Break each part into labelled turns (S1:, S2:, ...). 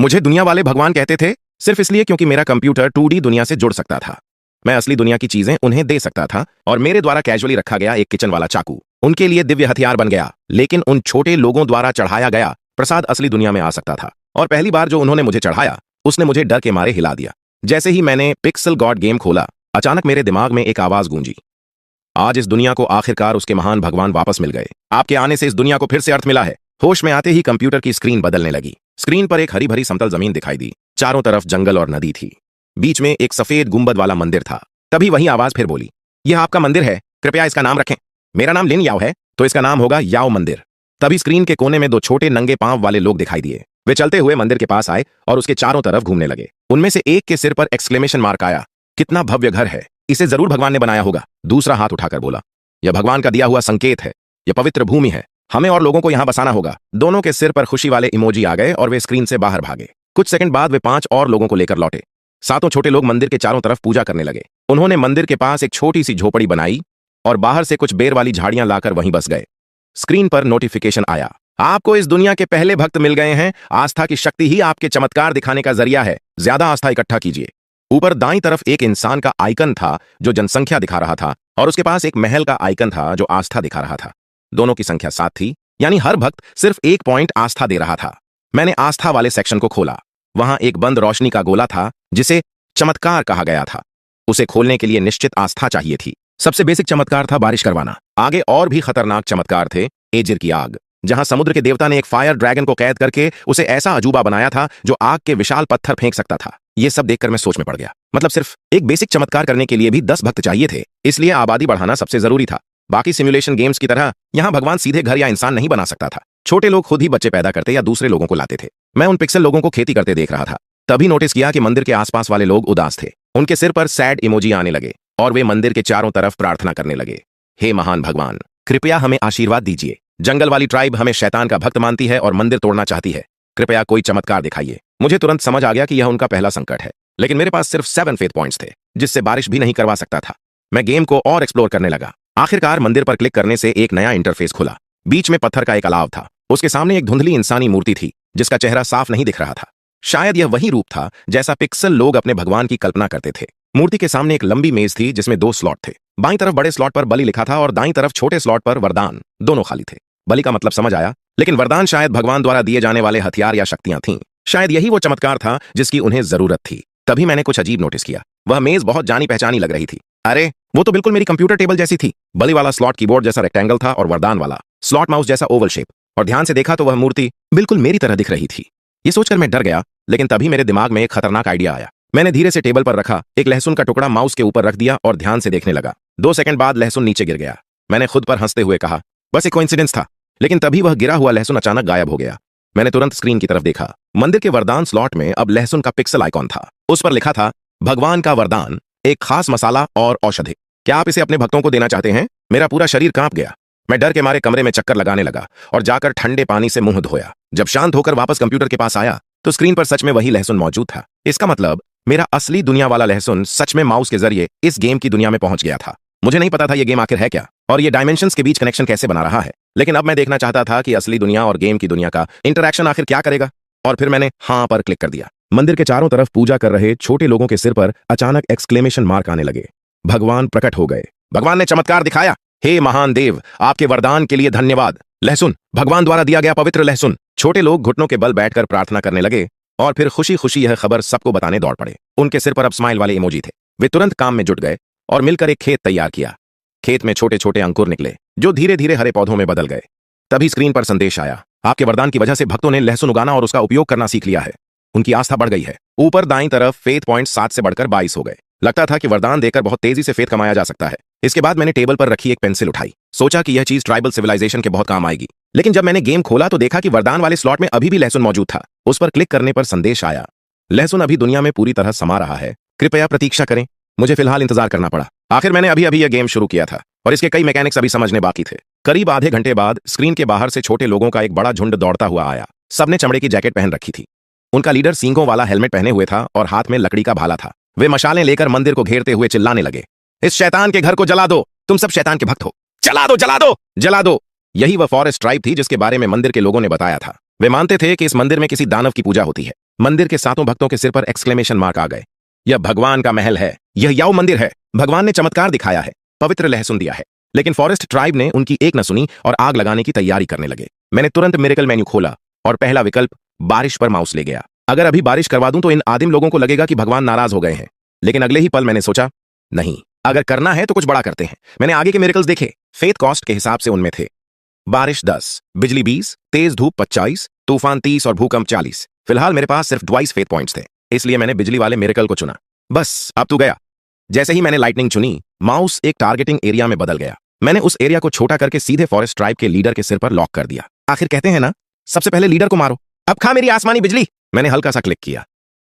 S1: मुझे दुनिया वाले भगवान कहते थे सिर्फ इसलिए क्योंकि मेरा कंप्यूटर 2D दुनिया से जुड़ सकता था। मैं असली दुनिया की चीजें उन्हें दे सकता था और मेरे द्वारा कैजुअली रखा गया एक किचन वाला चाकू उनके लिए दिव्य हथियार बन गया। लेकिन उन छोटे लोगों द्वारा चढ़ाया गया प्रसाद असली दुनिया में आ सकता था, और पहली बार जो उन्होंने मुझे चढ़ाया उसने मुझे डर के मारे हिला दिया। जैसे ही मैंने पिक्सल गॉड गेम खोला, अचानक मेरे दिमाग में एक आवाज गूंजी, आज इस दुनिया को आखिरकार उसके महान भगवान वापस मिल गए। आपके आने से इस दुनिया को फिर से अर्थ मिला है। होश में आते ही कंप्यूटर की स्क्रीन बदलने लगी। स्क्रीन पर एक हरी भरी समतल जमीन दिखाई दी। चारों तरफ जंगल और नदी थी। बीच में एक सफेद गुंबद वाला मंदिर था। तभी वही आवाज फिर बोली, यह आपका मंदिर है, कृपया इसका नाम रखें। मेरा नाम लिन याओ है, तो इसका नाम होगा याओ मंदिर। तभी स्क्रीन के कोने में दो छोटे नंगे पांव वाले लोग दिखाई दिए। वे चलते हुए मंदिर के पास आए और उसके चारों तरफ घूमने लगे। उनमें से एक के सिर पर एक्सक्लेमेशन मार्क आया। कितना भव्य घर है, इसे जरूर भगवान ने बनाया होगा। दूसरा हाथ उठाकर बोला, यह भगवान का दिया हुआ संकेत है, यह पवित्र भूमि है, हमें और लोगों को यहां बसाना होगा। दोनों के सिर पर खुशी वाले इमोजी आ गए और वे स्क्रीन से बाहर भागे। कुछ सेकंड बाद वे 5 और लोगों को लेकर लौटे। सातों छोटे लोग मंदिर के चारों तरफ पूजा करने लगे। उन्होंने मंदिर के पास एक छोटी सी झोपड़ी बनाई और बाहर से कुछ बेर वाली झाड़ियां लाकर वहीं बस गए। स्क्रीन पर नोटिफिकेशन आया, आपको इस दुनिया के पहले भक्त मिल गए हैं। आस्था की शक्ति ही आपके चमत्कार दिखाने का जरिया है। ज्यादा आस्था इकट्ठा कीजिए। ऊपर दाईं तरफ एक इंसान का आइकन था जो जनसंख्या दिखा रहा था, और उसके पास एक महल का आइकन था जो आस्था दिखा रहा था। दोनों की संख्या 7 थी, यानी हर भक्त सिर्फ 1 पॉइंट आस्था दे रहा था। मैंने आस्था वाले सेक्शन को खोला। वहां एक बंद रोशनी का गोला था जिसे चमत्कार कहा गया था। उसे खोलने के लिए निश्चित आस्था चाहिए थी। सबसे बेसिक चमत्कार था बारिश करवाना। आगे और भी खतरनाक चमत्कार थे। एजिर की आग, जहां समुद्र के देवता ने एक फायर ड्रैगन को कैद करके उसे ऐसा अजूबा बनाया था जो आग के विशाल पत्थर फेंक सकता था। यह सब देखकर मैं सोच में पड़ गया। मतलब सिर्फ एक बेसिक चमत्कार करने के लिए भी 10 भक्त चाहिए थे, इसलिए आबादी बढ़ाना सबसे जरूरी था। बाकी सिमुलेशन गेम्स की तरह यहां भगवान सीधे घर या इंसान नहीं बना सकता था। छोटे लोग खुद ही बच्चे पैदा करते या दूसरे लोगों को लाते थे। मैं उन पिक्सल लोगों को खेती करते देख रहा था। तभी नोटिस किया कि मंदिर के आसपास वाले लोग उदास थे। उनके सिर पर सैड इमोजी आने लगे और वे मंदिर के चारों तरफ प्रार्थना करने लगे, हे महान भगवान, कृपया हमें आशीर्वाद दीजिए। जंगल वाली ट्राइब हमें शैतान का भक्त मानती है और मंदिर तोड़ना चाहती है। कृपया कोई चमत्कार दिखाइए। मुझे तुरंत समझ आ गया कि यह उनका पहला संकट है, लेकिन मेरे पास सिर्फ 7 फेथ पॉइंट्स थे, जिससे बारिश भी नहीं करवा सकता था। मैं गेम को और एक्सप्लोर करने लगा। आखिरकार मंदिर पर क्लिक करने से एक नया इंटरफेस खुला। बीच में पत्थर का एक अलाव था। उसके सामने एक धुंधली इंसानी मूर्ति थी जिसका चेहरा साफ नहीं दिख रहा था। शायद यह वही रूप था जैसा पिक्सल लोग अपने भगवान की कल्पना करते थे। मूर्ति के सामने एक लंबी मेज थी जिसमें 2 स्लॉट थे। बाईं तरफ बड़े स्लॉट पर बलि लिखा था और दाईं तरफ छोटे स्लॉट पर वरदान। दोनों खाली थे। बलि का मतलब समझ आया, लेकिन वरदान शायद भगवान द्वारा दिए जाने वाले हथियार या शक्तियां थीं। शायद यही वो चमत्कार था जिसकी उन्हें जरूरत थी। तभी मैंने कुछ अजीब नोटिस किया। वह मेज बहुत जानी पहचानी लग रही थी। अरे, वो तो बिल्कुल मेरी कंप्यूटर टेबल जैसी थी। बलि वाला स्लॉट कीबोर्ड जैसा रेक्टेंगल था और वरदान वाला स्लॉट माउस जैसा ओवल शेप। और ध्यान से देखा तो वह मूर्ति बिल्कुल मेरी तरह दिख रही थी। ये सोचकर मैं डर गया, लेकिन तभी मेरे दिमाग में एक खतरनाक आइडिया आया। मैंने धीरे से टेबल पर रखा एक लहसुन का टुकड़ा माउस के ऊपर रख दिया और ध्यान से देखने लगा। 2 सेकंड बाद लहसुन नीचे गिर गया। मैंने खुद पर हंसते हुए कहा, बस एक कोइंसिडेंस था। लेकिन तभी वह गिरा हुआ लहसुन अचानक गायब हो गया। मैंने तुरंत स्क्रीन की तरफ देखा। मंदिर के वरदान स्लॉट में अब लहसुन का पिक्सल आइकॉन था। उस पर लिखा था, भगवान का वरदान, एक खास मसाला और औषधि। क्या आप इसे अपने भक्तों को देना चाहते हैं? मेरा पूरा शरीर कांप गया। मैं डर के मारे कमरे में चक्कर लगाने लगा और जाकर ठंडे पानी से मुंह धोया। जब शांत होकर वापस कंप्यूटर के पास आया तो स्क्रीन पर सच में वही लहसुन मौजूद था। इसका मतलब मेरा असली दुनिया वाला लहसुन सच में माउस के जरिए इस गेम की दुनिया में पहुंच गया था। मुझे नहीं पता था ये गेम आखिर है क्या और ये डायमेंशंस के बीच कनेक्शन कैसे बना रहा है, लेकिन अब मैं देखना चाहता था कि असली दुनिया और गेम की दुनिया का इंटरैक्शन आखिर क्या करेगा। और फिर मैंने हाँ पर क्लिक कर दिया। मंदिर के चारों तरफ पूजा कर रहे छोटे लोगों के सिर पर अचानक एक्सक्लेमेशन मार्क आने लगे। भगवान प्रकट हो गए। भगवान ने चमत्कार दिखाया। हे महान देव, आपके वरदान के लिए धन्यवाद। लहसुन, भगवान द्वारा दिया गया पवित्र लहसुन। छोटे लोग घुटनों के बल बैठकर प्रार्थना करने लगे और फिर खुशी खुशी यह खबर सबको बताने दौड़ पड़े। उनके सिर पर अब स्माइल वाले इमोजी थे। वे तुरंत काम में जुट गए और मिलकर एक खेत तैयार किया। खेत में छोटे छोटे अंकुर निकले जो धीरे धीरे हरे पौधों में बदल गए। तभी स्क्रीन पर संदेश आया, आपके वरदान की वजह से भक्तों ने लहसुन उगाना और उसका उपयोग करना सीख लिया है। उनकी आस्था बढ़ गई है। ऊपर दाईं तरफ फेथ पॉइंट 7 से बढ़कर 22 हो गए। लगता था कि वरदान देकर बहुत तेजी से फेथ कमाया जा सकता है। इसके बाद मैंने टेबल पर रखी एक पेंसिल उठाई। सोचा कि यह चीज ट्राइबल सिविलाइजेशन के बहुत काम आएगी। लेकिन जब मैंने गेम खोला तो देखा कि वरदान वाले स्लॉट में अभी भी लहसुन मौजूद था। उस पर क्लिक करने पर संदेश आया, लहसुन अभी दुनिया में पूरी तरह समा रहा है, कृपया प्रतीक्षा करें। मुझे फिलहाल इंतजार करना पड़ा। आखिर मैंने अभी अभी यह गेम शुरू किया था और इसके कई मैकेनिक्स अभी समझने बाकी थे। करीब आधे घंटे बाद स्क्रीन के बाहर से छोटे लोगों का एक बड़ा झुंड दौड़ता हुआ आया। सबने चमड़े की जैकेट पहन रखी थी। उनका लीडर सींगों वाला हेलमेट पहने हुए था और हाथ में लकड़ी का भाला था। वे मशालें लेकर मंदिर को घेरते हुए चिल्लाने लगे, इस शैतान के घर को जला दो, तुम सब शैतान के भक्त हो, जला दो जला दो जला दो। यही वह फॉरेस्ट ट्राइब थी जिसके बारे में मंदिर के लोगों ने बताया था। वे मानते थे कि इस मंदिर में किसी दानव की पूजा होती है। मंदिर के सातों भक्तों के सिर पर एक्सक्लेमेशन मार्क आ गए। यह भगवान का महल है, यह याओ मंदिर है। भगवान ने चमत्कार दिखाया है, पवित्र लहसुन दिया है। लेकिन फॉरेस्ट ट्राइब ने उनकी एक न सुनी और आग लगाने की तैयारी करने लगे। मैंने तुरंत मिरेकल मेन्यू खोला और पहला विकल्प बारिश पर माउस ले गया। अगर अभी बारिश करवा दूं तो इन आदिम लोगों को लगेगा कि भगवान नाराज हो गए हैं। लेकिन अगले ही पल मैंने सोचा, नहीं, अगर करना है तो कुछ बड़ा करते हैं। मैंने आगे के मिरेकल्स देखे, फेथ कॉस्ट के हिसाब से उनमें थे बारिश 10, बिजली 20, तेज धूप 25, तूफान 30 और भूकंप 40। फिलहाल मेरे पास सिर्फ 22 फेथ पॉइंट्स थे, इसलिए मैंने बिजली वाले मिरेकल को चुना। बस अब तू गया। जैसे ही मैंने लाइटनिंग चुनी, माउस एक टारगेटिंग एरिया में बदल गया। मैंने उस एरिया को छोटा करके सीधे फॉरेस्ट ट्राइब के लीडर के सिर पर लॉक कर दिया। आखिर कहते हैं ना, सबसे पहले लीडर को मारो। अब खा मेरी आसमानी बिजली। मैंने हल्का सा क्लिक किया।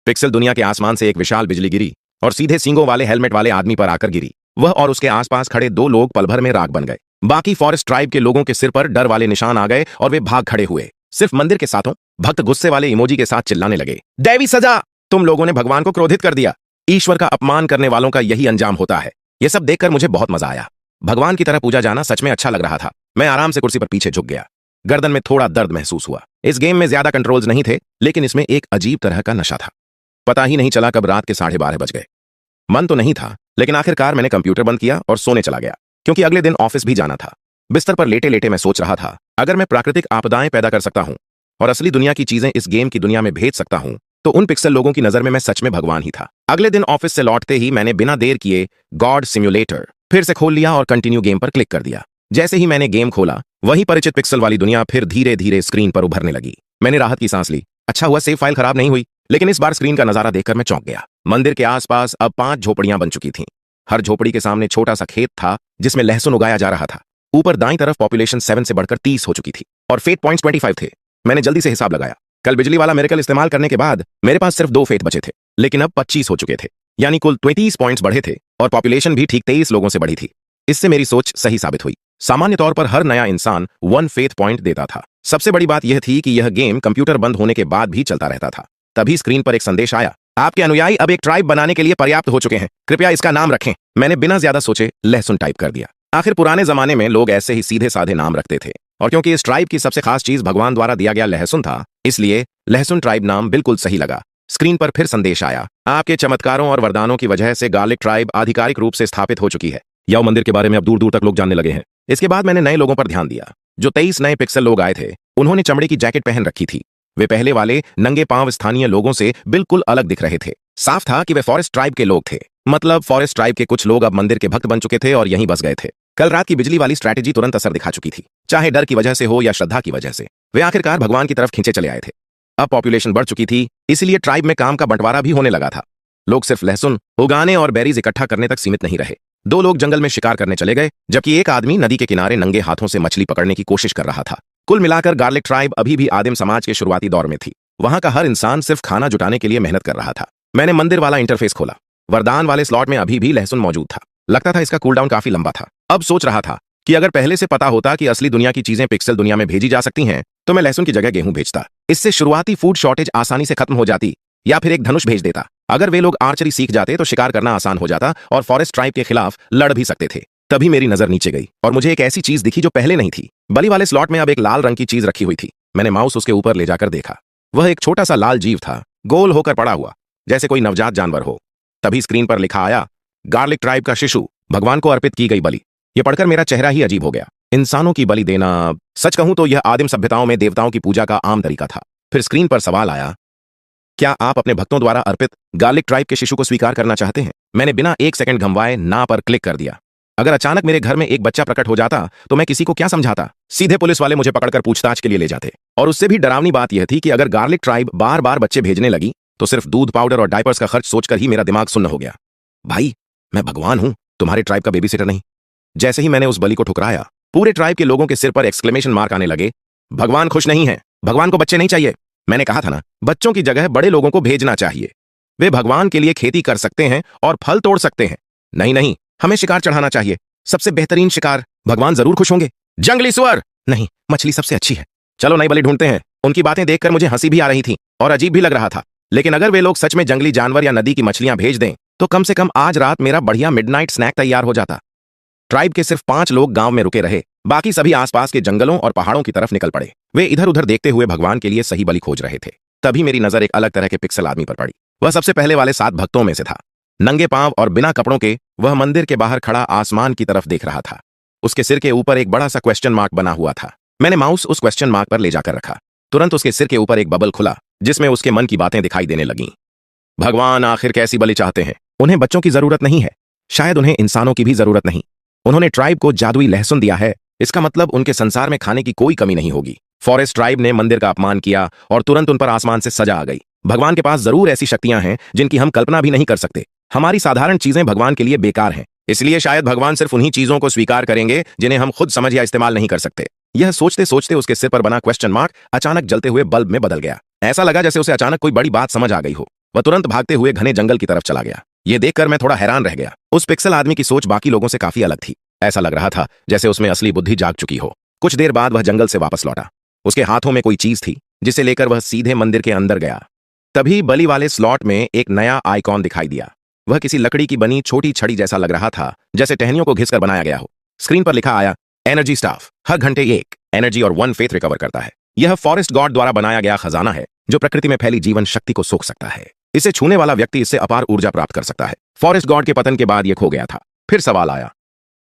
S1: पिक्सल दुनिया के आसमान से एक विशाल बिजली गिरी और सीधे सींगों वाले हेलमेट वाले आदमी पर आकर गिरी। वह और उसके आसपास खड़े 2 लोग पल भर में राख बन गए। बाकी फॉरेस्ट ट्राइब के लोगों के सिर पर डर वाले निशान आ गए और वे भाग खड़े हुए। सिर्फ मंदिर के साथों भक्त गुस्से वाले इमोजी के साथ चिल्लाने लगे, दैवी सजा! तुम लोगों ने भगवान को क्रोधित कर दिया। ईश्वर का अपमान करने वालों का यही अंजाम होता है। यह सब देखकर मुझे बहुत मजा आया। भगवान की तरह पूजा जाना सच में अच्छा लग रहा था। मैं आराम से कुर्सी पर पीछे झुक गया। गर्दन में थोड़ा दर्द महसूस हुआ। इस गेम में ज्यादा कंट्रोल्स नहीं थे, लेकिन इसमें एक अजीब तरह का नशा था। पता ही नहीं चला कब रात के 12:30 बज गए। मन तो नहीं था, लेकिन आखिरकार मैंने कंप्यूटर बंद किया और सोने चला गया, क्योंकि अगले दिन ऑफिस भी जाना था। बिस्तर पर लेटे लेटे मैं सोच रहा था, अगर मैं प्राकृतिक आपदाएं पैदा कर सकता हूं और असली दुनिया की चीजें इस गेम की दुनिया में भेज सकता हूं, तो उन पिक्सल लोगों की नजर में मैं सच में भगवान ही था। अगले दिन ऑफिस से लौटते ही मैंने बिना देर किए गॉड सिम्युलेटर फिर से खोल लिया और कंटिन्यू गेम पर क्लिक कर दिया। जैसे ही मैंने गेम खोला, वही परिचित पिक्सल वाली दुनिया फिर धीरे धीरे स्क्रीन पर उभरने लगी। मैंने राहत की सांस ली। अच्छा हुआ सेव फाइल खराब नहीं हुई, लेकिन इस बार स्क्रीन का नजारा देखकर मैं चौंक गया। मंदिर के आसपास अब 5 झोपड़ियां बन चुकी थीं। हर झोपड़ी के सामने छोटा सा खेत था जिसमें लहसुन उगाया जा रहा था। ऊपर दाईं तरफ पॉपुलेशन 7 से बढ़कर 30 हो चुकी थी और फेथ पॉइंट्स 25 थे। मैंने जल्दी से हिसाब लगाया। कल बिजली वाला मिरेकल इस्तेमाल करने के बाद मेरे पास सिर्फ 2 फेथ बचे थे, लेकिन अब 25 हो चुके थे, यानी कुल 30 पॉइंट्स बढ़े थे और पॉपुलेशन भी ठीक 23 लोगों से बढ़ी थी। इससे मेरी सोच सही साबित हुई। सामान्य तौर पर हर नया इंसान 1 फेथ पॉइंट देता था। सबसे बड़ी बात यह थी कि यह गेम कंप्यूटर बंद होने के बाद भी चलता रहता था। तभी स्क्रीन पर एक संदेश आया, आपके अनुयायी अब एक ट्राइब बनाने के लिए पर्याप्त हो चुके हैं, कृपया इसका नाम रखें। मैंने बिना ज्यादा सोचे लहसुन टाइप कर दिया। आखिर पुराने जमाने में लोग ऐसे ही सीधे साधे नाम रखते थे, और क्योंकि इस ट्राइब की सबसे खास चीज भगवान द्वारा दिया गया लहसुन था, इसलिए लहसुन ट्राइब नाम बिल्कुल सही लगा। स्क्रीन पर फिर संदेश आया, आपके चमत्कारों और वरदानों की वजह से गार्लिक ट्राइब आधिकारिक रूप से स्थापित हो चुकी है। याओ मंदिर के बारे में अब दूर दूर तक लोग जानने लगे हैं। इसके बाद मैंने नए लोगों पर ध्यान दिया। जो 23 नए पिक्सल लोग आए थे, उन्होंने चमड़े की जैकेट पहन रखी थी। वे पहले वाले नंगे पांव स्थानीय लोगों से बिल्कुल अलग दिख रहे थे। साफ था कि वे फॉरेस्ट ट्राइब के लोग थे। मतलब फॉरेस्ट ट्राइब के कुछ लोग अब मंदिर के भक्त बन चुके थे और यहीं बस गए थे। कल रात की बिजली वाली स्ट्रैटेजी तुरंत असर दिखा चुकी थी, चाहे डर की वजह से हो या श्रद्धा की वजह से। वे आखिरकार भगवान की तरफ खींचे चले आए थे। अब पॉपुलेशन बढ़ चुकी थी, इसलिए ट्राइब में काम का बंटवारा भी होने लगा था। लोग सिर्फ लहसुन उगाने और बेरीज इकट्ठा करने तक सीमित नहीं रहे। 2 लोग जंगल में शिकार करने चले गए, जबकि एक आदमी नदी के किनारे नंगे हाथों से मछली पकड़ने की कोशिश कर रहा था। कुल मिलाकर गार्लिक ट्राइब अभी भी आदिम समाज के शुरुआती दौर में थी। वहां का हर इंसान सिर्फ खाना जुटाने के लिए मेहनत कर रहा था। मैंने मंदिर वाला इंटरफेस खोला। वरदान वाले स्लॉट में अभी भी लहसुन मौजूद था। लगता था इसका कूलडाउन काफी लंबा था। अब सोच रहा था कि अगर पहले से पता होता कि असली दुनिया की चीजें पिक्सल दुनिया में भेजी जा सकती हैं, तो मैं लहसुन की जगह गेहूं भेजता। इससे शुरुआती फूड शॉर्टेज आसानी से खत्म हो जाती, या फिर एक धनुष भेज देता। अगर वे लोग आर्चरी सीख जाते तो शिकार करना आसान हो जाता और फॉरेस्ट ट्राइब के खिलाफ लड़ भी सकते थे। तभी मेरी नजर नीचे गई और मुझे एक ऐसी चीज दिखी जो पहले नहीं थी। बलि वाले स्लॉट में अब एक लाल रंग की चीज रखी हुई थी। मैंने माउस उसके ऊपर ले जाकर देखा। वह एक छोटा सा लाल जीव था, गोल होकर पड़ा हुआ, जैसे कोई नवजात जानवर हो। तभी स्क्रीन पर लिखा आया, गार्लिक ट्राइब का शिशु, भगवान को अर्पित की गई बलि। यह पढ़कर मेरा चेहरा ही अजीब हो गया। इंसानों की बलि देना, सच कहूं तो यह आदिम सभ्यताओं में देवताओं की पूजा का आम तरीका था। फिर स्क्रीन पर सवाल आया, क्या आप अपने भक्तों द्वारा अर्पित गार्लिक ट्राइब के शिशु को स्वीकार करना चाहते हैं? मैंने बिना 1 सेकंड घंवाए ना पर क्लिक कर दिया। अगर अचानक मेरे घर में एक बच्चा प्रकट हो जाता तो मैं किसी को क्या समझाता? सीधे पुलिस वाले मुझे पकड़कर पूछताछ के लिए ले जाते। और उससे भी डरावनी बात यह थी कि अगर गार्लिक ट्राइब बार बार बच्चे भेजने लगी तो सिर्फ दूध, पाउडर और डायपर्स का खर्च सोचकर ही मेरा दिमाग सुन्न हो गया। भाई, मैं भगवान हूं, तुम्हारे ट्राइब का बेबीसिटर नहीं। जैसे ही मैंने उस बलि को ठुकराया, पूरे ट्राइब के लोगों के सिर पर एक्सक्लेमेशन मार्क आने लगे। भगवान खुश नहीं है, भगवान को बच्चे नहीं चाहिए। मैंने कहा था ना, बच्चों की जगह बड़े लोगों को भेजना चाहिए। वे भगवान के लिए खेती कर सकते हैं और फल तोड़ सकते हैं। नहीं नहीं, हमें शिकार चढ़ाना चाहिए, सबसे बेहतरीन शिकार। भगवान जरूर खुश होंगे। जंगली सुअर नहीं, मछली सबसे अच्छी है। चलो नई बलि ढूंढते हैं। उनकी बातें देखकर मुझे हंसी भी आ रही थी और अजीब भी लग रहा था। लेकिन अगर वे लोग सच में जंगली जानवर या नदी की मछलियां भेज दें तो कम से कम आज रात मेरा बढ़िया मिडनाइट स्नैक तैयार हो जाता। ट्राइब के सिर्फ 5 लोग गांव में रुके रहे, बाकी सभी आसपास के जंगलों और पहाड़ों की तरफ निकल पड़े। वे इधर उधर देखते हुए भगवान के लिए सही बलि खोज रहे थे। तभी मेरी नजर एक अलग तरह के पिक्सल आदमी पर पड़ी। वह सबसे पहले वाले 7 भक्तों में से था। नंगे पांव और बिना कपड़ों के वह मंदिर के बाहर खड़ा आसमान की तरफ देख रहा था। उसके सिर के ऊपर एक बड़ा सा क्वेश्चन मार्क बना हुआ था। मैंने माउस उस क्वेश्चन मार्क पर ले जाकर रखा। तुरंत उसके सिर के ऊपर एक बबल खुला जिसमें उसके मन की बातें दिखाई देने लगीं। भगवान आखिर कैसी बलि चाहते हैं? उन्हें बच्चों की जरूरत नहीं है, शायद उन्हें इंसानों की भी जरूरत नहीं। उन्होंने ट्राइब को जादुई लहसुन दिया है, इसका मतलब उनके संसार में खाने की कोई कमी नहीं होगी। फॉरेस्ट ट्राइब ने मंदिर का अपमान किया और तुरंत उन पर आसमान से सजा आ गई। भगवान के पास जरूर ऐसी शक्तियां हैं जिनकी हम कल्पना भी नहीं कर सकते। हमारी साधारण चीजें भगवान के लिए बेकार हैं, इसलिए शायद भगवान सिर्फ उन्हीं चीजों को स्वीकार करेंगे जिन्हें हम खुद समझ या इस्तेमाल नहीं कर सकते। यह सोचते सोचते उसके सिर पर बना क्वेश्चन मार्क अचानक जलते हुए बल्ब में बदल गया। ऐसा लगा जैसे उसे अचानक कोई बड़ी बात समझ आ गई हो। वह तुरंत भागते हुए घने जंगल की तरफ चला गया। यह देखकर मैं थोड़ा हैरान रह गया। उस पिक्सल आदमी की सोच बाकी लोगों से काफी अलग थी। ऐसा लग रहा था जैसे उसमें असली बुद्धि जाग चुकी हो। कुछ देर बाद वह जंगल से वापस लौटा। उसके हाथों में कोई चीज थी जिसे लेकर वह सीधे मंदिर के अंदर गया। तभी बलि वाले स्लॉट में एक नया आइकॉन दिखाई दिया। वह किसी लकड़ी की बनी छोटी छड़ी जैसा लग रहा था, जैसे टहनियों को घिसकर बनाया गया हो। स्क्रीन पर लिखा आया, एनर्जी स्टाफ हर घंटे 1 एनर्जी और 1 फेथ रिकवर करता है। यह फॉरेस्ट गॉड द्वारा बनाया गया खजाना है जो प्रकृति में फैली जीवन शक्ति को सोख सकता है। इसे छूने वाला व्यक्ति इससे अपार ऊर्जा प्राप्त कर सकता है। फॉरेस्ट गॉड के पतन के बाद यह खो गया था। फिर सवाल आया,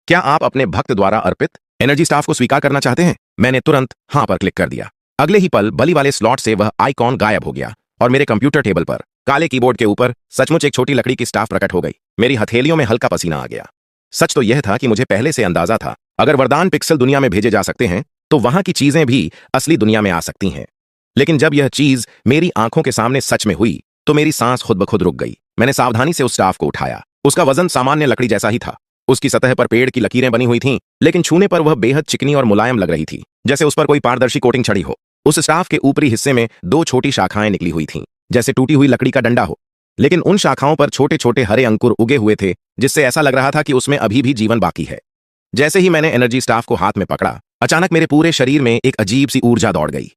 S1: क्या आप अपने भक्त द्वारा अर्पित एनर्जी स्टाफ को स्वीकार करना चाहते हैं? मैंने तुरंत हां पर क्लिक कर दिया। अगले ही पल बलि वाले स्लॉट से वह आइकॉन गायब हो गया और मेरे कंप्यूटर टेबल पर काले कीबोर्ड के ऊपर सचमुच एक छोटी लकड़ी की स्टाफ प्रकट हो गई। मेरी हथेलियों में हल्का पसीना आ गया। सच तो यह था कि मुझे पहले से अंदाजा था, अगर वरदान पिक्सल दुनिया में भेजे जा सकते हैं तो वहां की चीजें भी असली दुनिया में आ सकती हैं। लेकिन जब यह चीज मेरी आंखों के सामने सच में हुई तो मेरी सांस खुद ब खुद रुक गई। मैंने सावधानी से उस स्टाफ को उठाया। उसका वजन सामान्य लकड़ी जैसा ही था। उसकी सतह पर पेड़ की लकीरें बनी हुई थीं, लेकिन छूने पर वह बेहद चिकनी और मुलायम लग रही थी, जैसे उस पर कोई पारदर्शी कोटिंग चढ़ी हो। उस स्टाफ के ऊपरी हिस्से में 2 छोटी शाखाएं निकली हुई थीं, जैसे टूटी हुई लकड़ी का डंडा हो। लेकिन उन शाखाओं पर छोटे छोटे हरे अंकुर उगे हुए थे, जिससे ऐसा लग रहा था कि उसमें अभी भी जीवन बाकी है। जैसे ही मैंने एनर्जी स्टाफ को हाथ में पकड़ा, अचानक मेरे पूरे शरीर में एक अजीब सी ऊर्जा दौड़ गई।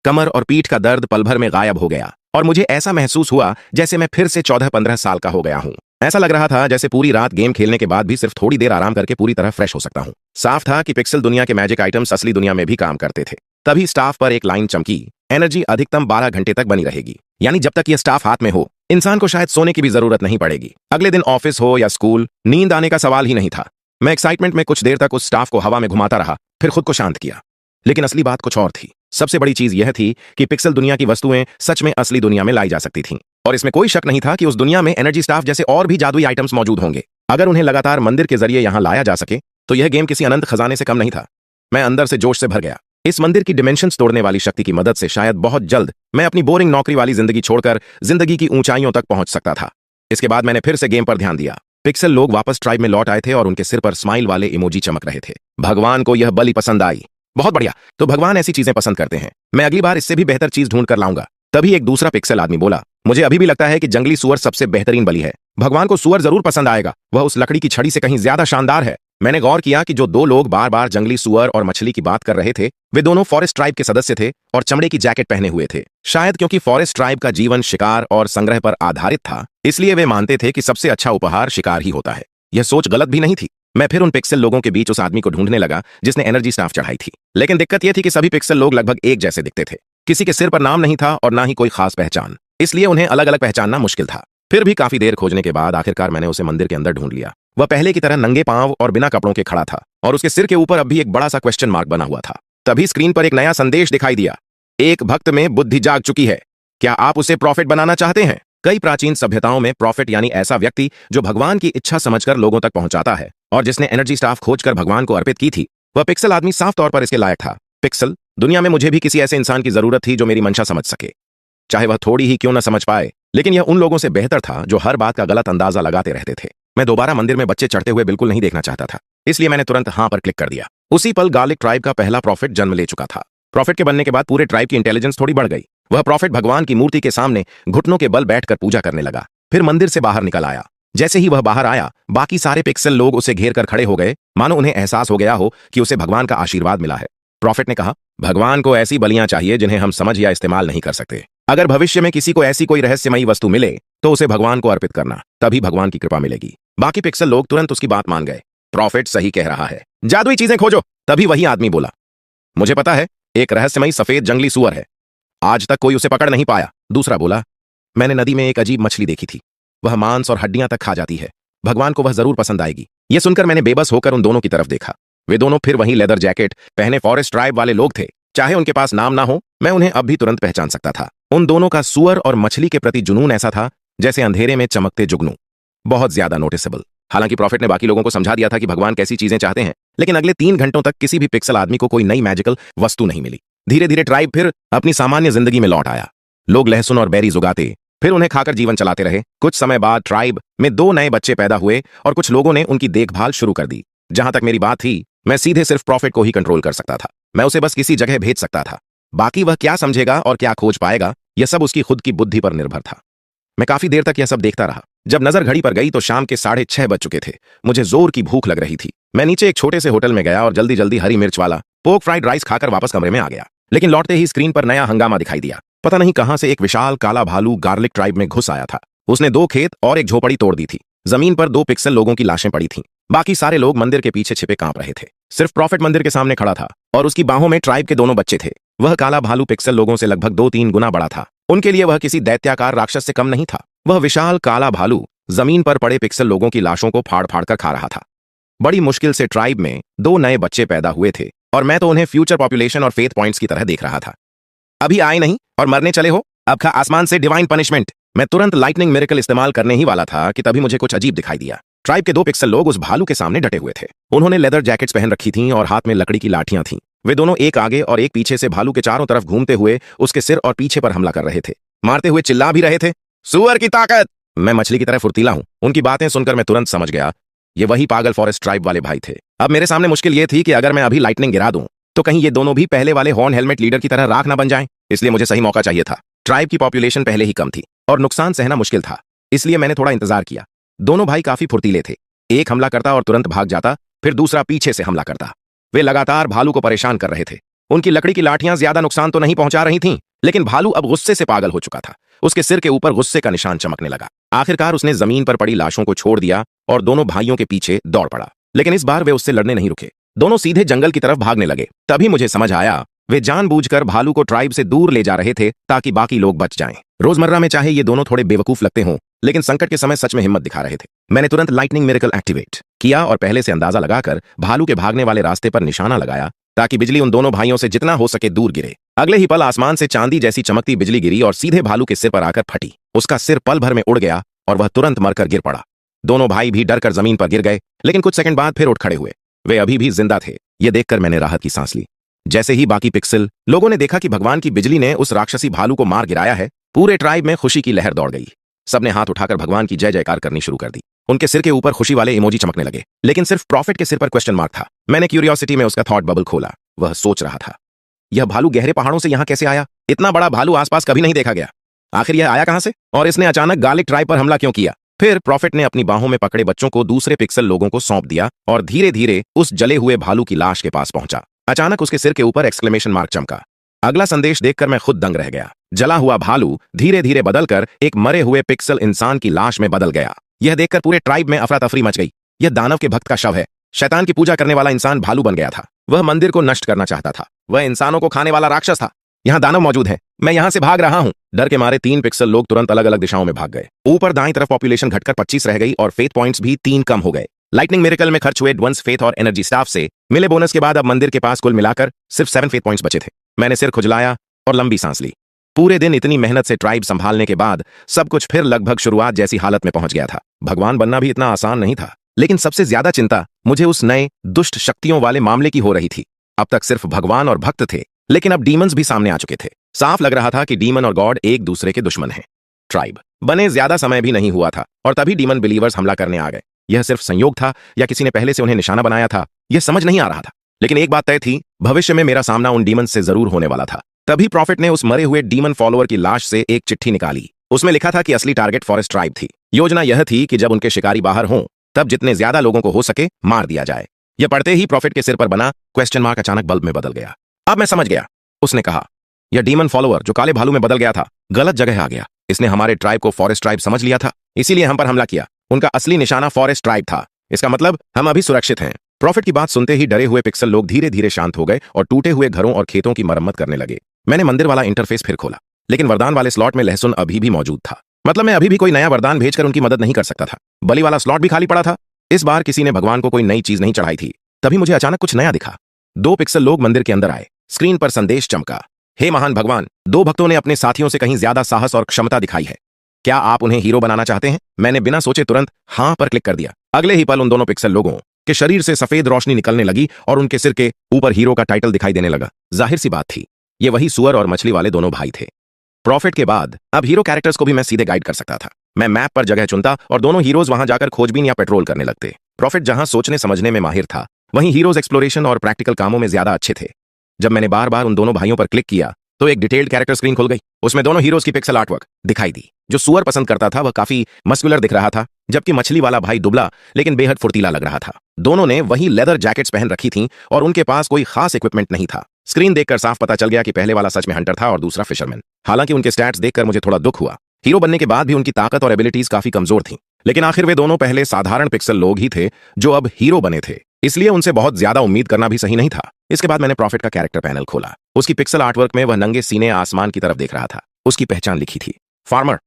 S1: कमर और पीठ का दर्द पल भर में गायब हो गया और मुझे ऐसा महसूस हुआ जैसे मैं फिर से 14-15 साल का हो गया हूं। ऐसा लग रहा था जैसे पूरी रात गेम खेलने के बाद भी सिर्फ थोड़ी देर आराम करके पूरी तरह फ्रेश हो सकता हूं। साफ था कि पिक्सल दुनिया के मैजिक आइटम्स असली दुनिया में भी काम करते थे। तभी स्टाफ पर एक लाइन चमकी, एनर्जी अधिकतम 12 घंटे तक बनी रहेगी। यानी जब तक यह स्टाफ हाथ में हो, इंसान को शायद सोने की भी जरूरत नहीं पड़ेगी। अगले दिन ऑफिस हो या स्कूल, नींद आने का सवाल ही नहीं था। मैं एक्साइटमेंट में कुछ देर तक उस स्टाफ को हवा में घुमाता रहा, फिर खुद को शांत किया। लेकिन असली बात कुछ और थी। सबसे बड़ी चीज यह थी कि पिक्सल दुनिया की वस्तुएं सच में असली दुनिया में लाई जा सकती थीं, और इसमें कोई शक नहीं था कि उस दुनिया में एनर्जी स्टाफ जैसे और भी जादुई आइटम्स मौजूद होंगे। अगर उन्हें लगातार मंदिर के जरिए यहां लाया जा सके तो यह गेम किसी अनंत खजाने से कम नहीं था। मैं अंदर से जोश से भर गया। इस मंदिर की डिमेंशंस तोड़ने वाली शक्ति की मदद से शायद बहुत जल्द मैं अपनी बोरिंग नौकरी वाली जिंदगी छोड़कर जिंदगी की ऊंचाइयों तक पहुंच सकता था। इसके बाद मैंने फिर से गेम पर ध्यान दिया। पिक्सल लोग वापस ट्राइब में लौट आए थे और उनके सिर पर स्माइल वाले इमोजी चमक रहे थे। भगवान को यह बलि पसंद आई। बहुत बढ़िया, तो भगवान ऐसी चीजें पसंद करते हैं। मैं अगली बार इससे भी बेहतर चीज ढूंढ कर लाऊंगा। तभी एक दूसरा पिक्सल आदमी बोला, मुझे अभी भी लगता है कि जंगली सुअर सबसे बेहतरीन बलि है। भगवान को सुअर जरूर पसंद आएगा, वह उस लकड़ी की छड़ी से कहीं ज्यादा शानदार है। मैंने गौर किया कि जो 2 लोग बार बार जंगली सुअर और मछली की बात कर रहे थे, वे दोनों फॉरेस्ट ट्राइब के सदस्य थे और चमड़े की जैकेट पहने हुए थे। शायद क्योंकि फॉरेस्ट ट्राइब का जीवन शिकार और संग्रह पर आधारित था, इसलिए वे मानते थे कि सबसे अच्छा उपहार शिकार ही होता है। यह सोच गलत भी नहीं थी। मैं फिर उन पिक्सल लोगों के बीच उस आदमी को ढूंढने लगा जिसने एनर्जी स्टाफ चढ़ाई थी। लेकिन दिक्कत यह थी कि सभी पिक्सल लोग लगभग एक जैसे दिखते थे। किसी के सिर पर नाम नहीं था और ना ही कोई खास पहचान, इसलिए उन्हें अलग अलग पहचानना मुश्किल था। फिर भी काफी देर खोजने के बाद आखिरकार मैंने उसे मंदिर के अंदर ढूंढ लिया। वह पहले की तरह नंगे पांव और बिना कपड़ों के खड़ा था और उसके सिर के ऊपर अब भी एक बड़ा सा क्वेश्चन मार्क बना हुआ था। तभी स्क्रीन पर एक नया संदेश दिखाई दिया, एक भक्त में बुद्धि जाग चुकी है, क्या आप उसे प्रॉफिट बनाना चाहते हैं? कई प्राचीन सभ्यताओं में प्रॉफिट यानी ऐसा व्यक्ति जो भगवान की इच्छा समझकर लोगों तक पहुंचाता है, और जिसने एनर्जी स्टाफ खोजकर भगवान को अर्पित की थी, वह पिक्सल आदमी साफ तौर पर इसके लायक था। पिक्सल दुनिया में मुझे भी किसी ऐसे इंसान की जरूरत थी जो मेरी मंशा समझ सके, चाहे वह थोड़ी ही क्यों न समझ पाए। लेकिन यह उन लोगों से बेहतर था जो हर बात का गलत अंदाजा लगाते रहते थे। मैं दोबारा मंदिर में बच्चे चढ़ते हुए बिल्कुल नहीं देखना चाहता था, इसलिए मैंने तुरंत हां पर क्लिक कर दिया। उसी पल गार्लिक ट्राइब का पहला प्रॉफिट जन्म ले चुका था। प्रॉफिट के बनने के बाद पूरे ट्राइब की इंटेलिजेंस थोड़ी बढ़ गई। वह प्रॉफिट भगवान की मूर्ति के सामने घुटनों के बल बैठकर पूजा करने लगा। फिर मंदिर से बाहर निकल आया। जैसे ही वह बाहर आया, बाकी सारे पिक्सल लोग उसे घेर कर खड़े हो गए, मानो उन्हें एहसास हो गया हो कि उसे भगवान का आशीर्वाद मिला है। प्रॉफिट ने कहा, भगवान को ऐसी बलियां चाहिए जिन्हें हम समझ या इस्तेमाल नहीं कर सकते। अगर भविष्य में किसी को ऐसी कोई रहस्यमयी वस्तु मिले तो उसे भगवान को अर्पित करना, तभी भगवान की कृपा मिलेगी। बाकी पिक्सल लोग तुरंत उसकी बात मान गए। प्रॉफिट सही कह रहा है, जादुई चीजें खोजो। तभी वही आदमी बोला, मुझे पता है, एक रहस्यमयी सफेद जंगली सुअर है। आज तक कोई उसे पकड़ नहीं पाया, दूसरा बोला, मैंने नदी में एक अजीब मछली देखी थी, वह मांस और हड्डियां तक खा जाती है, भगवान को वह जरूर पसंद आएगी। यह सुनकर मैंने बेबस होकर उन दोनों की तरफ देखा। वे दोनों फिर वहीं लेदर जैकेट पहने फॉरेस्ट ट्राइब वाले लोग थे। चाहे उनके पास नाम ना हो, मैं उन्हें अब भी तुरंत पहचान सकता था। उन दोनों का सुअर और मछली के प्रति जुनून ऐसा था जैसे अंधेरे में चमकते जुगनू, बहुत ज्यादा नोटिसेबल। हालांकि प्रॉफिट ने बाकी लोगों को समझा दिया था कि भगवान कैसी चीजें चाहते हैं, लेकिन अगले 3 घंटों तक किसी भी पिक्सल आदमी को कोई नई मैजिकल वस्तु नहीं मिली। धीरे धीरे ट्राइब फिर अपनी सामान्य जिंदगी में लौट आया। लोग लहसुन और बेरीज उगाते, फिर उन्हें खाकर जीवन चलाते रहे। कुछ समय बाद ट्राइब में 2 नए बच्चे पैदा हुए और कुछ लोगों ने उनकी देखभाल शुरू कर दी। जहां तक मेरी बात थी, मैं सीधे सिर्फ प्रॉफिट को ही कंट्रोल कर सकता था। मैं उसे बस किसी जगह भेज सकता था। बाकी वह क्या समझेगा और क्या खोज पाएगा, यह सब उसकी खुद की बुद्धि पर निर्भर था। मैं काफी देर तक यह सब देखता रहा। जब नजर घड़ी पर गई तो शाम के 6:30 बज चुके थे। मुझे जोर की भूख लग रही थी। मैं नीचे एक छोटे से होटल में गया और जल्दी जल्दी हरी मिर्च वाला पोर्क फ्राइड राइस खाकर वापस कमरे में आ गया। लेकिन लौटते ही स्क्रीन पर नया हंगामा दिखाई दिया। पता नहीं कहां से एक विशाल काला भालू गार्लिक ट्राइब में घुस आया था। उसने 2 खेत और एक झोपड़ी तोड़ दी थी। जमीन पर 2 पिक्सल लोगों की लाशें पड़ी थीं। बाकी सारे लोग मंदिर के पीछे छिपे कांप रहे थे। सिर्फ प्रॉफिट मंदिर के सामने खड़ा था और उसकी बाहों में ट्राइब के 2 बच्चे थे। वह काला भालू पिक्सल लोगों से लगभग 2-3 गुना बड़ा था। उनके लिए वह किसी दैत्याकार राक्षस से कम नहीं था। वह विशाल काला भालू जमीन पर पड़े पिक्सल लोगों की लाशों को फाड़ फाड़ कर खा रहा था। बड़ी मुश्किल से ट्राइब में 2 नए बच्चे पैदा हुए थे और मैं तो उन्हें फ्यूचर पॉपुलेशन और फेथ पॉइंट्स की तरह देख रहा था। अभी आए नहीं और मरने चले हो, अब खा आसमान से डिवाइन पनिशमेंट। मैं तुरंत लाइटनिंग मिरेकल इस्तेमाल करने ही वाला था कि तभी मुझे कुछ अजीब दिखाई दिया। ट्राइब के 2 पिक्सल लोग उस भालू के सामने डटे हुए थे। उन्होंने लेदर जैकेट्स पहन रखी थीं और हाथ में लकड़ी की लाठियां थीं। वे दोनों एक आगे और एक पीछे से भालू के चारों तरफ घूमते हुए उसके सिर और पीछे पर हमला कर रहे थे। मारते हुए चिल्ला भी रहे थे, सुअर की ताकत। मैं मछली की तरह फुर्तीला हूं। उनकी बातें सुनकर मैं तुरंत समझ गया, ये वही पागल फॉरेस्ट ट्राइब वाले भाई थे। अब मेरे सामने मुश्किल ये थी कि अगर मैं अभी लाइटनिंग गिरा दूं तो कहीं ये दोनों भी पहले वाले हॉर्न हेलमेट लीडर की तरह राख ना बन जाएं। इसलिए मुझे सही मौका चाहिए था। ट्राइब की पॉपुलेशन पहले ही कम थी और नुकसान सहना मुश्किल था, इसलिए मैंने थोड़ा इंतजार किया। दोनों भाई काफी फुर्तीले थे। एक हमला करता और तुरंत भाग जाता, फिर दूसरा पीछे से हमला करता। वे लगातार भालू को परेशान कर रहे थे। उनकी लकड़ी की लाठियां ज्यादा नुकसान तो नहीं पहुंचा रही थीं, लेकिन भालू अब गुस्से से पागल हो चुका था। उसके सिर के ऊपर गुस्से का निशान चमकने लगा। आखिरकार उसने जमीन पर पड़ी लाशों को छोड़ दिया और दोनों भाइयों के पीछे दौड़ पड़ा। लेकिन इस बार वे उससे लड़ने नहीं रुके। दोनों सीधे जंगल की तरफ भागने लगे। तभी मुझे समझ आया, वे जानबूझकर भालू को ट्राइब से दूर ले जा रहे थे ताकि बाकी लोग बच जाएं। रोजमर्रा में चाहे ये दोनों थोड़े बेवकूफ लगते हों, लेकिन संकट के समय सच में हिम्मत दिखा रहे थे। मैंने तुरंत लाइटनिंग मिरेकल एक्टिवेट किया और पहले से अंदाजा लगाकर भालू के भागने वाले रास्ते पर निशाना लगाया ताकि बिजली उन दोनों भाइयों से जितना हो सके दूर गिरे। अगले ही पल आसमान से चांदी जैसी चमकती बिजली गिरी और सीधे भालू के सिर पर आकर फटी। उसका सिर पल भर में उड़ गया और वह तुरंत मरकर गिर पड़ा। दोनों भाई भी डर कर जमीन पर गिर गए, लेकिन कुछ सेकंड बाद फिर उठ खड़े हुए। वे अभी भी जिंदा थे। यह देखकर मैंने राहत की सांस ली। जैसे ही बाकी पिक्सल लोगों ने देखा कि भगवान की बिजली ने उस राक्षसी भालू को मार गिराया है, पूरे ट्राइब में खुशी की लहर दौड़ गई। सबने हाथ उठाकर भगवान की जय जयकार करनी शुरू कर दी। उनके सिर के ऊपर खुशी वाले इमोजी चमकने लगे, लेकिन सिर्फ प्रॉफिट के सिर पर क्वेश्चन मार्क था। मैंने क्यूरियोसिटी में उसका थॉट बबल खोला। वह सोच रहा था, यह भालू गहरे पहाड़ों से यहां कैसे आया? इतना बड़ा भालू आसपास कभी नहीं देखा गया। आखिर यह आया कहां से और इसने अचानक गार्लिक ट्राइब पर हमला क्यों किया? फिर प्रॉफिट ने अपनी बाहों में पकड़े बच्चों को दूसरे पिक्सल लोगों को सौंप दिया और धीरे धीरे उस जले हुए भालू की लाश के पास पहुंचा। अचानक उसके सिर के ऊपर एक्सक्लेमेशन मार्क चमका। अगला संदेश देखकर मैं खुद दंग रह गया। जला हुआ भालू धीरे धीरे बदलकर एक मरे हुए पिक्सल इंसान की लाश में बदल गया। यह देखकर पूरे ट्राइब में अफरा तफरी मच गई। यह दानव के भक्त का शव है। शैतान की पूजा करने वाला इंसान भालू बन गया था। वह मंदिर को नष्ट करना चाहता था। वह इंसानों को खाने वाला राक्षस था। यहाँ दानव मौजूद है। मैं यहाँ से भाग रहा हूँ। डर के मारे 3 पिक्सल लोग तुरंत अलग अलग दिशाओं में भाग गए। ऊपर दाईं तरफ पॉपुलेशन घटकर 25 रह गई और फेथ पॉइंट्स भी 3 कम हो गए। लाइटनिंग मिरेकल में खर्च हुए एडवांस फेथ और एनर्जी स्टाफ से मिले बोनस के बाद अब मंदिर के पास कुल मिलाकर सिर्फ 7 फेथ पॉइंट्स बचे थे। मैंने सिर खुजलाया और लंबी सांस ली। पूरे दिन इतनी मेहनत से ट्राइब संभालने के बाद सब कुछ फिर लगभग शुरुआत जैसी हालत में पहुंच गया था। भगवान बनना भी इतना आसान नहीं था, लेकिन सबसे ज्यादा चिंता मुझे उस नए दुष्ट शक्तियों वाले मामले की हो रही थी। अब तक सिर्फ भगवान और भक्त थे, लेकिन अब डीमंस भी सामने आ चुके थे। साफ लग रहा था कि डीमन और गॉड एक दूसरे के दुश्मन हैं। ट्राइब बने ज्यादा समय भी नहीं हुआ था और तभी डीमन बिलीवर्स हमला करने आ गए। यह सिर्फ संयोग था या किसी ने पहले से उन्हें निशाना बनाया था, यह समझ नहीं आ रहा था। लेकिन एक बात तय थी, भविष्य में मेरा सामना उन डीमन से जरूर होने वाला था। तभी प्रॉफिट ने उस मरे हुए डीमन फॉलोअर की लाश से एक चिट्ठी निकाली। उसमें लिखा था कि असली टारगेट फॉरेस्ट ट्राइब थी। योजना यह थी कि जब उनके शिकारी बाहर हों, तब जितने ज्यादा लोगों को हो सके मार दिया जाए। यह पढ़ते ही प्रॉफिट के सिर पर बना क्वेश्चन मार्क अचानक बल्ब में बदल गया। अब मैं समझ गया। उसने कहा, यह डीमन फॉलोअर जो काले भालू में बदल गया था, गलत जगह आ गया। इसने हमारे ट्राइब को फॉरेस्ट ट्राइब समझ लिया था, इसीलिए हम पर हमला किया। उनका असली निशाना फॉरेस्ट ट्राइब था। इसका मतलब हम अभी सुरक्षित हैं। प्रॉफिट की बात सुनते ही डरे हुए पिक्सल लोग धीरे धीरे शांत हो गए और टूटे हुए घरों और खेतों की मरम्मत करने लगे। मैंने मंदिर वाला इंटरफेस फिर खोला। लेकिन वरदान वाले स्लॉट में लहसुन अभी भी मौजूद था। मतलब मैं अभी भी कोई नया वरदान भेजकर उनकी मदद नहीं कर सकता था। बलि वाला स्लॉट भी खाली पड़ा था। इस बार किसी ने भगवान को कोई नई चीज नहीं चढ़ाई थी। तभी मुझे अचानक कुछ नया दिखा। 2 पिक्सल लोग मंदिर के अंदर आए। स्क्रीन पर संदेश चमका, हे महान भगवान, 2 भक्तों ने अपने साथियों से कहीं ज्यादा साहस और क्षमता दिखाई है। क्या आप उन्हें हीरो बनाना चाहते हैं? मैंने बिना सोचे तुरंत हाँ पर क्लिक कर दिया। अगले ही पल उन दोनों पिक्सल लोगों के शरीर से सफेद रोशनी निकलने लगी और उनके सिर के ऊपर हीरो का टाइटल दिखाई देने लगा। जाहिर सी बात थी, ये वही सुअर और मछली वाले दोनों भाई थे। प्रॉफिट के बाद अब हीरो कैरेक्टर्स को भी मैं सीधे गाइड कर सकता था। मैं मैप पर जगह चुनता और दोनों हीरोज वहां जाकर खोजबीन या पेट्रोल करने लगते। प्रॉफिट जहां सोचने समझने में माहिर था, वहीं हीरोज एक्सप्लोरेशन और प्रैक्टिकल कामों में ज्यादा अच्छे थे। जब मैंने बार बार उन दोनों भाइयों पर क्लिक किया तो एक डिटेल्ड कैरेक्टर स्क्रीन खुल गई। उसमें दोनों हीरोज की पिक्सल आर्टवर्क दिखाई दी। जो सुअर पसंद करता था वह काफी मस्कुलर दिख रहा था, जबकि मछली वाला भाई दुबला लेकिन बेहद फुर्तीला लग रहा था। दोनों ने वही लेदर जैकेट्स पहन रखी थीं और उनके पास कोई खास इक्विपमेंट नहीं था। स्क्रीन देखकर साफ पता चल गया कि पहले वाला सच में हंटर था और दूसरा फिशरमैन। हालांकि उनके स्टैट्स देखकर मुझे थोड़ा दुख हुआ। हीरो बनने के बाद भी उनकी ताकत और एबिलिटीज काफी कमजोर थीं। लेकिन आखिर वे दोनों पहले साधारण पिक्सल लोग ही थे जो अब हीरो बने थे, इसलिए उनसे बहुत ज्यादा उम्मीद करना भी सही नहीं था। इसके बाद मैंने प्रॉफिट का कैरेक्टर पैनल खोला। उसकी पिक्सल आर्टवर्क में वह नंगे सीने आसमान की तरफ देख रहा था। उसकी पहचान लिखी थी फार्मर।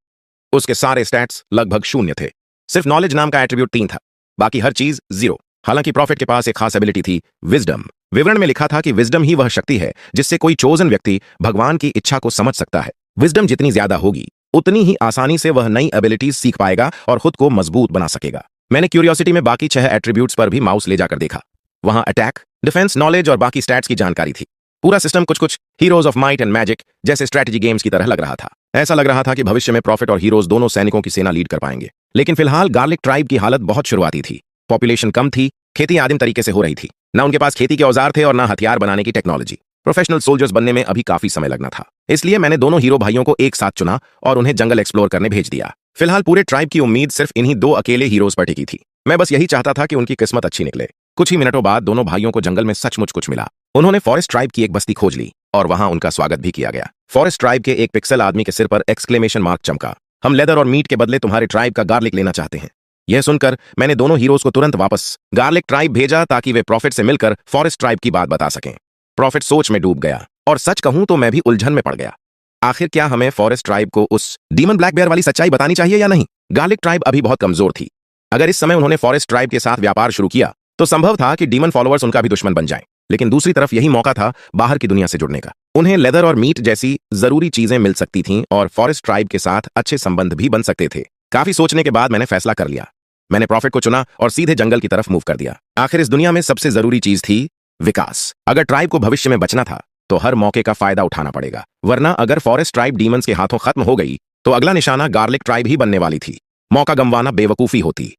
S1: उसके सारे स्टैट्स लगभग 0 थे। सिर्फ नॉलेज नाम का एट्रीब्यूट 3 था, बाकी हर चीज 0। हालांकि प्रॉफिट के पास एक खास एबिलिटी थी, विजडम। विवरण में लिखा था कि विजडम ही वह शक्ति है जिससे कोई चोजन व्यक्ति भगवान की इच्छा को समझ सकता है। विजडम जितनी ज्यादा होगी उतनी ही आसानी से वह नई एबिलिटीज सीख पाएगा और खुद को मजबूत बना सकेगा। मैंने क्यूरियोसिटी में बाकी 6 एट्रीब्यूट्स पर भी माउस ले जाकर देखा। वहां अटैक, डिफेंस, नॉलेज और बाकी स्टैट्स की जानकारी थी। पूरा सिस्टम कुछ heroes of might and magic जैसे स्ट्रेटजी गेम्स की तरह लग रहा था। ऐसा लग रहा था कि भविष्य में प्रॉफिट और हीरोज दोनों सैनिकों की सेना लीड कर पाएंगे। लेकिन फिलहाल गार्लिक ट्राइब की हालत बहुत शुरुआती थी। पॉपुलेशन कम थी, खेती आदिम तरीके से हो रही थी। ना उनके पास खेती के औजार थे और ना हथियार बनाने की टेक्नोलॉजी। प्रोफेशनल सोल्जर्स बनने में अभी काफी समय लगना था। इसलिए मैंने दोनों हीरो भाइयों को एक साथ चुना और उन्हें जंगल एक्सप्लोर करने भेज दिया। फिलहाल पूरे ट्राइब की उम्मीद सिर्फ इन्हीं 2 अकेले हीरोज पर टिकी थी। मैं बस यही चाहता था कि उनकी किस्मत अच्छी निकले। कुछ ही मिनटों बाद दोनों भाइयों को जंगल में सचमुच कुछ मिला। उन्होंने फॉरेस्ट ट्राइब की एक बस्ती खोज ली और वहां उनका स्वागत भी किया गया। फॉरेस्ट ट्राइब के एक पिक्सल आदमी के सिर पर एक्सक्लेमेशन मार्क चमका। हम लेदर और मीट के बदले तुम्हारे ट्राइब का गार्लिक लेना चाहते हैं। यह सुनकर मैंने दोनों हीरोज को तुरंत वापस गार्लिक ट्राइब भेजा ताकि वे प्रॉफिट से मिलकर फॉरेस्ट ट्राइब की बात बता सकें। प्रॉफिट सोच में डूब गया और सच कहूं तो मैं भी उलझन में पड़ गया। आखिर क्या हमें फॉरेस्ट ट्राइब को उस डीमन ब्लैक बेयर वाली सच्चाई बतानी चाहिए या नहीं? गार्लिक ट्राइब अभी बहुत कमजोर थी। अगर इस समय उन्होंने फॉरेस्ट ट्राइब के साथ व्यापार शुरू किया तो संभव था कि डीमन फॉलोअर्स उनका भी दुश्मन बन जाएं। लेकिन दूसरी तरफ यही मौका था बाहर की दुनिया से जुड़ने का। उन्हें लेदर और मीट जैसी जरूरी चीजें मिल सकती थीं और फॉरेस्ट ट्राइब के साथ अच्छे संबंध भी बन सकते थे। काफी सोचने के बाद मैंने फैसला कर लिया। मैंने प्रॉफिट को चुना और सीधे जंगल की तरफ मूव कर दिया। आखिर इस दुनिया में सबसे जरूरी चीज थी विकास। अगर ट्राइब को भविष्य में बचना था तो हर मौके का फायदा उठाना पड़ेगा, वरना अगर फॉरेस्ट ट्राइब डीमंस के हाथों खत्म हो गई तो अगला निशाना गार्लिक ट्राइब ही बनने वाली थी। मौका गंवाना बेवकूफी होती।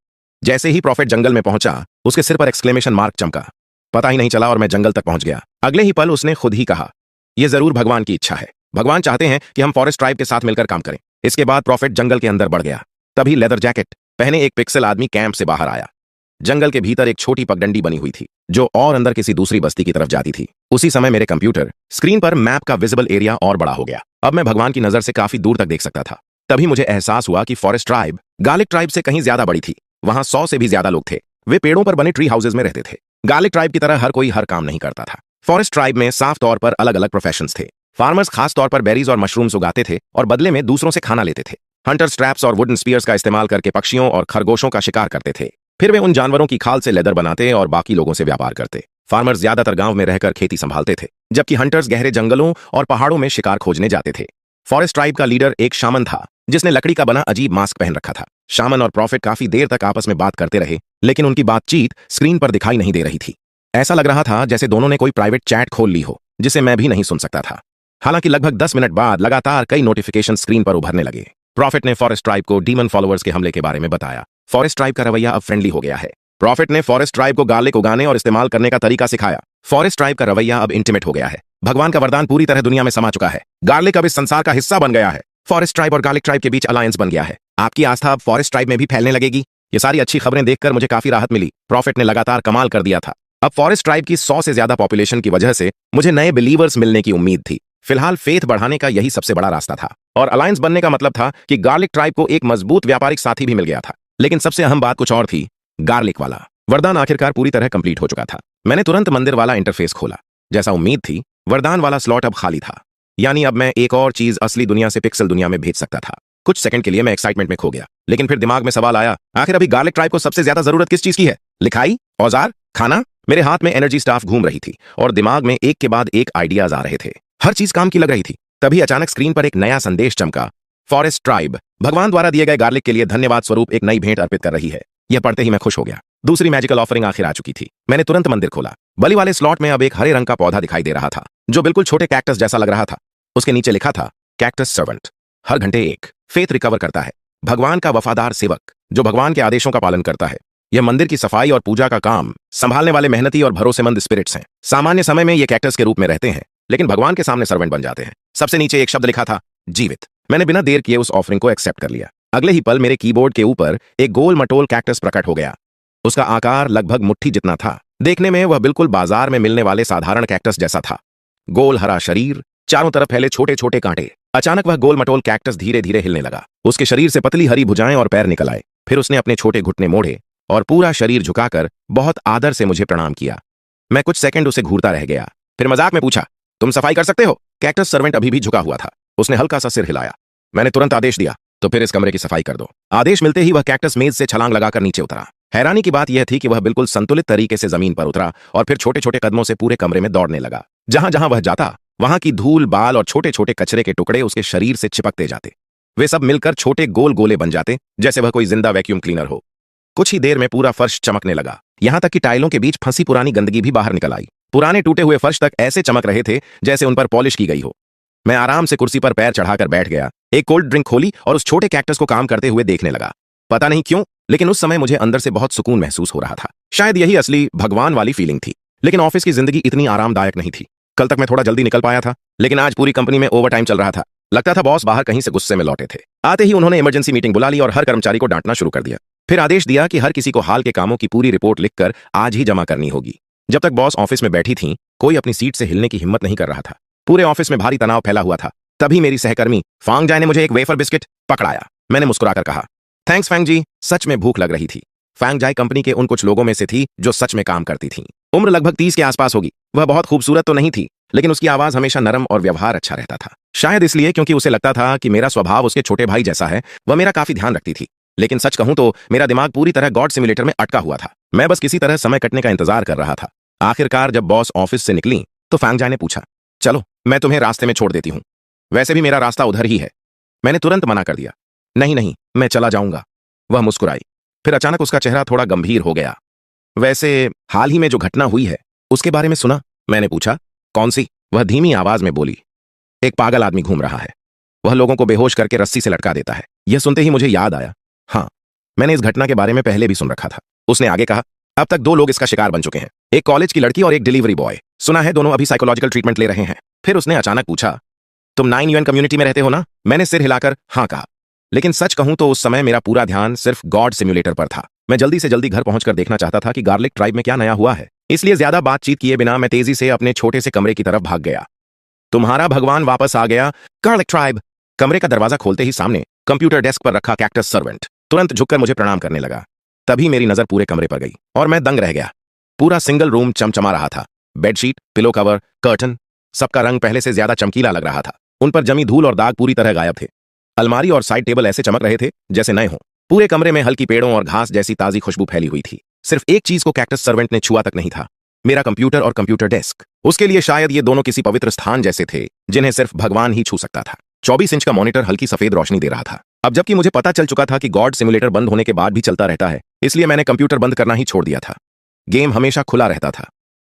S1: जैसे ही प्रॉफिट जंगल में पहुंचा, उसके सिर पर एक्सक्लेमेशन मार्क चमका। पता ही नहीं चला और मैं जंगल तक पहुंच गया। अगले ही पल उसने खुद ही कहा, यह जरूर भगवान की इच्छा है। भगवान चाहते हैं कि हम फॉरेस्ट ट्राइब के साथ मिलकर काम करें। इसके बाद प्रॉफिट जंगल के अंदर बढ़ गया। तभी लेदर जैकेट पहने एक पिक्सल आदमी कैंप से बाहर आया। जंगल के भीतर एक छोटी पगडंडी बनी हुई थी जो और अंदर किसी दूसरी बस्ती की तरफ जाती थी। उसी समय मेरे कंप्यूटर स्क्रीन पर मैप का विजिबल एरिया और बड़ा हो गया। अब मैं भगवान की नजर से काफी दूर तक देख सकता था। तभी मुझे एहसास हुआ कि फॉरेस्ट ट्राइब गार्लिक ट्राइब से कहीं ज्यादा बड़ी थी। वहां 100 से भी ज्यादा लोग थे। वे पेड़ों पर बने ट्री हाउसेज में रहते थे। गार्लिक ट्राइब की तरह हर कोई हर काम नहीं करता था। फॉरेस्ट ट्राइब में साफ तौर पर अलग अलग प्रोफेशंस थे। फार्मर्स खास तौर पर बेरीज और मशरूम्स उगाते थे और बदले में दूसरों से खाना लेते थे। हंटर्स ट्रैप्स और वुडन स्पीयर्स का इस्तेमाल करके पक्षियों और खरगोशों का शिकार करते थे। फिर वे उन जानवरों की खाल से लेदर बनाते और बाकी लोगों से व्यापार करते। फार्मर्स ज्यादातर गांव में रहकर खेती संभालते थे, जबकि हंटर्स गहरे जंगलों और पहाड़ों में शिकार खोजने जाते थे। फॉरेस्ट ट्राइब का लीडर एक शामन था जिसने लकड़ी का बना अजीब मास्क पहन रखा था। शामन और प्रॉफिट काफी देर तक आपस में बात करते रहे, लेकिन उनकी बातचीत स्क्रीन पर दिखाई नहीं दे रही थी। ऐसा लग रहा था जैसे दोनों ने कोई प्राइवेट चैट खोल ली हो जिसे मैं भी नहीं सुन सकता था। हालांकि लगभग 10 मिनट बाद लगातार कई नोटिफिकेशन स्क्रीन पर उभरने लगे। प्रॉफिट ने फॉरेस्ट ट्राइब को डीमन फॉलोअर्स के हमले के बारे में बताया। फॉरेस्ट ट्राइब का रवैया अब फ्रेंडली हो गया है। प्रॉफिट ने फॉरेस्ट ट्राइब को गार्लिक उगाने और इस्तेमाल करने का तरीका सिखाया। फॉरेस्ट ट्राइब का रवैया अब इंटीमेट हो गया है। भगवान का वरदान पूरी तरह दुनिया में समा चुका है। गार्लिक अब इस संसार का हिस्सा बन गया है। फॉरेस्ट ट्राइब और गार्लिक ट्राइब के बीच अलायंस बन गया है। आपकी आस्था अब फॉरेस्ट ट्राइब में भी फैलने लगेगी। ये सारी अच्छी खबरें देखकर मुझे काफी राहत मिली। प्रॉफिट ने लगातार कमाल कर दिया था। अब फॉरेस्ट ट्राइब की 100 से ज्यादा पॉपुलेशन की वजह से मुझे नए बिलीवर्स मिलने की उम्मीद थी। फिलहाल फेथ बढ़ाने का यही सबसे बड़ा रास्ता था और अलायंस बनने का मतलब था कि गार्लिक ट्राइब को एक मजबूत व्यापारिक साथी भी मिल गया था। लेकिन सबसे अहम बात कुछ और थी। गार्लिक वाला वरदान आखिरकार पूरी तरह कंप्लीट हो चुका था। मैंने तुरंत मंदिर वाला इंटरफेस खोला। जैसा उम्मीद थी, वरदान वाला स्लॉट अब खाली था। यानी अब मैं एक और चीज असली दुनिया से पिक्सल दुनिया में भेज सकता था। कुछ सेकंड के लिए मैं एक्साइटमेंट में खो गया, लेकिन फिर दिमाग में सवाल आया, आखिर अभी गार्लिक ट्राइब को सबसे ज्यादा जरूरत किस चीज की है? लिखाई, औजार, खाना? मेरे हाथ में एनर्जी स्टाफ घूम रही थी और दिमाग में एक के बाद एक आइडियाज आ रहे थे। हर चीज काम की लग रही थी। तभी अचानक स्क्रीन पर एक नया संदेश चमका। फॉरेस्ट ट्राइब भगवान द्वारा दिए गए गार्लिक के लिए धन्यवाद स्वरूप एक नई भेंट अर्पित कर रही है। यह पढ़ते ही मैं खुश हो गया। दूसरी मैजिकल ऑफरिंग आखिर आ चुकी थी। मैंने तुरंत मंदिर खोला। बलि वाले स्लॉट में अब एक हरे रंग का पौधा दिखाई दे रहा था, जो बिल्कुल छोटे कैक्टस जैसा लग रहा था। उसके नीचे लिखा था, कैक्टस सर्वेंट, हर घंटे एक फेथ रिकवर करता है। भगवान का वफादार सेवक जो भगवान के आदेशों का पालन करता है। यह मंदिर की सफाई और पूजा का काम संभालने वाले मेहनती और भरोसेमंद स्पिरिट्स हैं। सामान्य समय में ये कैक्टस के रूप में रहते हैं, लेकिन भगवान के सामने सर्वेंट बन जाते हैं। सबसे नीचे एक शब्द लिखा था, जीवित। मैंने बिना देर किए उस ऑफरिंग को एक्सेप्ट कर लिया। अगले ही पल मेरे कीबोर्ड के ऊपर एक गोल मटोल कैक्टस प्रकट हो गया। उसका आकार लगभग मुट्ठी जितना था। देखने में वह बिल्कुल बाजार में मिलने वाले साधारण कैक्टस जैसा था। गोल हरा शरीर, चारों तरफ फैले छोटे छोटे कांटे। अचानक वह गोल मटोल कैक्टस धीरे धीरे हिलने लगा। उसके शरीर से पतली हरी भुजाएं और पैर निकल आए। फिर उसने अपने छोटे घुटने मोड़े और पूरा शरीर झुकाकर बहुत आदर से मुझे प्रणाम किया। मैं कुछ सेकंड उसे घूरता रह गया, फिर मजाक में पूछा, तुम सफाई कर सकते हो? कैक्टस सर्वेंट अभी भी झुका हुआ था। उसने हल्का सा सिर हिलाया। मैंने तुरंत आदेश दिया, तो फिर इस कमरे की सफाई कर दो। आदेश मिलते ही वह कैक्टस मेज से छलांग लगाकर नीचे उतरा। हैरानी की बात यह थी कि वह बिल्कुल संतुलित तरीके से जमीन पर उतरा और फिर छोटे छोटे कदमों से पूरे कमरे में दौड़ने लगा। जहां जहां वह जाता, वहां की धूल, बाल और छोटे छोटे कचरे के टुकड़े उसके शरीर से चिपकते जाते। वे सब मिलकर छोटे गोल गोले बन जाते, जैसे वह कोई जिंदा वैक्यूम क्लीनर हो। कुछ ही देर में पूरा फर्श चमकने लगा। यहां तक कि टाइलों के बीच फंसी पुरानी गंदगी भी बाहर निकल आई। पुराने टूटे हुए फर्श तक ऐसे चमक रहे थे जैसे उन पर पॉलिश की गई हो। मैं आराम से कुर्सी पर पैर चढ़ाकर बैठ गया, एक कोल्ड ड्रिंक खोली और उस छोटे कैक्टस को काम करते हुए देखने लगा। पता नहीं क्यों, लेकिन उस समय मुझे अंदर से बहुत सुकून महसूस हो रहा था। शायद यही असली भगवान वाली फीलिंग थी। लेकिन ऑफिस की जिंदगी इतनी आरामदायक नहीं थी। कल तक मैं थोड़ा जल्दी निकल पाया था, लेकिन आज पूरी कंपनी में ओवर टाइम चल रहा था। लगता था बॉस बाहर कहीं से गुस्से में लौटे थे। आते ही उन्होंने इमरजेंसी मीटिंग बुला ली और हर कर्मचारी को डांटना शुरू कर दिया। फिर आदेश दिया कि हर किसी को हाल के कामों की पूरी रिपोर्ट लिखकर आज ही जमा करनी होगी। जब तक बॉस ऑफिस में बैठी थी, कोई अपनी सीट से हिलने की हिम्मत नहीं कर रहा था। पूरे ऑफिस में भारी तनाव फैला हुआ था। तभी मेरी सहकर्मी फांग जाय ने मुझे एक वेफर बिस्किट पकड़ाया। मैंने मुस्कुराकर कहा, थैंक्स फैंग जी। सच में भूख लग रही थी। फैंग जाय कंपनी के उन कुछ लोगों में से थी जो सच में काम करती थीं। उम्र लगभग 30 के आसपास होगी। वह बहुत खूबसूरत तो नहीं थी, लेकिन उसकी आवाज हमेशा नरम और व्यवहार अच्छा रहता था। शायद इसलिए क्योंकि उसे लगता था कि मेरा स्वभाव उसके छोटे भाई जैसा है। वह मेरा काफी ध्यान रखती थी। लेकिन सच कहूं तो मेरा दिमाग पूरी तरह गॉड सिमुलेटर में अटका हुआ था। मैं बस किसी तरह समय कटने का इंतजार कर रहा था। आखिरकार जब बॉस ऑफिस से निकली तो फैंग जाय ने पूछा, चलो मैं तुम्हें रास्ते में छोड़ देती हूं, वैसे भी मेरा रास्ता उधर ही है। मैंने तुरंत मना कर दिया, नहीं नहीं, मैं चला जाऊंगा। वह मुस्कुराई, फिर अचानक उसका चेहरा थोड़ा गंभीर हो गया। वैसे हाल ही में जो घटना हुई है उसके बारे में सुना? मैंने पूछा, कौन सी? वह धीमी आवाज में बोली, एक पागल आदमी घूम रहा है। वह लोगों को बेहोश करके रस्सी से लटका देता है। यह सुनते ही मुझे याद आया, हाँ, मैंने इस घटना के बारे में पहले भी सुन रखा था। उसने आगे कहा, अब तक 2 लोग इसका शिकार बन चुके हैं, एक कॉलेज की लड़की और एक डिलीवरी बॉय। सुना है दोनों अभी साइकोलॉजिकल ट्रीटमेंट ले रहे हैं। फिर उसने अचानक पूछा, तुम 9 UN कम्युनिटी में रहते हो ना? मैंने सिर हिलाकर हाँ कहा। लेकिन सच कहूं तो उस समय मेरा पूरा ध्यान सिर्फ गॉड सिम्युलेटर पर था। मैं जल्दी से जल्दी घर पहुंचकर देखना चाहता था कि गार्लिक ट्राइब में क्या नया हुआ है। इसलिए ज्यादा बातचीत किए बिना मैं तेजी से अपने छोटे से कमरे की तरफ भाग गया। तुम्हारा भगवान वापस आ गया, गार्लिक ट्राइब। कमरे का दरवाजा खोलते ही सामने कंप्यूटर डेस्क पर रखा कैक्टस सर्वेंट तुरंत झुककर मुझे प्रणाम करने लगा। तभी मेरी नजर पूरे कमरे पर गई और मैं दंग रह गया। पूरा सिंगल रूम चमचमा रहा था। बेडशीट, पिलो कवर, कर्टन, सबका रंग पहले से ज्यादा चमकीला लग रहा था। उन पर जमी धूल और दाग पूरी तरह गायब थे। अलमारी और साइड टेबल ऐसे चमक रहे थे जैसे नए हों। पूरे कमरे में हल्की पेड़ों और घास जैसी ताजी खुशबू फैली हुई थी। सिर्फ एक चीज को कैक्टस सर्वेंट ने छुआ तक नहीं था, मेरा कंप्यूटर और कंप्यूटर डेस्क। उसके लिए शायद ये दोनों किसी पवित्र स्थान जैसे थे जिन्हें सिर्फ भगवान ही छू सकता था। 24 इंच का मॉनिटर हल्की सफेद रोशनी दे रहा था। अब जबकि मुझे पता चल चुका था कि गॉड सिमुलेटर बंद होने के बाद भी चलता रहता है, इसलिए मैंने कंप्यूटर बंद करना ही छोड़ दिया था। गेम हमेशा खुला रहता था।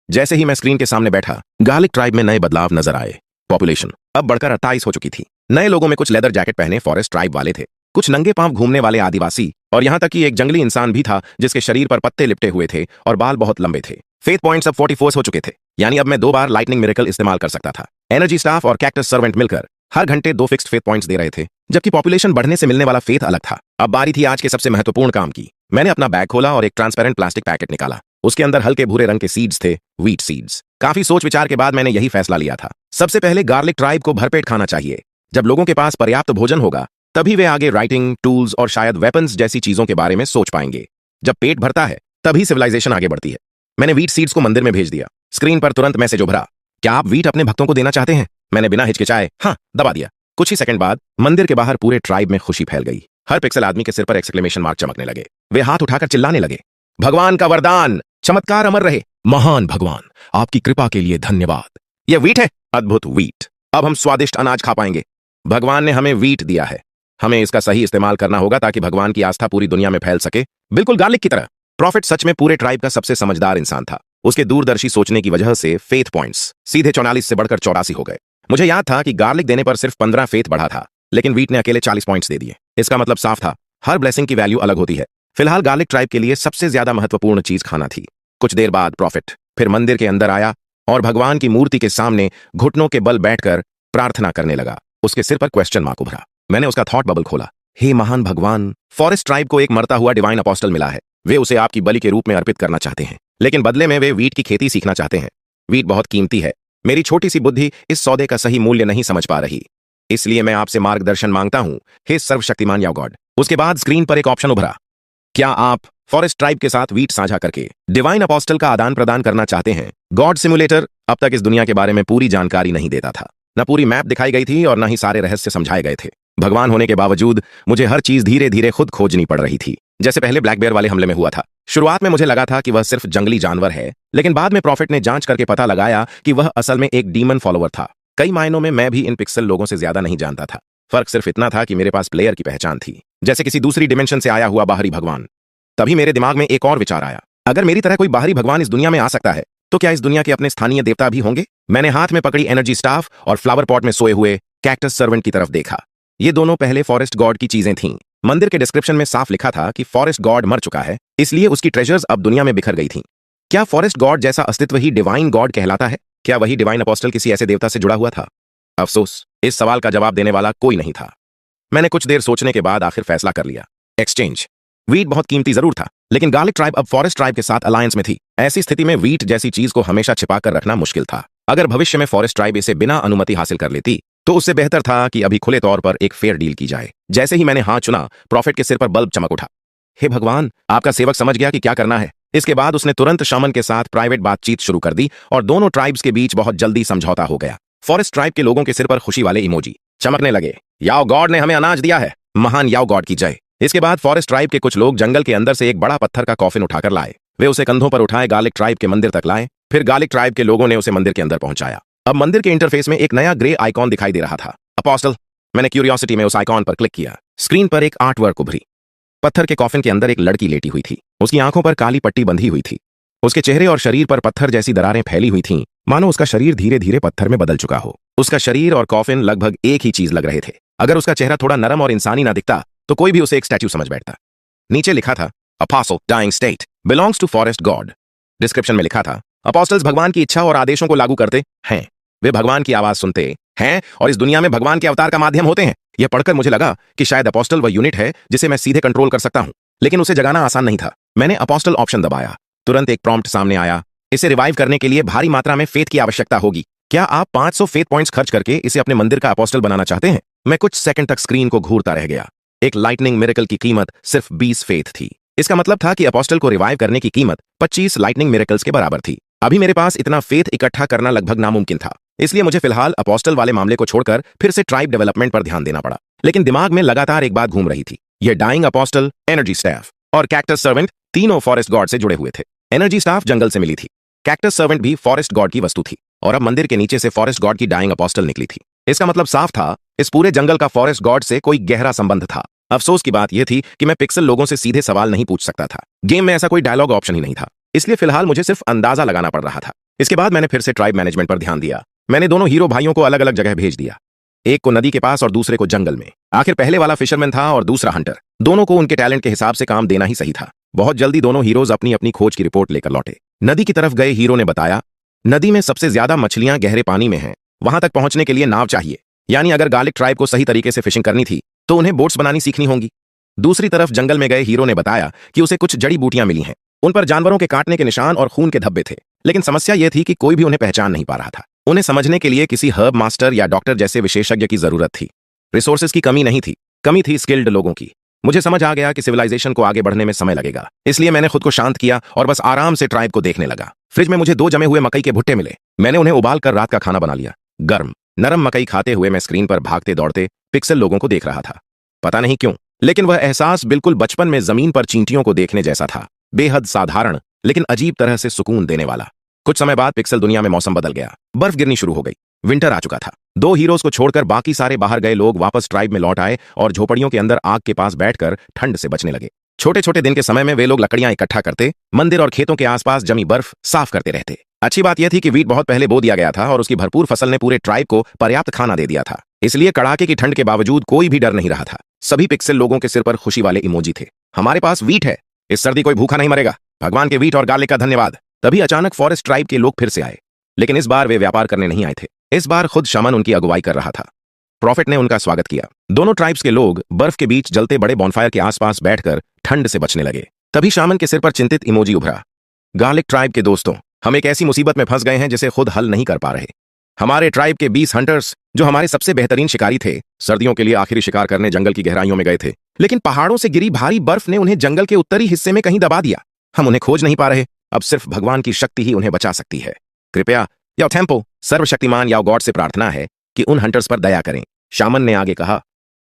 S1: जैसे ही मैं स्क्रीन के सामने बैठा, गार्लिक ट्राइब में नए बदलाव नजर आए। पॉपुलेशन अब बढ़कर 28 हो चुकी थी। नए लोगों में कुछ लेदर जैकेट पहने फॉरेस्ट ट्राइब वाले थे, कुछ नंगे पांव घूमने वाले आदिवासी, और यहां तक कि एक जंगली इंसान भी था जिसके शरीर पर पत्ते लिपटे हुए थे और बाल बहुत लंबे थे। फेथ पॉइंट्स अब 44 हो चुके थे, यानी अब मैं 2 बार लाइटनिंग मिरेकल इस्तेमाल कर सकता था। एनर्जी स्टाफ और कैक्टस सर्वेंट मिलकर हर घंटे 2 फिक्स्ड फेथ पॉइंट्स दे रहे थे, जबकि पॉपुलेशन बढ़ने से मिलने वाला फेथ अलग था। अब बारी थी आज के सबसे महत्वपूर्ण काम की। मैंने अपना बैग खोला और एक ट्रांसपेरेंट प्लास्टिक पैकेट निकाला। उसके अंदर हल्के भूरे रंग के सीड्स थे, व्हीट सीड्स। काफी सोच विचार के बाद मैंने यही फैसला लिया था। सबसे पहले गार्लिक ट्राइब को भरपेट खाना चाहिए। जब लोगों के पास पर्याप्त भोजन होगा, तभी वे आगे राइटिंग, टूल्स और शायद वेपन्स जैसी चीजों के बारे में सोच पाएंगे। जब पेट भरता है, तभी सिविलाइजेशन आगे बढ़ती है। मैंने व्हीट सीड्स को मंदिर में भेज दिया। स्क्रीन पर तुरंत मैसेज उभरा, क्या आप व्हीट अपने भक्तों को देना चाहते हैं? मैंने बिना हिचकिचाए हाँ दबा दिया। कुछ ही सेकंड बाद मंदिर के बाहर पूरे ट्राइब में खुशी फैल गई। हर पिक्सल आदमी के सिर पर एक्सक्लेमेशन मार्क चमकने लगे। वे हाथ उठाकर चिल्लाने लगे, भगवान का वरदान, चमत्कार अमर रहे, महान भगवान, आपकी कृपा के लिए धन्यवाद। यह वीट है, अद्भुत वीट। अब हम स्वादिष्ट अनाज खा पाएंगे। भगवान ने हमें वीट दिया है, हमें इसका सही इस्तेमाल करना होगा ताकि भगवान की आस्था पूरी दुनिया में फैल सके, बिल्कुल गार्लिक की तरह। प्रॉफिट सच में पूरे ट्राइब का सबसे समझदार इंसान था। उसके दूरदर्शी सोचने की वजह से फेथ पॉइंट्स सीधे 44 से बढ़कर 84 हो गए। मुझे याद था कि गार्लिक देने पर सिर्फ 15 फेथ बढ़ा था, लेकिन वीट ने अकेले 40 पॉइंट्स दे दिए। इसका मतलब साफ था, हर ब्लेसिंग की वैल्यू अलग होती है। फिलहाल गार्लिक ट्राइब के लिए सबसे ज्यादा महत्वपूर्ण चीज खाना थी। कुछ देर बाद प्रॉफिट फिर मंदिर के अंदर आया और भगवान की मूर्ति के सामने घुटनों के बल बैठकर प्रार्थना करने लगा। उसके सिर पर क्वेश्चन मार्क उभरा। मैंने उसका थॉट बबल खोला। हे महान भगवान, फॉरेस्ट ट्राइब को एक मरता हुआ डिवाइन अपोस्टल मिला है। वे उसे आपकी बलि के रूप में अर्पित करना चाहते हैं, लेकिन बदले में वे वीट की खेती सीखना चाहते हैं। वीट बहुत कीमती है। मेरी छोटी सी बुद्धि इस सौदे का सही मूल्य नहीं समझ पा रही, इसलिए मैं आपसे मार्गदर्शन मांगता हूं, हे सर्वशक्तिमान याव गॉड। उसके बाद स्क्रीन पर एक ऑप्शन उभरा। क्या आप फॉरेस्ट ट्राइब के साथ वीट साझा करके डिवाइन अपोस्टल का आदान प्रदान करना चाहते हैं? गॉड सिमुलेटर अब तक इस दुनिया के बारे में पूरी जानकारी नहीं देता था। न पूरी मैप दिखाई गई थी और न ही सारे रहस्य समझाए गए थे। भगवान होने के बावजूद मुझे हर चीज धीरे धीरे खुद खोजनी पड़ रही थी, जैसे पहले ब्लैक बेयर वाले हमले में हुआ था। शुरुआत में मुझे लगा था कि वह सिर्फ जंगली जानवर है, लेकिन बाद में प्रॉफिट ने जांच करके पता लगाया कि वह असल में एक डीमन फॉलोअर था। कई मायनों में मैं भी इन पिक्सल लोगों से ज्यादा नहीं जानता था। फर्क सिर्फ इतना था कि मेरे पास प्लेयर की पहचान थी, जैसे किसी दूसरी डिमेंशन से आया हुआ बाहरी भगवान। तभी मेरे दिमाग में एक और विचार आया, अगर मेरी तरह कोई बाहरी भगवान इस दुनिया में आ सकता है, तो क्या इस दुनिया के अपने स्थानीय देवता भी होंगे? मैंने हाथ में पकड़ी एनर्जी स्टाफ और फ्लावर पॉट में सोए हुए कैक्टस सर्वेंट की तरफ देखा। ये दोनों पहले फॉरेस्ट गॉड की चीजें थीं। मंदिर के डिस्क्रिप्शन में साफ लिखा था कि फॉरेस्ट गॉड मर चुका है, इसलिए उसकी ट्रेजर्स अब दुनिया में बिखर गई थीं। क्या फॉरेस्ट गॉड जैसा अस्तित्व ही डिवाइन गॉड कहलाता है? क्या वही डिवाइन अपोस्टल किसी ऐसे देवता से जुड़ा हुआ था? अफसोस, इस सवाल का जवाब देने वाला कोई नहीं था। मैंने कुछ देर सोचने के बाद आखिर फैसला कर लिया। एक्सचेंज। वीट बहुत कीमती जरूर था, लेकिन गार्लिक ट्राइब अब फॉरेस्ट ट्राइब के साथ अलायंस में थी। ऐसी स्थिति में वीट जैसी चीज को हमेशा छिपा कर रखना मुश्किल था। अगर भविष्य में फॉरेस्ट ट्राइब इसे बिना अनुमति हासिल कर लेती, तो उससे बेहतर था कि अभी खुले तौर पर एक फेयर डील की जाए। जैसे ही मैंने हाथ चुना, प्रॉफिट के सिर पर बल्ब चमक उठा। हे भगवान, आपका सेवक समझ गया कि क्या करना है। इसके बाद उसने तुरंत शामन के साथ प्राइवेट बातचीत शुरू कर दी और दोनों ट्राइब्स के बीच बहुत जल्दी समझौता हो गया। फॉरेस्ट ट्राइब के लोगों के सिर पर खुशी वाले इमोजी चमकने लगे। याव गॉड ने हमें अनाज दिया है, महान याव गॉड की जय। इसके बाद फॉरेस्ट ट्राइब के कुछ लोग जंगल के अंदर से एक बड़ा पत्थर का कॉफिन उठाकर लाए। वे उसे कंधों पर उठाए गार्लिक ट्राइब के मंदिर तक लाए। फिर गार्लिक ट्राइब के लोगों ने उसे मंदिर के अंदर पहुंचाया। अब मंदिर के इंटरफेस में एक नया ग्रे आइकॉन दिखाई दे रहा था, अपोस्टल। मैंने क्यूरियोसिटी में उस आइकॉन पर क्लिक किया। स्क्रीन पर एक आर्ट वर्क उभरी। पत्थर के कॉफिन के अंदर एक लड़की लेटी हुई थी। उसकी आंखों पर काली पट्टी बंधी हुई थी। उसके चेहरे और शरीर पर पत्थर जैसी दरारें फैली हुई थीं, मानो उसका शरीर धीरे धीरे पत्थर में बदल चुका हो। उसका शरीर और कॉफिन लगभग एक ही चीज लग रहे थे। अगर उसका चेहरा थोड़ा नरम और इंसानी ना दिखता, तो कोई भी उसे एक स्टैच्यू समझ बैठता। नीचे लिखा था, apostle dying state belongs to forest god. Description में लिखा था, अपोस्टल्स भगवान की इच्छा और आदेशों को लागू करते हैं। वे भगवान की आवाज सुनते हैं और इस दुनिया में भगवान के अवतार का माध्यम होते हैं। यह पढ़कर मुझे लगा कि शायद अपोस्टल वह यूनिट है जिसे मैं सीधे कंट्रोल कर सकता हूं, लेकिन उसे जगाना आसान नहीं था। मैंने अपोस्टल ऑप्शन दबाया। तुरंत एक प्रॉम्प्ट सामने आया, इसे रिवाइव करने के लिए भारी मात्रा में फेथ की आवश्यकता होगी। क्या आप 500 फेथ पॉइंट्स खर्च करके इसे अपने मंदिर का अपोस्टल बनाना चाहते हैं? मैं कुछ सेकंड तक स्क्रीन को घूरता रह गया। एक लाइटनिंग मिरेकल की कीमत सिर्फ 20 फेथ थी। इसका मतलब था कि अपोस्टल को रिवाइव करने की कीमत 25 लाइटनिंग मिरेकल्स के बराबर थी। अभी मेरे पास इतना फेथ इकट्ठा करना लगभग नामुमकिन था, इसलिए मुझे फिलहाल अपोस्टल वाले मामले को छोड़कर फिर से ट्राइब डेवलपमेंट पर ध्यान देना पड़ा। लेकिन दिमाग में लगातार एक बात घूम रही थी, यह डाइंग अपोस्टल, एनर्जी स्टाफ और कैक्टस सर्वेंट तीनों फॉरेस्ट गॉड से जुड़े हुए थे। एनर्जी स्टाफ जंगल से मिली थी, कैक्टस सर्वेंट भी फॉरेस्ट गॉड की वस्तु थी, और अब मंदिर के नीचे से फॉरेस्ट गॉड की डाइंग अपोस्टल निकली थी। इसका मतलब साफ था, इस पूरे जंगल का फॉरेस्ट गॉड से कोई गहरा संबंध था। अफसोस की बात यह थी कि मैं पिक्सल लोगों से सीधे सवाल नहीं पूछ सकता था। गेम में ऐसा कोई डायलॉग ऑप्शन ही नहीं था, इसलिए फिलहाल मुझे सिर्फ अंदाजा लगाना पड़ रहा था। इसके बाद मैंने फिर से ट्राइब मैनेजमेंट पर ध्यान दिया। मैंने दोनों हीरो भाइयों को अलग अलग जगह भेज दिया, एक को नदी के पास और दूसरे को जंगल में। आखिर पहले वाला फिशरमैन था और दूसरा हंटर। दोनों को उनके टैलेंट के हिसाब से काम देना ही सही था। बहुत जल्दी दोनों हीरोज अपनी अपनी खोज की रिपोर्ट लेकर लौटे। नदी की तरफ गए हीरो ने बताया, नदी में सबसे ज्यादा मछलियां गहरे पानी में हैं, वहां तक पहुंचने के लिए नाव चाहिए। यानी अगर गार्लिक ट्राइब को सही तरीके से फिशिंग करनी थी, तो उन्हें बोट्स बनानी सीखनी होंगी। दूसरी तरफ जंगल में गए हीरो ने बताया कि उसे कुछ जड़ी बूटियां मिली हैं। उन पर जानवरों के काटने के निशान और खून के धब्बे थे, लेकिन समस्या यह थी कि कोई भी उन्हें पहचान नहीं पा रहा था। उन्हें समझने के लिए किसी हर्ब मास्टर या डॉक्टर जैसे विशेषज्ञ की जरूरत थी। रिसोर्सेज की कमी नहीं थी, कमी थी स्किल्ड लोगों की। मुझे समझ आ गया कि सिविलाइजेशन को आगे बढ़ने में समय लगेगा, इसलिए मैंने खुद को शांत किया और बस आराम से ट्राइब को देखने लगा। फ्रिज में मुझे 2 जमे हुए मकई के भुट्टे मिले। मैंने उन्हें उबाल कर रात का खाना बना लिया। गर्म नरम मकई खाते हुए मैं स्क्रीन पर भागते दौड़ते पिक्सल लोगों को देख रहा था। पता नहीं क्यों, लेकिन वह एहसास बिल्कुल बचपन में जमीन पर चींटियों को देखने जैसा था। बेहद साधारण लेकिन अजीब तरह से सुकून देने वाला। कुछ समय बाद पिक्सल दुनिया में मौसम बदल गया। बर्फ गिरनी शुरू हो गई। विंटर आ चुका था। दो हीरोज को छोड़कर बाकी सारे बाहर गए लोग वापस ट्राइब में लौट आए और झोपड़ियों के अंदर आग के पास बैठकर ठंड से बचने लगे। छोटे छोटे दिन के समय में वे लोग लकड़ियां इकट्ठा करते, मंदिर और खेतों के आसपास जमी बर्फ साफ करते रहते। अच्छी बात यह थी कि वीट बहुत पहले बो दिया गया था और उसकी भरपूर फसल ने पूरे ट्राइब को पर्याप्त खाना दे दिया था। इसलिए कड़ाके की ठंड के बावजूद कोई भी डर नहीं रहा था। सभी पिक्सल लोगों के सिर पर खुशी वाले इमोजी थे। हमारे पास वीट है, इस सर्दी कोई भूखा नहीं मरेगा। भगवान के वीट और गार्लिक का धन्यवाद। तभी अचानक फॉरेस्ट ट्राइब के लोग फिर से आए, लेकिन इस बार वे व्यापार करने नहीं आए थे। इस बार खुद शामन उनकी अगुवाई कर रहा था। प्रॉफिट ने उनका स्वागत किया। दोनों ट्राइब्स के लोग बर्फ के बीच जलते बड़े बॉनफायर के आसपास बैठकर ठंड से बचने लगे। तभी शामन के सिर पर चिंतित इमोजी उभरा। गार्लिक ट्राइब के दोस्तों, हम एक ऐसी मुसीबत में फंस गए हैं जिसे खुद हल नहीं कर पा रहे। हमारे ट्राइब के 20 हंटर्स, जो हमारे सबसे बेहतरीन शिकारी थे, सर्दियों के लिए आखिरी शिकार करने जंगल की गहराइयों में गए थे, लेकिन पहाड़ों से गिरी भारी बर्फ ने उन्हें जंगल के उत्तरी हिस्से में कहीं दबा दिया। हम उन्हें खोज नहीं पा रहे। अब सिर्फ भगवान की शक्ति ही उन्हें बचा सकती है। कृपया याओ टेम्पो, सर्वशक्तिमान याओ गॉड से प्रार्थना है कि उन हंटर्स पर दया करें। शामन ने आगे कहा,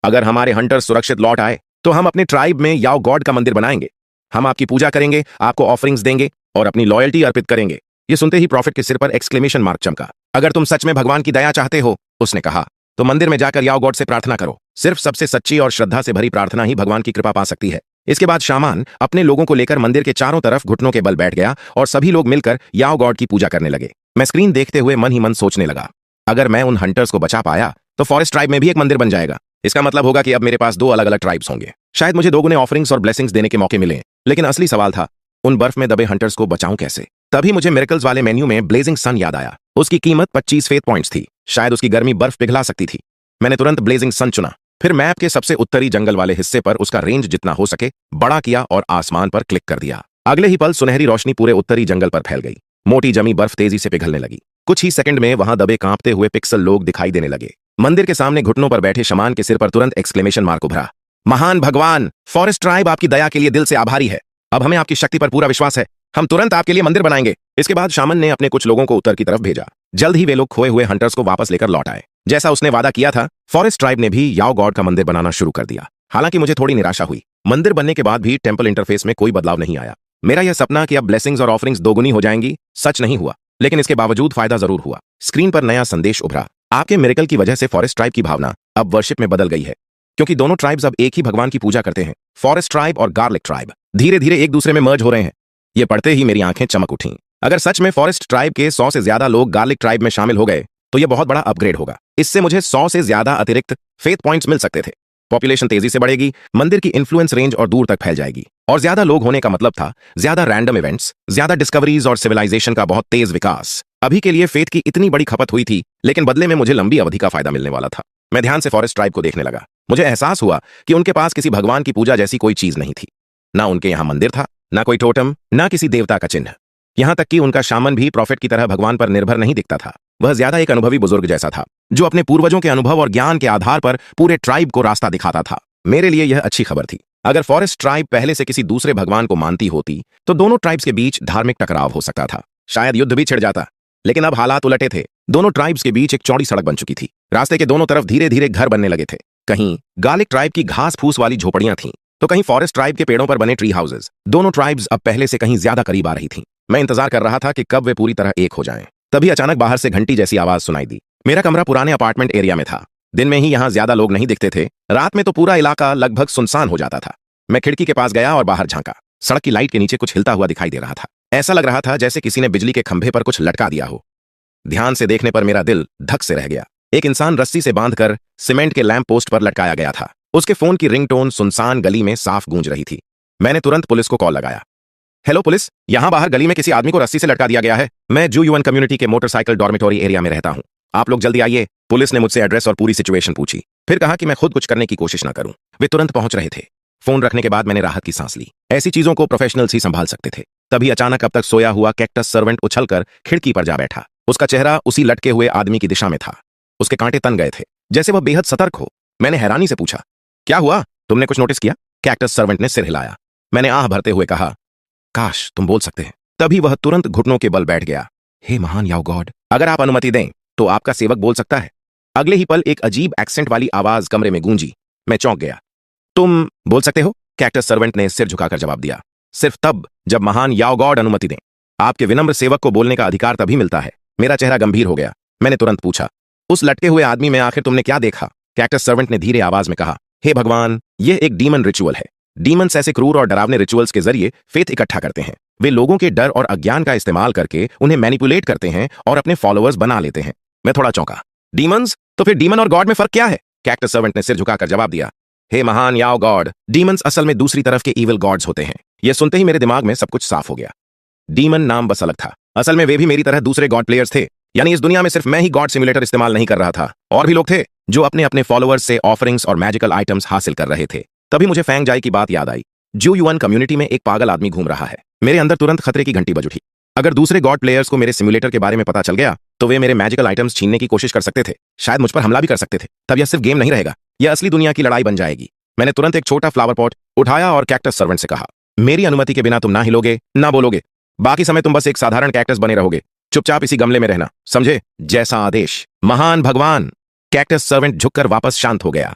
S1: अगर हमारे हंटर्स सुरक्षित लौट आए तो हम अपने ट्राइब में याओ गॉड का मंदिर बनाएंगे। हम आपकी पूजा करेंगे, आपको ऑफरिंग्स देंगे और अपनी लॉयल्टी अर्पित करेंगे। ये सुनते ही प्रॉफिट के सिर पर एक्सक्लेमेशन मार्क चमका। अगर तुम सच में भगवान की दया चाहते हो, उसने कहा, तो मंदिर में जाकर याओ गॉड से प्रार्थना करो। सिर्फ सबसे सच्ची और श्रद्धा से भरी प्रार्थना ही भगवान की कृपा पा सकती है। इसके बाद शामान अपने लोगों को लेकर मंदिर के चारों तरफ घुटनों के बल बैठ गया और सभी लोग मिलकर याओ गॉड की पूजा करने लगे। मैं स्क्रीन देखते हुए मन ही मन सोचने लगा, अगर मैं उन हंटर्स को बचा पाया तो फॉरेस्ट ट्राइब में भी एक मंदिर बन जाएगा। इसका मतलब होगा कि अब मेरे पास 2 अलग अलग ट्राइब्स होंगे। शायद मुझे दोगुने ऑफरिंग्स और ब्लेसिंग्स देने के मौके मिले। लेकिन असली सवाल था, उन बर्फ में दबे हंटर्स को बचाऊं कैसे? तभी मुझे मिरेकल्स वाले मेन्यू में ब्लेजिंग सन याद आया। उसकी कीमत 25 फेथ पॉइंट्स थी। शायद उसकी गर्मी बर्फ पिघला सकती थी। मैंने तुरंत ब्लेजिंग सन चुना। फिर मैप के सबसे उत्तरी जंगल वाले हिस्से पर उसका रेंज जितना हो सके बड़ा किया और आसमान पर क्लिक कर दिया। अगले ही पल सुनहरी रोशनी पूरे उत्तरी जंगल पर फैल गई। मोटी जमी बर्फ तेजी से पिघलने लगी। कुछ ही सेकंड में वहां दबे कांपते हुए पिक्सल लोग दिखाई देने लगे। मंदिर के सामने घुटनों पर बैठे शमान के सिर पर तुरंत एक्सक्लेमेशन मार्क उभरा। महान भगवान, फॉरेस्ट ट्राइब आपकी दया के लिए दिल से आभारी है। अब हमें आपकी शक्ति पर पूरा विश्वास है। हम तुरंत आपके लिए मंदिर बनाएंगे। इसके बाद शामन ने अपने कुछ लोगों को उत्तर की तरफ भेजा। जल्द ही वे लोग खोए हुए हंटर्स को वापस लेकर लौट आए। जैसा उसने वादा किया था, फॉरेस्ट ट्राइब ने भी याओ गॉड का मंदिर बनाना शुरू कर दिया। हालांकि मुझे थोड़ी निराशा हुई। मंदिर बनने के बाद भी टेंपल इंटरफेस में कोई बदलाव नहीं आया। मेरा यह सपना कि अब ब्लेसिंग्स और ऑफरिंग्स दोगुनी हो जाएंगी, सच नहीं हुआ। लेकिन इसके बावजूद फायदा जरूर हुआ। स्क्रीन पर नया संदेश उभरा। आपके मिरेकल की वजह से फॉरेस्ट ट्राइब की भावना अब वर्शिप में बदल गई है, क्योंकि दोनों ट्राइब्स अब एक ही भगवान की पूजा करते हैं। फॉरेस्ट ट्राइब और गार्लिक ट्राइब धीरे धीरे एक दूसरे में मर्ज हो रहे हैं। ये पढ़ते ही मेरी आंखें चमक उठीं। अगर सच में फॉरेस्ट ट्राइब के 100 से ज्यादा लोग गार्लिक ट्राइब में शामिल हो गए तो यह बहुत बड़ा अपग्रेड होगा। इससे मुझे 100 से ज्यादा अतिरिक्त फेथ पॉइंट्स मिल सकते थे। पॉपुलेशन तेजी से बढ़ेगी, मंदिर की इन्फ्लुएंस रेंज और दूर तक फैल जाएगी। और ज्यादा लोग होने का मतलब था ज्यादा रैंडम इवेंट्स, ज्यादा डिस्कवरीज और सिविलाइजेशन का बहुत तेज विकास। अभी के लिए फेथ की इतनी बड़ी खपत हुई थी, लेकिन बदले में मुझे लंबी अवधि का फायदा मिलने वाला था। मैं ध्यान से फॉरेस्ट ट्राइब को देखने लगा। मुझे एहसास हुआ कि उनके पास किसी भगवान की पूजा जैसी कोई चीज नहीं थी। ना उनके यहाँ मंदिर था, ना कोई टोटम, ना किसी देवता का चिन्ह। यहां तक कि उनका शामन भी प्रॉफिट की तरह भगवान पर निर्भर नहीं दिखता था। वह ज्यादा एक अनुभवी बुजुर्ग जैसा था, जो अपने पूर्वजों के अनुभव और ज्ञान के आधार पर पूरे ट्राइब को रास्ता दिखाता था। मेरे लिए यह अच्छी खबर थी। अगर फॉरेस्ट ट्राइब पहले से किसी दूसरे भगवान को मानती होती तो दोनों ट्राइब्स के बीच धार्मिक टकराव हो सकता था। शायद युद्ध भी छिड़ जाता। लेकिन अब हालात उलटे थे। दोनों ट्राइब्स के बीच एक चौड़ी सड़क बन चुकी थी। रास्ते के दोनों तरफ धीरे धीरे घर बनने लगे थे। कहीं गार्लिक ट्राइब की घास फूस वाली झोपड़ियां थीं, तो कहीं फॉरेस्ट ट्राइब के पेड़ों पर बने ट्री हाउसेज। दोनों ट्राइब्स अब पहले से कहीं ज्यादा करीब आ रही थीं। मैं इंतजार कर रहा था कि कब वे पूरी तरह एक हो जाएं। तभी अचानक बाहर से घंटी जैसी आवाज सुनाई दी। मेरा कमरा पुराने अपार्टमेंट एरिया में था। दिन में ही यहाँ ज्यादा लोग नहीं दिखते थे। रात में तो पूरा इलाका लगभग सुनसान हो जाता था। मैं खिड़की के पास गया और बाहर झांका। सड़क की लाइट के नीचे कुछ हिलता हुआ दिखाई दे रहा था। ऐसा लग रहा था जैसे किसी ने बिजली के खंभे पर कुछ लटका दिया हो। ध्यान से देखने पर मेरा दिल धक से रह गया। एक इंसान रस्सी से बांधकर सीमेंट के लैंप पोस्ट पर लटकाया गया था। उसके फोन की रिंगटोन सुनसान गली में साफ गूंज रही थी। मैंने तुरंत पुलिस को कॉल लगाया। हेलो पुलिस, यहाँ बाहर गली में किसी आदमी को रस्सी से लटका दिया गया है। मैं जू यूएन कम्युनिटी के मोटरसाइकिल डॉर्मेटोरी एरिया में रहता हूँ। आप लोग जल्दी आइए। पुलिस ने मुझसे एड्रेस और पूरी सिचुएशन पूछी, फिर कहा कि मैं खुद कुछ करने की कोशिश ना करूं। वे तुरंत पहुंच रहे थे। फोन रखने के बाद मैंने राहत की सांस ली। ऐसी चीजों को प्रोफेशनल्स ही संभाल सकते थे। तभी अचानक अब तक सोया हुआ कैक्टस सर्वेंट उछलकर खिड़की पर जा बैठा। उसका चेहरा उसी लटके हुए आदमी की दिशा में था। उसके कांटे तन गए थे, जैसे वह बेहद सतर्क हो। मैंने हैरानी से पूछा, क्या हुआ? तुमने कुछ नोटिस किया? कैक्टस सर्वेंट ने सिर हिलाया। मैंने आह भरते हुए कहा, काश तुम बोल सकते हैं। तभी वह तुरंत घुटनों के बल बैठ गया। हे महान याओ गॉड, अगर आप अनुमति दें तो आपका सेवक बोल सकता है। अगले ही पल एक अजीब एक्सेंट वाली आवाज कमरे में गूंजी। मैं चौंक गया। तुम बोल सकते हो? कैक्टस सर्वेंट ने सिर झुकाकर जवाब दिया। सिर्फ तब जब महान याओ गॉड अनुमति दें। आपके विनम्र सेवक को बोलने का अधिकार तभी मिलता है। मेरा चेहरा गंभीर हो गया। मैंने तुरंत पूछा, उस लटके हुए आदमी में आखिर तुमने क्या देखा? कैक्टस सर्वेंट ने धीरे आवाज में कहा, हे भगवान, यह एक डीमन रिचुअल है। डीमंस ऐसे क्रूर और डरावने रिचुअल्स के जरिए फेथ इकट्ठा करते हैं। वे लोगों के डर और अज्ञान का इस्तेमाल करके उन्हें मैनिपुलेट करते हैं और अपने फॉलोअर्स बना लेते हैं। मैं थोड़ा चौंका। डीमंस? तो फिर डीमन और गॉड में फर्क क्या है? कैक्टस सर्वेंट ने सिर झुकाकर जवाब दिया, हे महान याओ गॉड, डीमंस असल में दूसरी तरफ के इविल गॉड्स होते हैं। यह सुनते ही मेरे दिमाग में सब कुछ साफ हो गया। डीमन नाम बस अलग था, असल में वे भी मेरी तरह दूसरे गॉड प्लेयर्स थे। यानी इस दुनिया में सिर्फ मैं ही गॉड सिमुलेटर इस्तेमाल नहीं कर रहा था, और भी लोग थे जो अपने अपने फॉलोअर्स से ऑफरिंग्स और मैजिकल आइटम्स हासिल कर रहे थे। तभी मुझे फैंग जाई की बात याद आई। जू युआन कम्युनिटी में एक पागल आदमी घूम रहा है। मेरे अंदर तुरंत खतरे की घंटी बज उठी। अगर दूसरे गॉड प्लेयर्स को मेरे सिमुलेटर के बारे में पता चल गया तो वे मेरे मैजिकल आइटम्स छीनने की कोशिश कर सकते थे, शायद मुझ पर हमला भी कर सकते थे। तब यह सिर्फ गेम नहीं रहेगा, यह असली दुनिया की लड़ाई बन जाएगी। मैंने तुरंत एक छोटा फ्लावर पॉट उठाया और कैक्टस सर्वेंट से कहा, मेरी अनुमति के बिना तुम ना हिलोगे ना बोलोगे। बाकी समय तुम बस एक साधारण कैक्टस बने रहोगे। चुपचाप इसी गमले में रहना, समझे? जैसा आदेश महान भगवान। कैक्टस सर्वेंट झुककर वापस शांत हो गया।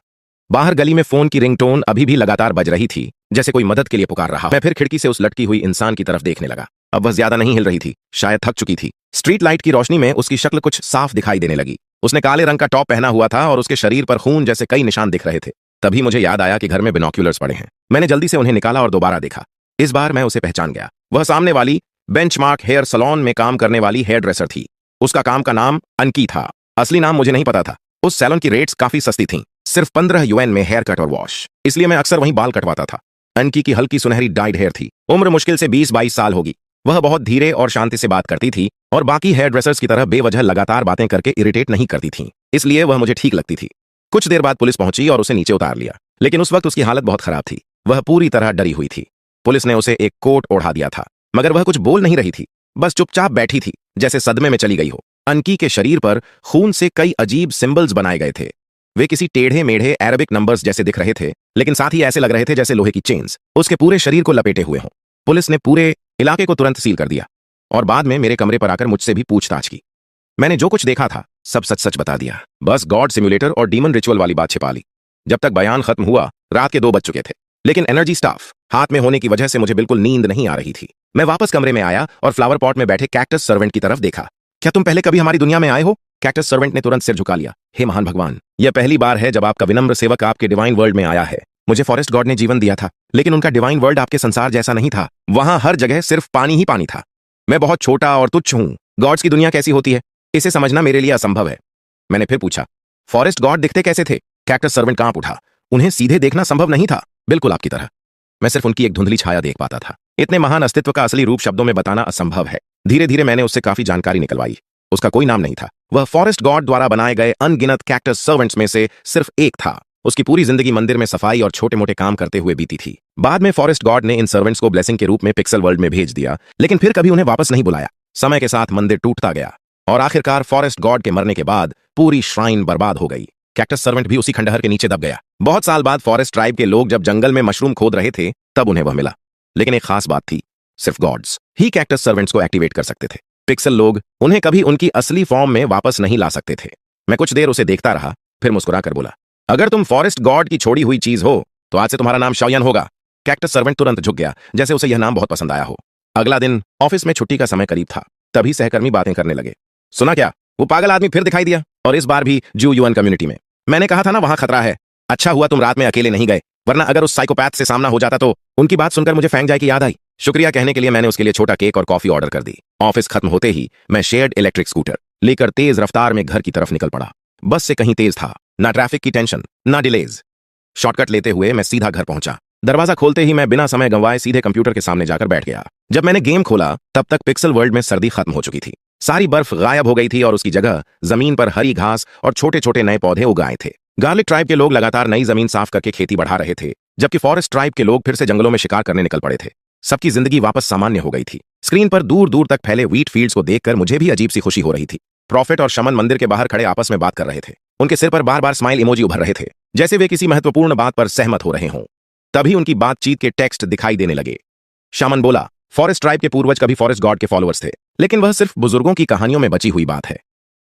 S1: बाहर गली में फोन की रिंगटोन अभी भी लगातार बज रही थी, जैसे कोई मदद के लिए पुकार रहा। मैं फिर खिड़की से उस लटकी हुई इंसान की तरफ देखने लगा। अब वह ज्यादा नहीं हिल रही थी, शायद थक चुकी थी। स्ट्रीट लाइट की रोशनी में उसकी शक्ल कुछ साफ दिखाई देने लगी। उसने काले रंग का टॉप पहना हुआ था और उसके शरीर पर खून जैसे कई निशान दिख रहे थे। तभी मुझे याद आया कि घर में बिनोक्यूलर्स पड़े हैं। मैंने जल्दी से उन्हें निकाला और दोबारा देखा। इस बार मैं उसे पहचान गया। वह सामने वाली बेंचमार्क हेयर सैलून में काम करने वाली हेयर ड्रेसर थी। उसका काम का नाम अनकी था। असली नाम मुझे नहीं पता था। उस सैलून की रेट्स काफी सस्ती थीं, सिर्फ 15 यूएन में हेयर कट और वॉश। इसलिए मैं अक्सर वहीं बाल कटवाता था। अनकी की हल्की सुनहरी डाइड हेयर थी। उम्र मुश्किल से 20-22 साल होगी। वह बहुत धीरे और शांति से बात करती थी और बाकी हेयर ड्रेसर्स की तरह बेवजह लगातार बातें करके इरिटेट नहीं करती थी, इसलिए वह मुझे ठीक लगती थी। कुछ देर बाद पुलिस पहुंची और उसे नीचे उतार लिया, लेकिन उस वक्त उसकी हालत बहुत खराब थी। वह पूरी तरह डरी हुई थी। पुलिस ने उसे एक कोट ओढ़ा दिया था, मगर वह कुछ बोल नहीं रही थी, बस चुपचाप बैठी थी, जैसे सदमे में चली गई हो। अनकी के शरीर पर खून से कई अजीब सिंबल्स बनाए गए थे। वे किसी टेढ़े मेढ़े अरबिक नंबर्स जैसे दिख रहे थे, लेकिन साथ ही ऐसे लग रहे थे जैसे लोहे की चेन्स उसके पूरे शरीर को लपेटे हुए हों। पुलिस ने पूरे इलाके को तुरंत सील कर दिया और बाद में मेरे कमरे पर आकर मुझसे भी पूछताछ की। मैंने जो कुछ देखा था सब सच सच बता दिया, बस गॉड सिमुलेटर और डीमन रिचुअल वाली बात छिपा ली। जब तक बयान खत्म हुआ रात के 2 बज चुके थे, लेकिन एनर्जी स्टाफ हाथ में होने की वजह से मुझे बिल्कुल नींद नहीं आ रही थी। मैं वापस कमरे में आया और फ्लावर पॉट में बैठे कैक्टस सर्वेंट की तरफ देखा। क्या तुम पहले कभी हमारी दुनिया में आए हो? कैक्टस सर्वेंट ने तुरंत सिर झुका लिया। हे महान भगवान, यह पहली बार है जब आपका विनम्र सेवक आपके डिवाइन वर्ल्ड में आया है। मुझे फॉरेस्ट गॉड ने जीवन दिया था, लेकिन उनका डिवाइन वर्ल्ड आपके संसार जैसा नहीं था। वहां हर जगह सिर्फ पानी ही पानी था। मैं बहुत छोटा और तुच्छ हूं। गॉड्स की दुनिया कैसी होती है, इसे समझना मेरे लिए असंभव है। मैंने फिर पूछा, फॉरेस्ट गॉड दिखते कैसे थे? कैक्टस सर्वेंट कांप उठा। उन्हें सीधे देखना संभव नहीं था, बिल्कुल आपकी तरह। मैं सिर्फ उनकी एक धुंधली छाया देख पाता था। इतने महान अस्तित्व का असली रूप शब्दों में बताना असंभव है। धीरे धीरे मैंने उससे काफी जानकारी निकलवाई। उसका कोई नाम नहीं था। वह फॉरेस्ट गॉड द्वारा बनाए गए अनगिनत कैक्टस सर्वेंट्स में से सिर्फ एक था। उसकी पूरी जिंदगी मंदिर में सफाई और छोटे मोटे काम करते हुए बीती थी। बाद में फॉरेस्ट गॉड ने इन सर्वेंट्स को ब्लेसिंग के रूप में पिक्सल वर्ल्ड में भेज दिया, लेकिन फिर कभी उन्हें वापस नहीं बुलाया। समय के साथ मंदिर टूटता गया और आखिरकार फॉरेस्ट गॉड के मरने के बाद पूरी श्राइन बर्बाद हो गई। कैक्टस सर्वेंट भी उसी खंडहर के नीचे दब गया। बहुत साल बाद फॉरेस्ट ट्राइब के लोग जब जंगल में मशरूम खोद रहे थे तब उन्हें वह मिला। लेकिन एक खास बात थी, सिर्फ गॉड्स ही कैक्टस सर्वेंट्स को एक्टिवेट कर सकते थे। पिक्सल लोग उन्हें कभी उनकी असली फॉर्म में वापस नहीं ला सकते थे। मैं कुछ देर उसे देखता रहा, फिर मुस्कुराकर बोला, अगर तुम फॉरेस्ट गॉड की छोड़ी हुई चीज हो तो आज से तुम्हारा नाम शाओयान होगा। कैक्टस सर्वेंट तुरंत झुक गया, जैसे उसे यह नाम बहुत पसंद आया हो। अगला दिन ऑफिस में छुट्टी का समय करीब था, तभी सहकर्मी बातें करने लगे। सुना क्या, वो पागल आदमी फिर दिखाई दिया, और इस बार भी जू युआन कम्युनिटी में। मैंने कहा था ना वहां खतरा है। अच्छा हुआ तुम रात में अकेले नहीं गए, वरना अगर उस साइकोपैथ से सामना हो जाता तो। उनकी बात सुनकर मुझे फैंग जाई की याद आई। शुक्रिया कहने के लिए मैंने उसके लिए छोटा केक और कॉफी ऑर्डर कर दी। ऑफिस खत्म होते ही मैं शेयर्ड इलेक्ट्रिक स्कूटर लेकर तेज रफ्तार में घर की तरफ निकल पड़ा। बस से कहीं तेज था, ना ट्रैफिक की टेंशन, ना डिलेज। शॉर्टकट लेते हुए मैं सीधा घर पहुंचा। दरवाजा खोलते ही मैं बिना समय गंवाए सीधे कंप्यूटर के सामने जाकर बैठ गया। जब मैंने गेम खोला तब तक पिक्सल वर्ल्ड में सर्दी खत्म हो चुकी थी। सारी बर्फ गायब हो गई थी और उसकी जगह जमीन पर हरी घास और छोटे छोटे नए पौधे उगाए थे। गार्लिक ट्राइब के लोग लगातार नई जमीन साफ करके खेती बढ़ा रहे थे, जबकि फॉरेस्ट ट्राइब के लोग फिर से जंगलों में शिकार करने निकल पड़े थे। सबकी जिंदगी वापस सामान्य हो गई थी। स्क्रीन पर दूर दूर तक फैले व्हीट फील्ड्स को देखकर मुझे भी अजीब सी खुशी हो रही थी। प्रॉफिट और शमन मंदिर के बाहर खड़े आपस में बात कर रहे थे। उनके सिर पर बार बार स्माइल इमोजी उभर रहे थे, जैसे वे किसी महत्वपूर्ण बात पर सहमत हो रहे हों। तभी उनकी बातचीत के टेक्स्ट दिखाई देने लगे। शामन बोला, फॉरेस्ट ट्राइब के पूर्वज कभी फॉरेस्ट गॉड के फॉलोअर्स थे, लेकिन वह सिर्फ बुजुर्गों की कहानियों में बची हुई बात है।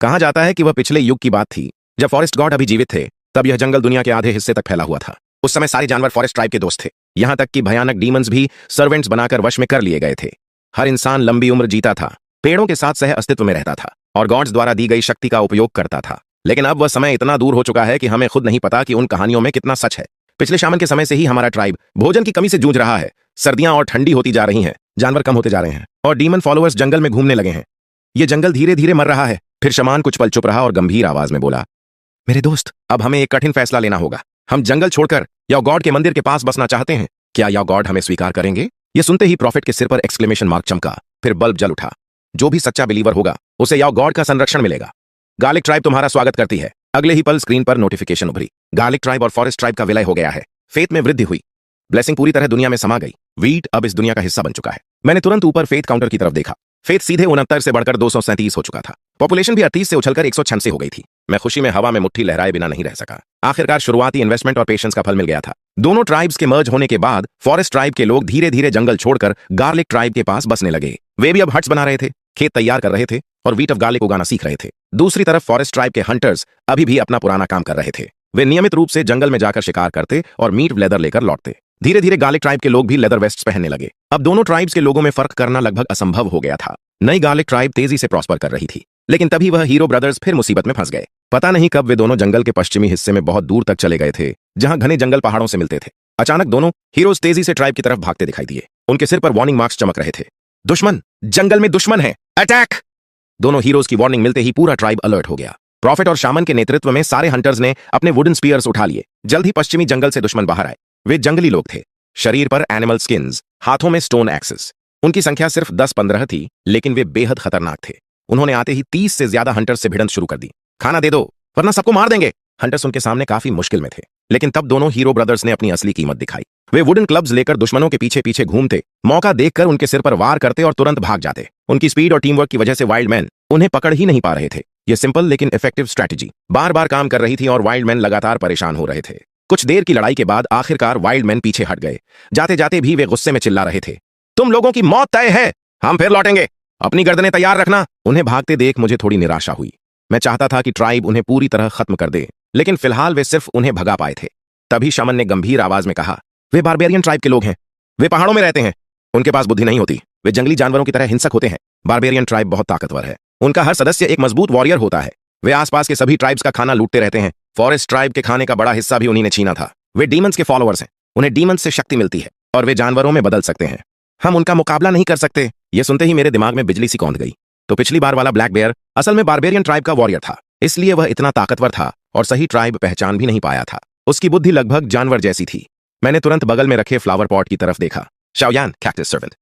S1: कहा जाता है कि वह पिछले युग की बात थी, जब फॉरेस्ट गॉड अभी जीवित थे। तब यह जंगल दुनिया के आधे हिस्से तक फैला हुआ था। उस समय सारे जानवर फॉरेस्ट ट्राइब के दोस्त थे, यहां तक कि भयानक डीमंस भी सर्वेंट्स बनाकर वश में कर लिए गए थे। हर इंसान लंबी उम्र जीता था, पेड़ों के साथ सह अस्तित्व में रहता था और गॉड्स द्वारा दी गई शक्ति का उपयोग करता था। लेकिन अब वह समय इतना दूर हो चुका है कि हमें खुद नहीं पता कि उन कहानियों में कितना सच है। पिछले शामन के समय से ही हमारा ट्राइब भोजन की कमी से जूझ रहा है। सर्दियां और ठंडी होती जा रही हैं, जानवर कम होते जा रहे हैं और डीमन फॉलोअर्स जंगल में घूमने लगे हैं। ये जंगल धीरे धीरे मर रहा है। फिर शमान कुछ पल चुप रहा और गंभीर आवाज में बोला, मेरे दोस्त, अब हमें एक कठिन फैसला लेना होगा। हम जंगल छोड़कर या गॉड के मंदिर के पास बसना चाहते हैं। क्या या गॉड हमें स्वीकार करेंगे? ये सुनते ही प्रॉफिट के सिर पर एक्सक्लेमेशन मार्क चमका, फिर बल्ब जल उठा। जो भी सच्चा बिलीवर होगा उसे या गॉड का संरक्षण मिलेगा। गार्लिक ट्राइब तुम्हारा स्वागत करती है। अगले ही पल स्क्रीन पर नोटिफिकेशन उभरी। गार्लिक ट्राइब और फॉरेस्ट ट्राइब का विलय हो गया है। फेथ में वृद्धि हुई। ब्लेसिंग पूरी तरह दुनिया में समा गई। वीट अब इस दुनिया का हिस्सा बन चुका है। मैंने तुरंत ऊपर फेथ काउंटर की तरफ देखा। फेथ सीधे 69 से बढ़कर 237 हो चुका था। पॉपुलेशन भी 38 से उछलकर 186 हो गई थी। मैं खुशी में हवा में मुट्ठी लहराए बिना नहीं रह सका। आखिरकार शुरुआती इन्वेस्टमेंट और पेशेंस का फल मिल गया था। दोनों ट्राइब्स के मर्ज होने के बाद फॉरेस्ट ट्राइब के लोग धीरे धीरे जंगल छोड़कर गार्लिक ट्राइब के पास बसने लगे। वे भी अब हट्स बना रहे थे, खेत तैयार कर रहे थे और वीट ऑफ गार्लिक उगाना सीख रहे थे। दूसरी तरफ फॉरेस्ट ट्राइब के हंटर्स अभी भी अपना पुराना काम कर रहे थे। वे नियमित रूप से जंगल में जाकर शिकार करते और मीट लेदर लेकर लौटते। धीरे धीरे गार्लिक ट्राइब के लोग भी लेदर वेस्ट्स पहनने लगे। अब दोनों ट्राइब्स के लोगों में फर्क करना लगभग असंभव हो गया था। नई गार्लिक ट्राइब तेजी से प्रॉस्पर कर रही थी, लेकिन तभी वह हीरो ब्रदर्स फिर मुसीबत में फंस गए। पता नहीं कब वे दोनों जंगल के पश्चिमी हिस्से में बहुत दूर तक चले गए थे, जहां घने जंगल पहाड़ों से मिलते थे। अचानक दोनों हीरोज तेजी से ट्राइब की तरफ भागते दिखाई दिए। उनके सिर पर वार्निंग मार्क्स चमक रहे थे। दुश्मन, जंगल में दुश्मन है, अटैक! दोनों हीरोज की वार्निंग मिलते ही पूरा ट्राइब अलर्ट हो गया। प्रॉफिट और शामन के नेतृत्व में सारे हंटर्स ने अपने वुडन स्पीयर्स उठा लिए। जल्द ही पश्चिमी जंगल से दुश्मन बाहर आए। वे जंगली लोग थे, शरीर पर एनिमल स्किन्स, हाथों में स्टोन एक्सेस। उनकी संख्या सिर्फ 10-15 थी, लेकिन वे बेहद खतरनाक थे। उन्होंने आते ही 30 से ज्यादा हंटर्स से भिड़ंत शुरू कर दी। खाना दे दो वरना सबको मार देंगे। हंटर्स उनके सामने काफी मुश्किल में थे, लेकिन तब दोनों हीरो ब्रदर्स ने अपनी असली कीमत दिखाई। वे वुडन क्लब्स लेकर दुश्मनों के पीछे पीछे घूमते, मौका देखकर उनके सिर पर वार करते और तुरंत भाग जाते। उनकी स्पीड और टीम वर्क की वजह से वाइल्ड मैन उन्हें पकड़ ही नहीं पा रहे थे। यह सिंपल लेकिन इफेक्टिव स्ट्रैटेजी बार बार काम कर रही थी और वाइल्ड मैन लगातार परेशान हो रहे थे। कुछ देर की लड़ाई के बाद आखिरकार वाइल्ड मैन पीछे हट गए। जाते जाते भी वे गुस्से में चिल्ला रहे थे, तुम लोगों की मौत तय है, हम फिर लौटेंगे, अपनी गर्दनें तैयार रखना। उन्हें भागते देख मुझे थोड़ी निराशा हुई। मैं चाहता था कि ट्राइब उन्हें पूरी तरह खत्म कर दे, लेकिन फिलहाल वे सिर्फ उन्हें भगा पाए थे। तभी शमन ने गंभीर आवाज में कहा, वे बारबेरियन ट्राइब के लोग हैं। वे पहाड़ों में रहते हैं। उनके पास बुद्धि नहीं होती। वे जंगली जानवरों की तरह हिंसक होते हैं। बारबेरियन ट्राइब बहुत ताकतवर है। उनका हर सदस्य एक मजबूत वॉरियर होता है। वे आसपास के सभी ट्राइब्स का खाना लूटते रहते हैं। फॉरेस्ट ट्राइब के खाने का बड़ा हिस्सा भी उन्हीं ने छीना था। वे डीमंस के फॉलोअर्स हैं। उन्हें डीमंस से शक्ति मिलती है और वे जानवरों में बदल सकते हैं। हम उनका मुकाबला नहीं कर सकते। यह सुनते ही मेरे दिमाग में बिजली सी कौंध गई। तो पिछली बार वाला ब्लैक बेयर असल में बारबेरियन ट्राइब का वॉरियर था, इसलिए वह इतना ताकतवर था और सही ट्राइब पहचान भी नहीं पाया था। उसकी बुद्धि लगभग जानवर जैसी थी। मैंने तुरंत बगल में रखे फ्लावर पॉट की तरफ देखा। शाओयान, कैक्टस सर्वेंट,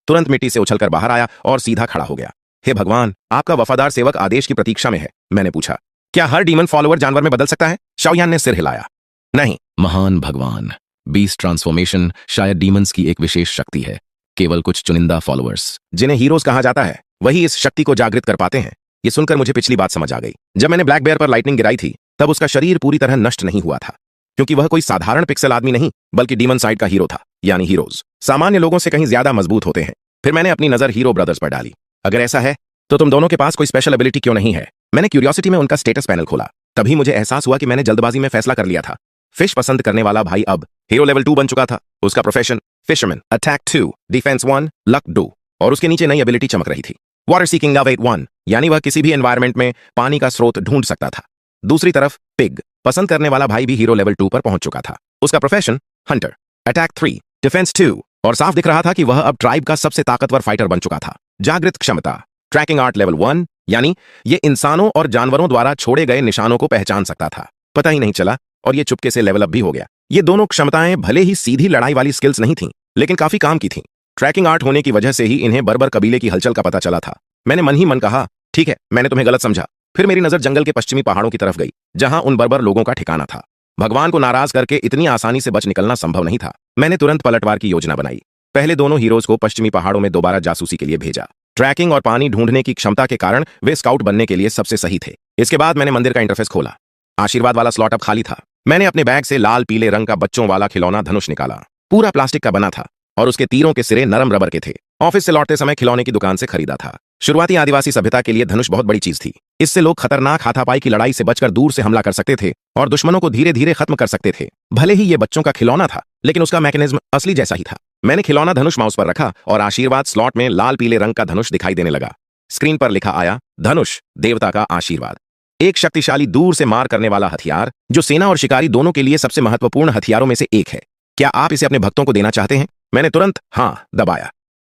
S1: तुरंत मिट्टी से उछलकर बाहर आया और सीधा खड़ा हो गया। हे भगवान, आपका वफादार सेवक आदेश की प्रतीक्षा में है। मैंने पूछा, क्या हर डीमन फॉलोअर जानवर में बदल सकता है? शाओयान ने सिर हिलाया। नहीं महान भगवान, बीस्ट ट्रांसफॉर्मेशन शायद डीमंस की एक विशेष शक्ति है। केवल कुछ चुनिंदा फॉलोअर्स, जिन्हें हीरोज कहा जाता है, वही इस शक्ति को जागृत कर पाते हैं। ये सुनकर मुझे पिछली बात समझ आ गई। जब मैंने ब्लैक बेयर पर लाइटनिंग गिराई थी, तब उसका शरीर पूरी तरह नष्ट नहीं हुआ था, क्योंकि वह कोई साधारण पिक्सल आदमी नहीं, बल्कि डीमन साइड का हीरो था। यानी हीरोज सामान्य लोगों से कहीं ज्यादा मजबूत होते हैं। फिर मैंने अपनी नजर हीरो ब्रदर्स पर डाली। अगर ऐसा है तो तुम दोनों के पास कोई स्पेशल एबिलिटी क्यों नहीं है? मैंने क्यूरियोसिटी में उनका स्टेटस पैनल खोला। तभी मुझे एहसास हुआ कि मैंने जल्दबाजी में फैसला कर लिया था। फिश पसंद करने वाला भाई अब हीरो लेवल 2 बन चुका था। उसका profession fisherman, attack 2, defence 1, luck 2, और उसके नीचे नई एबिलिटी चमक रही थी, वाटर सीकिंग लव 1, यानी वह किसी भी एनवायरमेंट में पानी का स्रोत ढूंढ सकता था। दूसरी तरफ पिग पसंद करने वाला भाई भी हीरो लेवल 2 पर पहुंच चुका था। उसका प्रोफेशन हंटर, अटैक 3, डिफेंस 2, और साफ दिख रहा था कि वह अब ट्राइब का सबसे ताकतवर फाइटर बन चुका था। जागृत क्षमता, ट्रैकिंग आर्ट लेवल 1, यानी ये इंसानों और जानवरों द्वारा छोड़े गए निशानों को पहचान सकता था। पता ही नहीं चला और ये चुपके से लेवल अप भी हो गया। ये दोनों क्षमताएं भले ही सीधी लड़ाई वाली स्किल्स नहीं थीं, लेकिन काफी काम की थीं। ट्रैकिंग आर्ट होने की वजह से ही इन्हें बर्बर कबीले की हलचल का पता चला था। मैंने मन ही मन कहा, ठीक है, मैंने तुम्हें गलत समझा। फिर मेरी नजर जंगल के पश्चिमी पहाड़ों की तरफ गई, जहां उन बर्बर लोगों का ठिकाना था। भगवान को नाराज करके इतनी आसानी से बच निकलना संभव नहीं था। मैंने तुरंत पलटवार की योजना बनाई। पहले दोनों हीरोज को पश्चिमी पहाड़ों में दोबारा जासूसी के लिए भेजा। ट्रैकिंग और पानी ढूंढने की क्षमता के कारण वे स्काउट बनने के लिए सबसे सही थे। इसके बाद मैंने मंदिर का इंटरफेस खोला। आशीर्वाद वाला स्लॉट अब खाली था। मैंने अपने बैग से लाल पीले रंग का बच्चों वाला खिलौना धनुष निकाला। पूरा प्लास्टिक का बना था और उसके तीरों के सिरे नरम रबर के थे। ऑफिस से लौटते समय खिलौने की दुकान से खरीदा था। शुरुआती आदिवासी सभ्यता के लिए धनुष बहुत बड़ी चीज थी। इससे लोग खतरनाक हाथापाई की लड़ाई से बचकर दूर से हमला कर सकते थे और दुश्मनों को धीरे धीरे खत्म कर सकते थे। भले ही ये बच्चों का खिलौना था, लेकिन उसका मैकेनिज्म असली जैसा ही था। मैंने खिलौना धनुष माउस पर रखा और आशीर्वाद स्लॉट में लाल पीले रंग का धनुष दिखाई देने लगा। स्क्रीन पर लिखा आया, धनुष, देवता का आशीर्वाद। एक शक्तिशाली दूर से मार करने वाला हथियार जो सेना और शिकारी दोनों के लिए सबसे महत्वपूर्ण हथियारों में से एक है। क्या आप इसे अपने भक्तों को देना चाहते हैं? मैंने तुरंत हाँ दबाया।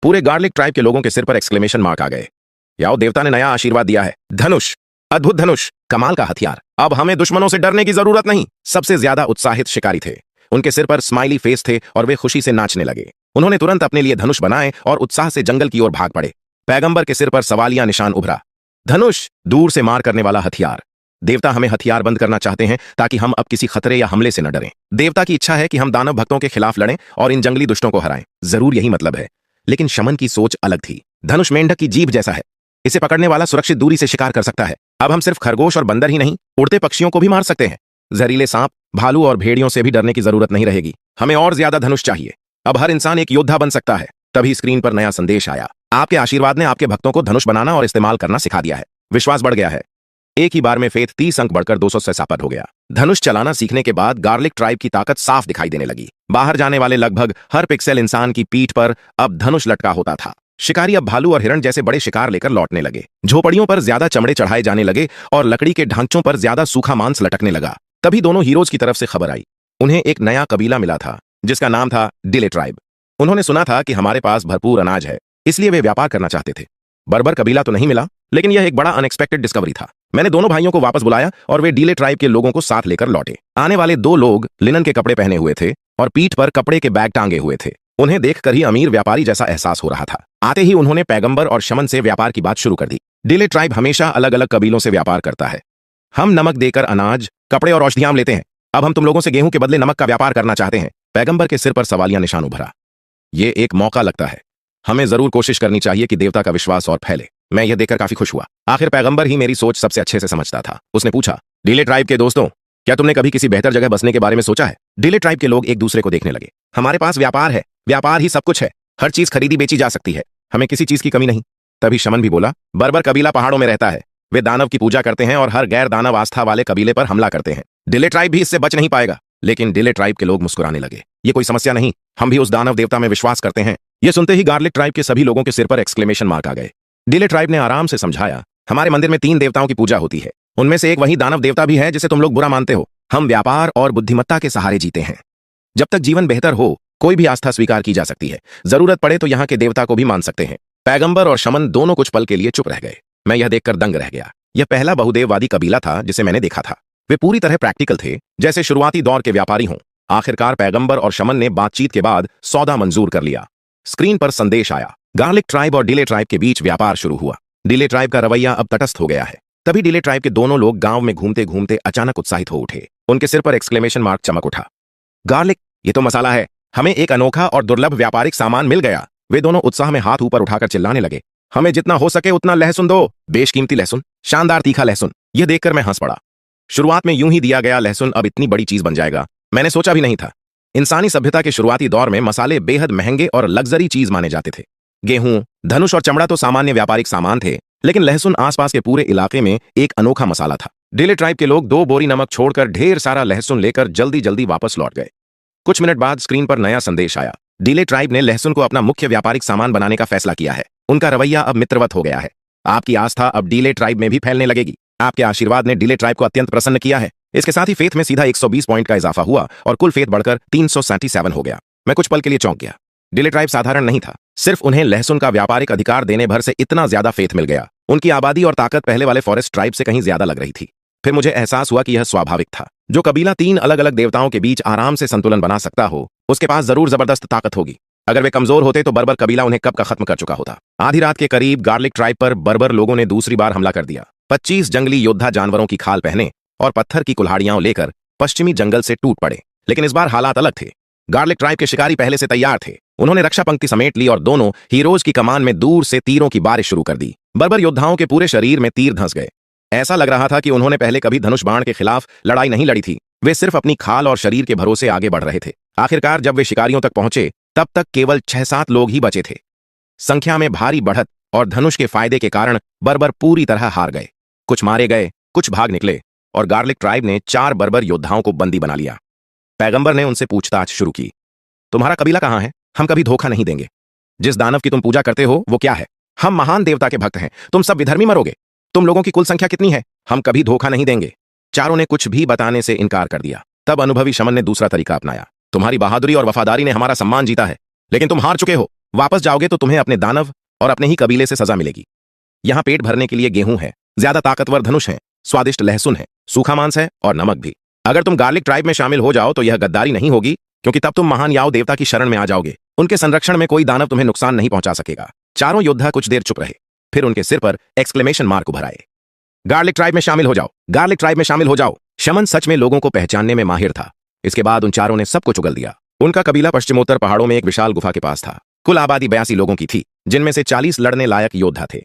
S1: पूरे गार्लिक ट्राइब के लोगों के सिर पर एक्सक्लेमेशन मार्क आ गए। याओ, देवता ने नया आशीर्वाद दिया है। धनुष, अद्भुत धनुष, कमाल का हथियार। अब हमें दुश्मनों से डरने की जरूरत नहीं। सबसे ज्यादा उत्साहित शिकारी थे। उनके सिर पर स्माइली फेस थे और वे खुशी से नाचने लगे। उन्होंने तुरंत अपने लिए धनुष बनाए और उत्साह से जंगल की ओर भाग पड़े। पैगंबर के सिर पर सवालिया निशान उभरा। धनुष, दूर से मार करने वाला हथियार। देवता हमें हथियार बंद करना चाहते हैं ताकि हम अब किसी खतरे या हमले से न डरें। देवता की इच्छा है कि हम दानव भक्तों के खिलाफ लड़ें और इन जंगली दुष्टों को हराएं। जरूर यही मतलब है। लेकिन शमन की सोच अलग थी। धनुष मेंढक की जीभ जैसा है। इसे पकड़ने वाला सुरक्षित दूरी से शिकार कर सकता है। अब हम सिर्फ खरगोश और बंदर ही नहीं, उड़ते पक्षियों को भी मार सकते हैं। जहरीले सांप, भालू और भेड़ियों से भी डरने की जरूरत नहीं रहेगी। हमें और ज्यादा धनुष चाहिए। अब हर इंसान एक योद्धा बन सकता है। तभी स्क्रीन पर नया संदेश आया। आपके आशीर्वाद ने आपके भक्तों को धनुष बनाना और इस्तेमाल करना सिखा दिया है। विश्वास बढ़ गया है। एक ही बार में फेथ 30 अंक बढ़कर 200 से सापर हो गया। धनुष चलाना सीखने के बाद गार्लिक ट्राइब की ताकत साफ दिखाई देने लगी। बाहर जाने वाले लगभग हर पिक्सेल इंसान की पीठ पर अब धनुष लटका होता था। शिकारी अब भालू और हिरण जैसे बड़े शिकार लेकर लौटने लगे। झोपड़ियों पर ज्यादा चमड़े चढ़ाए जाने लगे और लकड़ी के ढांचों पर ज्यादा सूखा मांस लटकने लगा। तभी दोनों हीरोज की तरफ से खबर आई। उन्हें एक नया कबीला मिला था जिसका नाम था डिले ट्राइब। उन्होंने सुना था कि हमारे पास भरपूर अनाज है, इसलिए वे व्यापार करना चाहते थे। बर्बर कबीला तो नहीं मिला, लेकिन यह एक बड़ा अनएक्सपेक्टेड डिस्कवरी था। मैंने दोनों भाइयों को वापस बुलाया और वे डिले ट्राइब के लोगों को साथ लेकर लौटे। आने वाले दो लोग लिनन के कपड़े पहने हुए थे और पीठ पर कपड़े के बैग टांगे हुए थे। उन्हें देखकर ही अमीर व्यापारी जैसा एहसास हो रहा था। आते ही उन्होंने पैगंबर और शमन से व्यापार की बात शुरू कर दी। डिले ट्राइब हमेशा अलग अलग कबीलों से व्यापार करता है। हम नमक देकर अनाज, कपड़े और औषधियां लेते हैं। अब हम तुम लोगों से गेहूं के बदले नमक का व्यापार करना चाहते हैं। पैगंबर के सिर पर सवालिया निशान उभरा। ये एक मौका लगता है। हमें जरूर कोशिश करनी चाहिए कि देवता का विश्वास और फैले। मैं यह देखकर काफी खुश हुआ। आखिर पैगंबर ही मेरी सोच सबसे अच्छे से समझता था। उसने पूछा, डिले ट्राइब के दोस्तों, क्या तुमने कभी किसी बेहतर जगह बसने के बारे में सोचा है? डिले ट्राइब के लोग एक दूसरे को देखने लगे। हमारे पास व्यापार है, व्यापार ही सब कुछ है। हर चीज खरीदी बेची जा सकती है। हमें किसी चीज की कमी नहीं। तभी शमन भी बोला, बर्बर कबीला पहाड़ों में रहता है। वे दानव की पूजा करते हैं और हर गैर दानव आस्था वाले कबीले पर हमला करते हैं। डिले ट्राइब भी इससे बच नहीं पाएगा। लेकिन डिले ट्राइब के लोग मुस्कुराने लगे। ये कोई समस्या नहीं, हम भी उस दानव देवता में विश्वास करते हैं। यह सुनते ही गार्लिक ट्राइब के सभी लोगों के सिर पर एक्सक्लेमेशन मार्क आ गए। डिले ट्राइब ने आराम से समझाया, हमारे मंदिर में 3 देवताओं की पूजा होती है। उनमें से एक वही दानव देवता भी है जिसे तुम लोग बुरा मानते हो। हम व्यापार और बुद्धिमत्ता के सहारे जीते हैं। जब तक जीवन बेहतर हो, कोई भी आस्था स्वीकार की जा सकती है। जरूरत पड़े तो यहाँ के देवता को भी मान सकते हैं। पैगंबर और शमन दोनों कुछ पल के लिए चुप रह गए। मैं यह देखकर दंग रह गया। यह पहला बहुदेववादी कबीला था जिसे मैंने देखा था। वे पूरी तरह प्रैक्टिकल थे, जैसे शुरुआती दौर के व्यापारी हों। आखिरकार पैगंबर और शमन ने बातचीत के बाद सौदा मंजूर कर लिया। स्क्रीन पर संदेश आया। गार्लिक ट्राइब और डिले ट्राइब के बीच व्यापार शुरू हुआ। डिले ट्राइब का रवैया अब तटस्थ हो गया है। तभी डिले ट्राइब के दोनों लोग गांव में घूमते घूमते अचानक उत्साहित हो उठे। उनके सिर पर एक्सक्लेमेशन मार्क चमक उठा। गार्लिक, ये तो मसाला है। हमें एक अनोखा और दुर्लभ व्यापारिक सामान मिल गया। वे दोनों उत्साह में हाथ ऊपर उठाकर चिल्लाने लगे, हमें जितना हो सके उतना लहसुन दो। बेशकीमती लहसुन, शानदार तीखा लहसुन। यह देखकर मैं हंस पड़ा। शुरुआत में यूं ही दिया गया लहसुन अब इतनी बड़ी चीज बन जाएगा, मैंने सोचा भी नहीं था। इंसानी सभ्यता के शुरुआती दौर में मसाले बेहद महंगे और लग्जरी चीज माने जाते थे। गेहूं, धनुष और चमड़ा तो सामान्य व्यापारिक सामान थे, लेकिन लहसुन आसपास के पूरे इलाके में एक अनोखा मसाला था। डिले ट्राइब के लोग 2 बोरी नमक छोड़कर ढेर सारा लहसुन लेकर जल्दी जल्दी वापस लौट गए। कुछ मिनट बाद स्क्रीन पर नया संदेश आया। डिले ट्राइब ने लहसुन को अपना मुख्य व्यापारिक सामान बनाने का फैसला किया है। उनका रवैया अब मित्रवत हो गया है। आपकी आस्था अब डिले ट्राइब में भी फैलने लगेगी। आपके आशीर्वाद ने डिले ट्राइब को अत्यंत प्रसन्न किया है। इसके साथ ही फेथ में सीधा 120 पॉइंट का इजाफा हुआ और कुल फेथ बढ़कर 377 हो गया। मैं कुछ पल के लिए चौंक गया। डिले ट्राइब साधारण नहीं था। सिर्फ उन्हें लहसुन का व्यापारिक अधिकार देने भर से इतना ज्यादा फेथ मिल गया। उनकी आबादी और ताकत पहले वाले फॉरेस्ट ट्राइब से कहीं ज्यादा लग रही थी। फिर मुझे एहसास हुआ कि यह स्वाभाविक था। जो कबीला 3 अलग अलग देवताओं के बीच आराम से संतुलन बना सकता हो, उसके पास जरूर जबरदस्त ताकत होगी। अगर वे कमजोर होते तो बर्बर कबीला उन्हें कब का खत्म कर चुका होता। आधी रात के करीब गार्लिक ट्राइब पर बर्बर लोगों ने दूसरी बार हमला कर दिया। 25 जंगली योद्धा जानवरों की खाल पहने और पत्थर की कुल्हाड़ियां लेकर पश्चिमी जंगल से टूट पड़े। लेकिन इस बार हालात अलग थे। गार्लिक ट्राइब के शिकारी पहले से तैयार थे। उन्होंने रक्षा पंक्ति समेट ली और दोनों हीरोज की कमान में दूर से तीरों की बारिश शुरू कर दी। बर्बर योद्धाओं के पूरे शरीर में तीर धंस गए। ऐसा लग रहा था कि उन्होंने पहले कभी धनुष बाण के खिलाफ लड़ाई नहीं लड़ी थी। वे सिर्फ अपनी खाल और शरीर के भरोसे आगे बढ़ रहे थे। आखिरकार जब वे शिकारियों तक पहुंचे, तब तक केवल 6-7 लोग ही बचे थे। संख्या में भारी बढ़त और धनुष के फायदे के कारण बर्बर पूरी तरह हार गए। कुछ मारे गए, कुछ भाग निकले और गार्लिक ट्राइब ने 4 बर्बर योद्धाओं को बंदी बना लिया। पैगंबर ने उनसे पूछताछ शुरू की, तुम्हारा कबीला कहाँ है? हम कभी धोखा नहीं देंगे। जिस दानव की तुम पूजा करते हो वो क्या है? हम महान देवता के भक्त हैं। तुम सब विधर्मी मरोगे। तुम लोगों की कुल संख्या कितनी है? हम कभी धोखा नहीं देंगे। चारों ने कुछ भी बताने से इनकार कर दिया। तब अनुभवी शमन ने दूसरा तरीका अपनाया, तुम्हारी बहादुरी और वफादारी ने हमारा सम्मान जीता है, लेकिन तुम हार चुके हो। वापस जाओगे तो तुम्हें अपने दानव और अपने ही कबीले से सजा मिलेगी। यहाँ पेट भरने के लिए गेहूं है, ज्यादा ताकतवर धनुष है, स्वादिष्ट लहसुन है, सूखा मांस है और नमक भी। अगर तुम गार्लिक ट्राइब में शामिल हो जाओ तो यह गद्दारी नहीं होगी, क्योंकि तब तुम महान याओ देवता की शरण में आ जाओगे। उनके संरक्षण में कोई दानव तुम्हें नुकसान नहीं पहुंचा सकेगा। चारों योद्धा कुछ देर चुप रहे, फिर उनके सिर पर एक्सक्लेमेशन मार्क उभर आए। गार्लिक ट्राइब में शामिल हो जाओ, गार्लिक ट्राइब में शामिल हो जाओ। शमन सच में लोगों को पहचानने में माहिर था। इसके बाद उन चारों ने सब कुछ उगल दिया। उनका कबीला पश्चिमोत्तर पहाड़ों में एक विशाल गुफा के पास था। कुल आबादी 82 लोगों की थी, जिनमें से 40 लड़ने लायक योद्धा थे।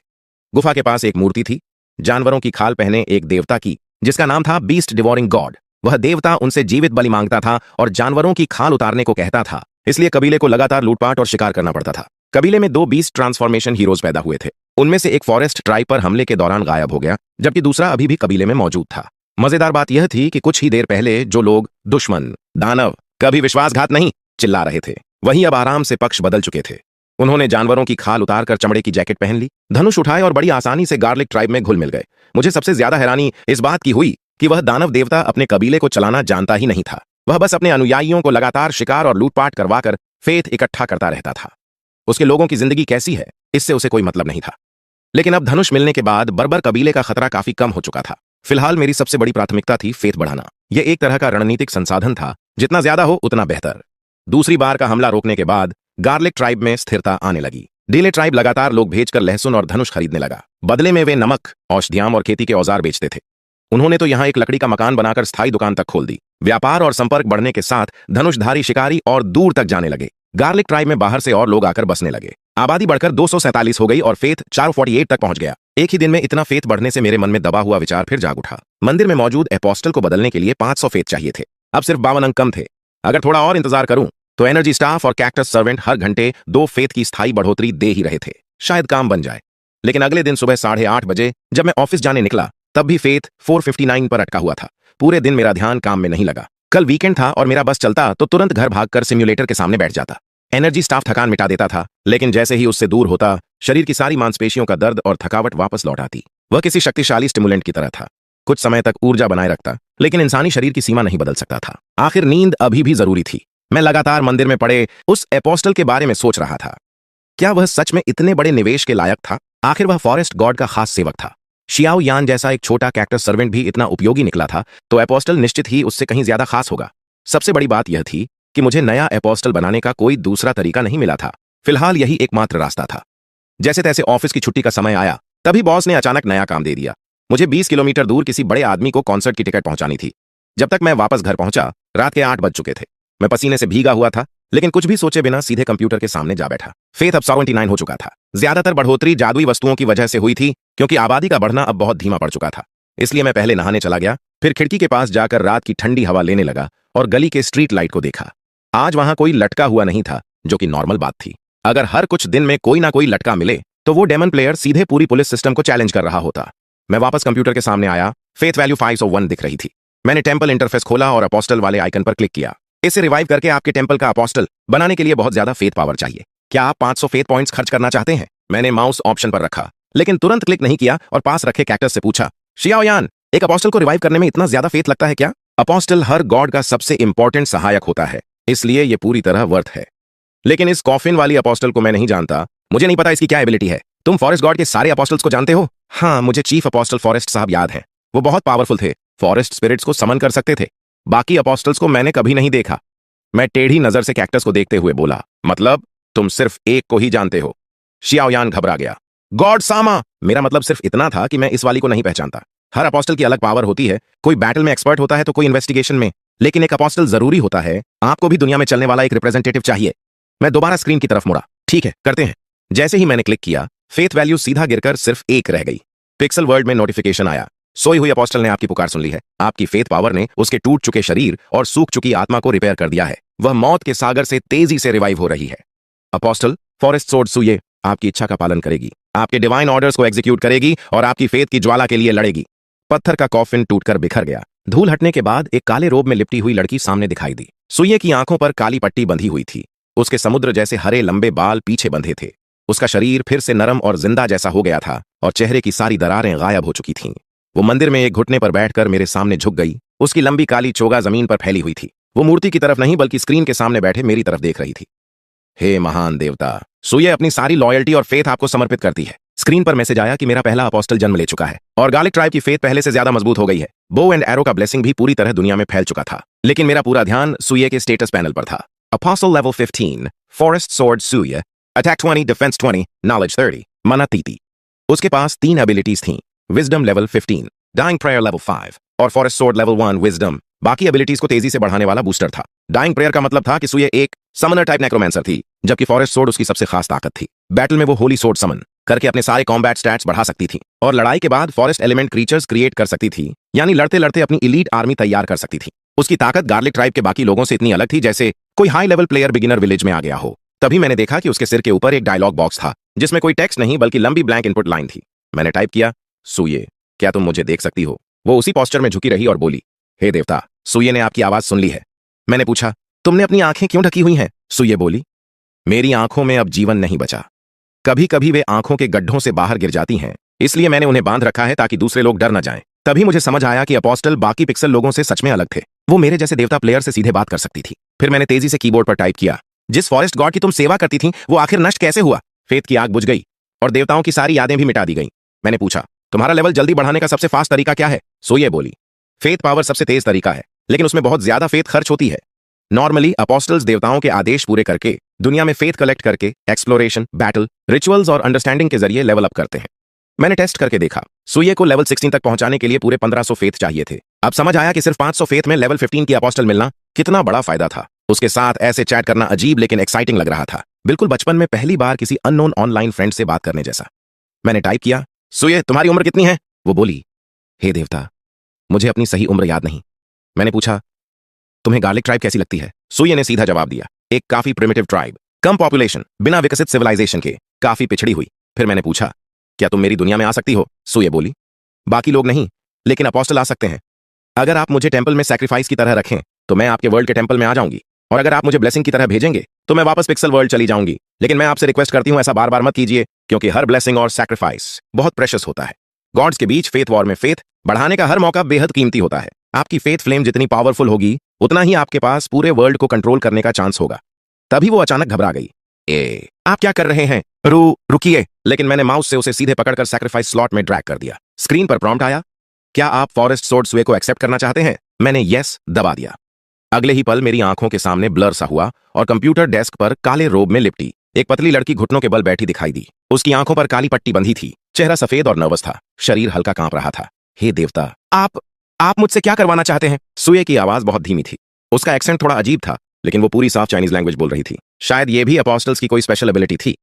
S1: गुफा के पास एक मूर्ति थी, जानवरों की खाल पहने एक देवता की, जिसका नाम था बीस्ट डिवोरिंग गॉड। वह देवता उनसे जीवित बलि मांगता था और जानवरों की खाल उतारने को कहता था, इसलिए कबीले को लगातार लूटपाट और शिकार करना पड़ता था। कबीले में 2 बीस्ट ट्रांसफॉर्मेशन हीरोज पैदा हुए थे। उनमें से एक फॉरेस्ट ट्राइब पर हमले के दौरान गायब हो गया, जबकि दूसरा अभी भी कबीले में मौजूद था। मजेदार बात यह थी कि कुछ ही देर पहले जो लोग दुश्मन, दानव, कभी विश्वासघात नहीं चिल्ला रहे थे, वहीं अब आराम से पक्ष बदल चुके थे। उन्होंने जानवरों की खाल उतारकर चमड़े की जैकेट पहन ली, धनुष उठाए और बड़ी आसानी से गार्लिक ट्राइब में घुल मिल गए। मुझे सबसे ज्यादा हैरानी इस बात की हुई कि वह दानव देवता अपने कबीले को चलाना जानता ही नहीं था। वह बस अपने अनुयायियों को लगातार शिकार और लूटपाट करवाकर फेथ इकट्ठा करता रहता था। उसके लोगों की जिंदगी कैसी है, इससे उसे कोई मतलब नहीं था। लेकिन अब धनुष मिलने के बाद बर्बर कबीले का खतरा काफी कम हो चुका था। फिलहाल मेरी सबसे बड़ी प्राथमिकता थी फेथ बढ़ाना। यह एक तरह का रणनीतिक संसाधन था, जितना ज्यादा हो उतना बेहतर। दूसरी बार का हमला रोकने के बाद गार्लिक ट्राइब में स्थिरता आने लगी। डीले ट्राइब लगातार लोग भेजकर लहसुन और धनुष खरीदने लगा। बदले में वे नमक, औषधियाम और खेती के औजार बेचते थे। उन्होंने तो यहाँ एक लकड़ी का मकान बनाकर स्थायी दुकान तक खोल दी। व्यापार और संपर्क बढ़ने के साथ धनुषधारी शिकारी और दूर तक जाने लगे। गार्लिक ट्राइब में बाहर से और लोग आकर बसने लगे। आबादी बढ़कर 247 हो गई और फेथ 448 तक पहुंच गया। एक ही दिन में इतना फेथ बढ़ने से मेरे मन में दबा हुआ विचार फिर जाग उठा। मंदिर में मौजूद एपोस्टल को बदलने के लिए 500 फेथ चाहिए थे। अब सिर्फ 52 अंक कम थे। अगर थोड़ा और इंतजार करूं तो एनर्जी स्टाफ और कैक्टस सर्वेंट हर घंटे 2 फेथ की स्थायी बढ़ोतरी दे ही रहे थे। शायद काम बन जाए। लेकिन अगले दिन सुबह 8:30 बजे जब मैं ऑफिस जाने निकला, तब भी फेथ 459 पर अटका हुआ था। पूरे दिन मेरा ध्यान काम में नहीं लगा। कल वीकेंड था और मेरा बस चलता तो तुरंत घर भागकर सिम्युलेटर के सामने बैठ जाता। एनर्जी स्टाफ थकान मिटा देता था, लेकिन जैसे ही उससे दूर होता, शरीर की सारी मांसपेशियों का दर्द और थकावट वापस लौट आती। वह किसी शक्तिशाली स्टिमुलेंट की तरह था। कुछ समय तक ऊर्जा बनाए रखता, लेकिन इंसानी शरीर की सीमा नहीं बदल सकता था। आखिर नींद अभी भी जरूरी थी। मैं लगातार मंदिर में पड़े उस एपोस्टल के बारे में सोच रहा था। क्या वह सच में इतने बड़े निवेश के लायक था? आखिर वह फॉरेस्ट गॉड का खास सेवक था। शियाओ यान जैसा एक छोटा कैक्टस सर्वेंट भी इतना उपयोगी निकला था, तो एपोस्टल निश्चित ही उससे कहीं ज्यादा खास होगा। सबसे बड़ी बात यह थी कि मुझे नया एपोस्टल बनाने का कोई दूसरा तरीका नहीं मिला था। फिलहाल यही एकमात्र रास्ता था। जैसे तैसे ऑफिस की छुट्टी का समय आया, तभी बॉस ने अचानक नया काम दे दिया। मुझे 20 किलोमीटर दूर किसी बड़े आदमी को कॉन्सर्ट की टिकट पहुंचानी थी। जब तक मैं वापस घर पहुंचा, रात के 8 बज चुके थे। मैं पसीने से भीगा हुआ था, लेकिन कुछ भी सोचे बिना सीधे कंप्यूटर के सामने जा बैठा। फेथ अब 79 हो चुका था। ज्यादातर बढ़ोतरी जादुई वस्तुओं की वजह से हुई थी, क्योंकि आबादी का बढ़ना अब बहुत धीमा पड़ चुका था। इसलिए मैं पहले नहाने चला गया, फिर खिड़की के पास जाकर रात की ठंडी हवा लेने लगा और गली के स्ट्रीट लाइट को देखा। आज वहां कोई लटका हुआ नहीं था, जो कि नॉर्मल बात थी। अगर हर कुछ दिन में कोई ना कोई लटका मिले, तो वो डेमन प्लेयर सीधे पूरी पुलिस सिस्टम को चैलेंज कर रहा होता। मैं वापस कंप्यूटर के सामने आया। फेथ वैल्यू 501 दिख रही थी। मैंने टेम्पल इंटरफेस खोला और अपोस्टल वाले आइकन पर क्लिक किया। इसे रिवाइव करके आपके टेम्पल का अपोस्टल बनाने के लिए बहुत ज्यादा फेथ पावर चाहिए। क्या आप 500 फेथ पॉइंट्स खर्च करना चाहते हैं? मैंने माउस ऑप्शन पर रखा, लेकिन तुरंत क्लिक नहीं किया और पास रखे कैक्टस से पूछा, शियाओ यान, एक अपोस्टल को रिवाइव करने में इतना ज्यादा फेथ लगता है क्या? अपोस्टल हर गॉड का सबसे इंपॉर्टेंट सहायक होता है, इसलिए ये पूरी तरह वर्थ है। लेकिन इस कॉफिन वाली अपोस्टल को मैं नहीं जानता। मुझे नहीं पता इसकी क्या एबिलिटी है। तुम फॉरेस्ट गॉड के सारे अपोस्टल्स को जानते हो? हाँ, मुझे चीफ अपोस्टल फॉरेस्ट साहब याद हैं। वो बहुत पावरफुल थे, फॉरेस्ट स्पिरिट्स को समन कर सकते थे। बाकी अपोस्टल्स को मैंने कभी नहीं देखा। मैं टेढ़ी नजर से कैक्टस को देखते हुए बोला, मतलब तुम सिर्फ एक को ही जानते हो? शियाओ यान घबरा गया। गॉड सामा! मेरा मतलब सिर्फ इतना था कि मैं इस वाली को नहीं पहचानता। हर अपोस्टल की अलग पावर होती है। कोई बैटल में एक्सपर्ट होता है तो कोई इन्वेस्टिगेशन में, लेकिन एक अपोस्टल जरूरी होता है। आपको भी दुनिया में चलने वाला एक रिप्रेजेंटेटिव चाहिए। मैं दोबारा स्क्रीन की तरफ मुड़ा। ठीक है, करते हैं। जैसे ही मैंने क्लिक किया, फेथ वैल्यू सीधा गिरकर सिर्फ 1 रह गई। पिक्सल वर्ल्ड में नोटिफिकेशन आया, सोई हुई अपोस्टल ने आपकी पुकार सुन ली है। आपकी फेथ पावर ने उसके टूट चुके शरीर और सूख चुकी आत्मा को रिपेयर कर दिया है। वह मौत के सागर से तेजी से रिवाइव हो रही है। अपोस्टल फॉरेस्ट सोर्ड सुये आपकी इच्छा का पालन करेगी। आपके डिवाइन ऑर्डर्स को एग्जीक्यूट करेगी और आपकी फेथ की ज्वाला के लिए लड़ेगी। पत्थर का कॉफिन टूटकर बिखर गया। धूल हटने के बाद एक काले रोब में लिपटी हुई लड़की सामने दिखाई दी। सुइये की आंखों पर काली पट्टी बंधी हुई थी। उसके समुद्र जैसे हरे लंबे बाल पीछे बंधे थे। उसका शरीर फिर से नरम और जिंदा जैसा हो गया था और चेहरे की सारी दरारें गायब हो चुकी थीं। वो मंदिर में एक घुटने पर बैठकर मेरे सामने झुक गई। उसकी लंबी काली चोगा जमीन पर फैली हुई थी। वो मूर्ति की तरफ नहीं बल्कि स्क्रीन के सामने बैठे मेरी तरफ देख रही थी। हे महान देवता, सुइये अपनी सारी लॉयल्टी और फेथ आपको समर्पित करती है। स्क्रीन पर मैसेज आया कि मेरा पहला अपोस्टल जन्म ले चुका है और गार्लिक ट्राइब की फेथ पहले से ज्यादा मजबूत हो गई है। बो एंड एरो का ब्लेसिंग भी पूरी तरह दुनिया में फैल चुका था, लेकिन मेरा पूरा ध्यान सुइये के स्टेटस पैनल पर था। अपोस्टल लेवल 15, फॉरेस्ट स्वॉर्ड सुइये, अटैक 20, डिफेंस 20, नॉलेज 30, मना 30। उसके पास 3 एबिलिटीज थीं, wisdom level 15, dying prayer level 5 और फॉरेस्ट स्वॉर्ड लेवल 1 विजडम। बाकी एबिलिटीज को तेजी से बढ़ाने वाला बूस्टर था। डाइंग प्रेयर का मतलब था कि सुइये एक समनर टाइप नेक्रोमैंसर थी, जबकि फॉरेस्ट स्वॉर्ड उसकी सबसे खास ताकत थी। बैटल में वो होली स्वॉर्ड समन करके अपने सारे कॉम्बैट स्टैट्स बढ़ा सकती थी और लड़ाई के बाद फॉरेस्ट एलिमेंट क्रीचर्स क्रिएट कर सकती थी, यानी लड़ते लड़ते अपनी इलीट आर्मी तैयार कर सकती थी। उसकी ताकत गार्लिक ट्राइब के बाकी लोगों से इतनी अलग थी जैसे कोई high level player beginner village में आ गया हो। तभी मैंने देखा कि उसके सिर के ऊपर एक डायलॉग बॉक्स था जिसमें कोई टेक्स्ट नहीं बल्कि लंबी ब्लैंक इनपुट लाइन थी। मैंने टाइप किया, सुइये, क्या तुम मुझे देख सकती हो? वो उसी पोस्चर में झुकी रही और बोली, हे देवता, सुइये ने आपकी आवाज सुन ली है। मैंने पूछा, तुमने अपनी आंखें क्यों ढकी हुई हैं? सुइये बोली, मेरी आंखों में अब जीवन नहीं बचा। कभी कभी वे आंखों के गड्ढों से बाहर गिर जाती हैं, इसलिए मैंने उन्हें बांध रखा है ताकि दूसरे लोग डर न जाएं। तभी मुझे समझ आया कि अपोस्टल बाकी पिक्सल लोगों से सच में अलग थे। वो मेरे जैसे देवता प्लेयर से सीधे बात कर सकती थी। फिर मैंने तेजी से कीबोर्ड पर टाइप किया, जिस फॉरेस्ट गॉड की तुम सेवा करती थी वो आखिर नष्ट कैसे हुआ? फेथ की आग बुझ गई और देवताओं की सारी यादें भी मिटा दी गई। मैंने पूछा, तुम्हारा लेवल जल्दी बढ़ाने का सबसे फास्ट तरीका क्या है? सुइये बोली, फेथ पावर सबसे तेज तरीका है, लेकिन उसमें बहुत ज्यादा फेथ खर्च होती है। नॉर्मली अपोस्टल्स देवताओं के आदेश पूरे करके दुनिया में फेथ कलेक्ट करके एक्सप्लोरेशन, बैटल, रिचुअल्स और अंडरस्टैंडिंग के जरिए लेवल अप करते हैं। मैंने टेस्ट करके देखा, सुइये को लेवल 16 तक पहुंचाने के लिए पूरे 1500 फेथ चाहिए थे। अब समझ आया कि सिर्फ 500 फेथ में लेवल 15 की अपोस्टल मिलना कितना बड़ा फायदा था। उसके साथ ऐसे चैट करना अजीब लेकिन एक्साइटिंग लग रहा था, बिल्कुल बचपन में पहली बार किसी अननोन ऑनलाइन फ्रेंड से बात करने जैसा। मैंने टाइप किया, सुइये, तुम्हारी उम्र कितनी है? वो बोली, हे देवता, मुझे अपनी सही उम्र याद नहीं। मैंने पूछा, तुम्हें गार्लिक ट्राइब कैसी लगती है? सुइये ने सीधा जवाब दिया, एक काफी प्रिमिटिव ट्राइब, कम पॉपुलेशन, बिना विकसित सिविलाइजेशन के, काफी पिछड़ी हुई। फिर मैंने पूछा, क्या तुम मेरी दुनिया में आ सकती हो? सुइये बोली, बाकी लोग नहीं, लेकिन अपोस्टल आ सकते हैं। अगर आप मुझे टेंपल में सैक्रिफाइस की तरह रखें तो मैं आपके वर्ल्ड के टेंपल में आ जाऊंगी, और अगर आप मुझे ब्लेसिंग की तरह भेजेंगे तो मैं वापस पिक्सल वर्ल्ड चली जाऊंगी। लेकिन मैं आपसे रिक्वेस्ट करती हूं, ऐसा बार बार मत कीजिए, क्योंकि हर ब्लेसिंग और सैक्रिफाइस बहुत प्रेशियस होता है। गॉड्स के बीच फेथ वॉर में फेथ बढ़ाने का हर मौका बेहद कीमती होता है। आपकी फेथ फ्लेम जितनी पावरफुल होगी उतना ही आपके पास पूरे वर्ल्ड को कंट्रोल करने का चांस होगा। तभी वो अचानक घबरा गई। आप क्या कर रहे हैं? रुकिए। लेकिन मैंने माउस से उसे सीधे पकड़कर सैक्रिफाइस स्लॉट में ड्रैग कर दिया। स्क्रीन पर प्रॉम्प्ट आया, क्या आप फॉरेस्ट स्वॉर्ड सुइये को एक्सेप्ट करना चाहते हैं? मैंने यस दबा दिया। अगले ही पल मेरी आंखों के सामने ब्लर सा हुआ और कंप्यूटर डेस्क पर काले रोब में लिपटी एक पतली लड़की घुटनों के बल बैठी दिखाई दी। उसकी आंखों पर काली पट्टी बंधी थी, चेहरा सफेद और नर्वस था, शरीर हल्का कांप रहा था। हे देवता, आप मुझसे क्या करवाना चाहते हैं? सुइये की आवाज बहुत धीमी थी। उसका एक्सेंट थोड़ा अजीब था, लेकिन वो पूरी साफ चाइनीज लैंग्वेज बोल रही थी। शायद ये भी अपोस्टल्स की कोई स्पेशल एबिलिटी थी।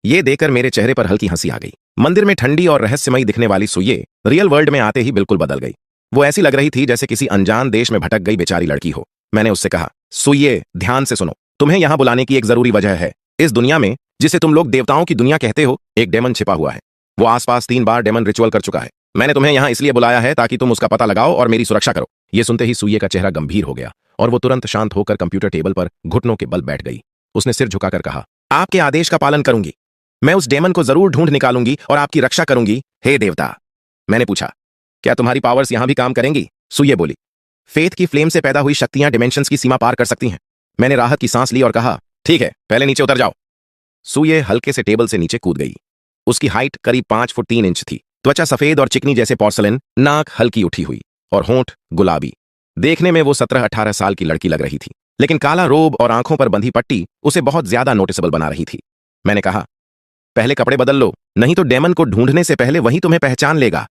S1: ये देखकर मेरे चेहरे पर हल्की हंसी आ गई। मंदिर में ठंडी और रहस्यमयी दिखने वाली सुइये रियल वर्ल्ड में आते ही बिल्कुल बदल गई। वो ऐसी लग रही थी जैसे किसी अनजान देश में भटक गई बेचारी लड़की हो। मैंने उससे कहा, सुइये, ध्यान से सुनो, तुम्हें यहां बुलाने की एक जरूरी वजह है। इस दुनिया में, जिसे तुम लोग देवताओं की दुनिया कहते हो, एक डेमन छिपा हुआ है। वो आसपास 3 बार डेमन रिचुअल कर चुका है। मैंने तुम्हें यहां इसलिए बुलाया है ताकि तुम उसका पता लगाओ और मेरी सुरक्षा करो। ये सुनते ही सुइये का चेहरा गंभीर हो गया और वो तुरंत शांत होकर कंप्यूटर टेबल पर घुटनों के बल बैठ गई। उसने सिर झुकाकर कहा, आपके आदेश का पालन करूंगी। मैं उस डेमन को जरूर ढूंढ निकालूंगी और आपकी रक्षा करूंगी, हे देवता। मैंने पूछा, क्या तुम्हारी पावर्स यहां भी काम करेंगी? सुइये बोली, फेथ की फ्लेम से पैदा हुई शक्तियां डिमेंशंस की सीमा पार कर सकती हैं। मैंने राहत की सांस ली और कहा, ठीक है, पहले नीचे उतर जाओ। सुइये हल्के से टेबल से नीचे कूद गई। उसकी हाइट करीब 5 फुट 3 इंच थी। त्वचा सफेद और चिकनी जैसे पोर्सलिन, नाक हल्की उठी हुई और होंठ गुलाबी। देखने में वो 17-18 साल की लड़की लग रही थी, लेकिन काला रोब और आंखों पर बंधी पट्टी उसे बहुत ज्यादा नोटिसेबल बना रही थी। मैंने कहा, पहले कपड़े बदल लो, नहीं तो डेमन को ढूंढने से पहले वही तुम्हें पहचान लेगा।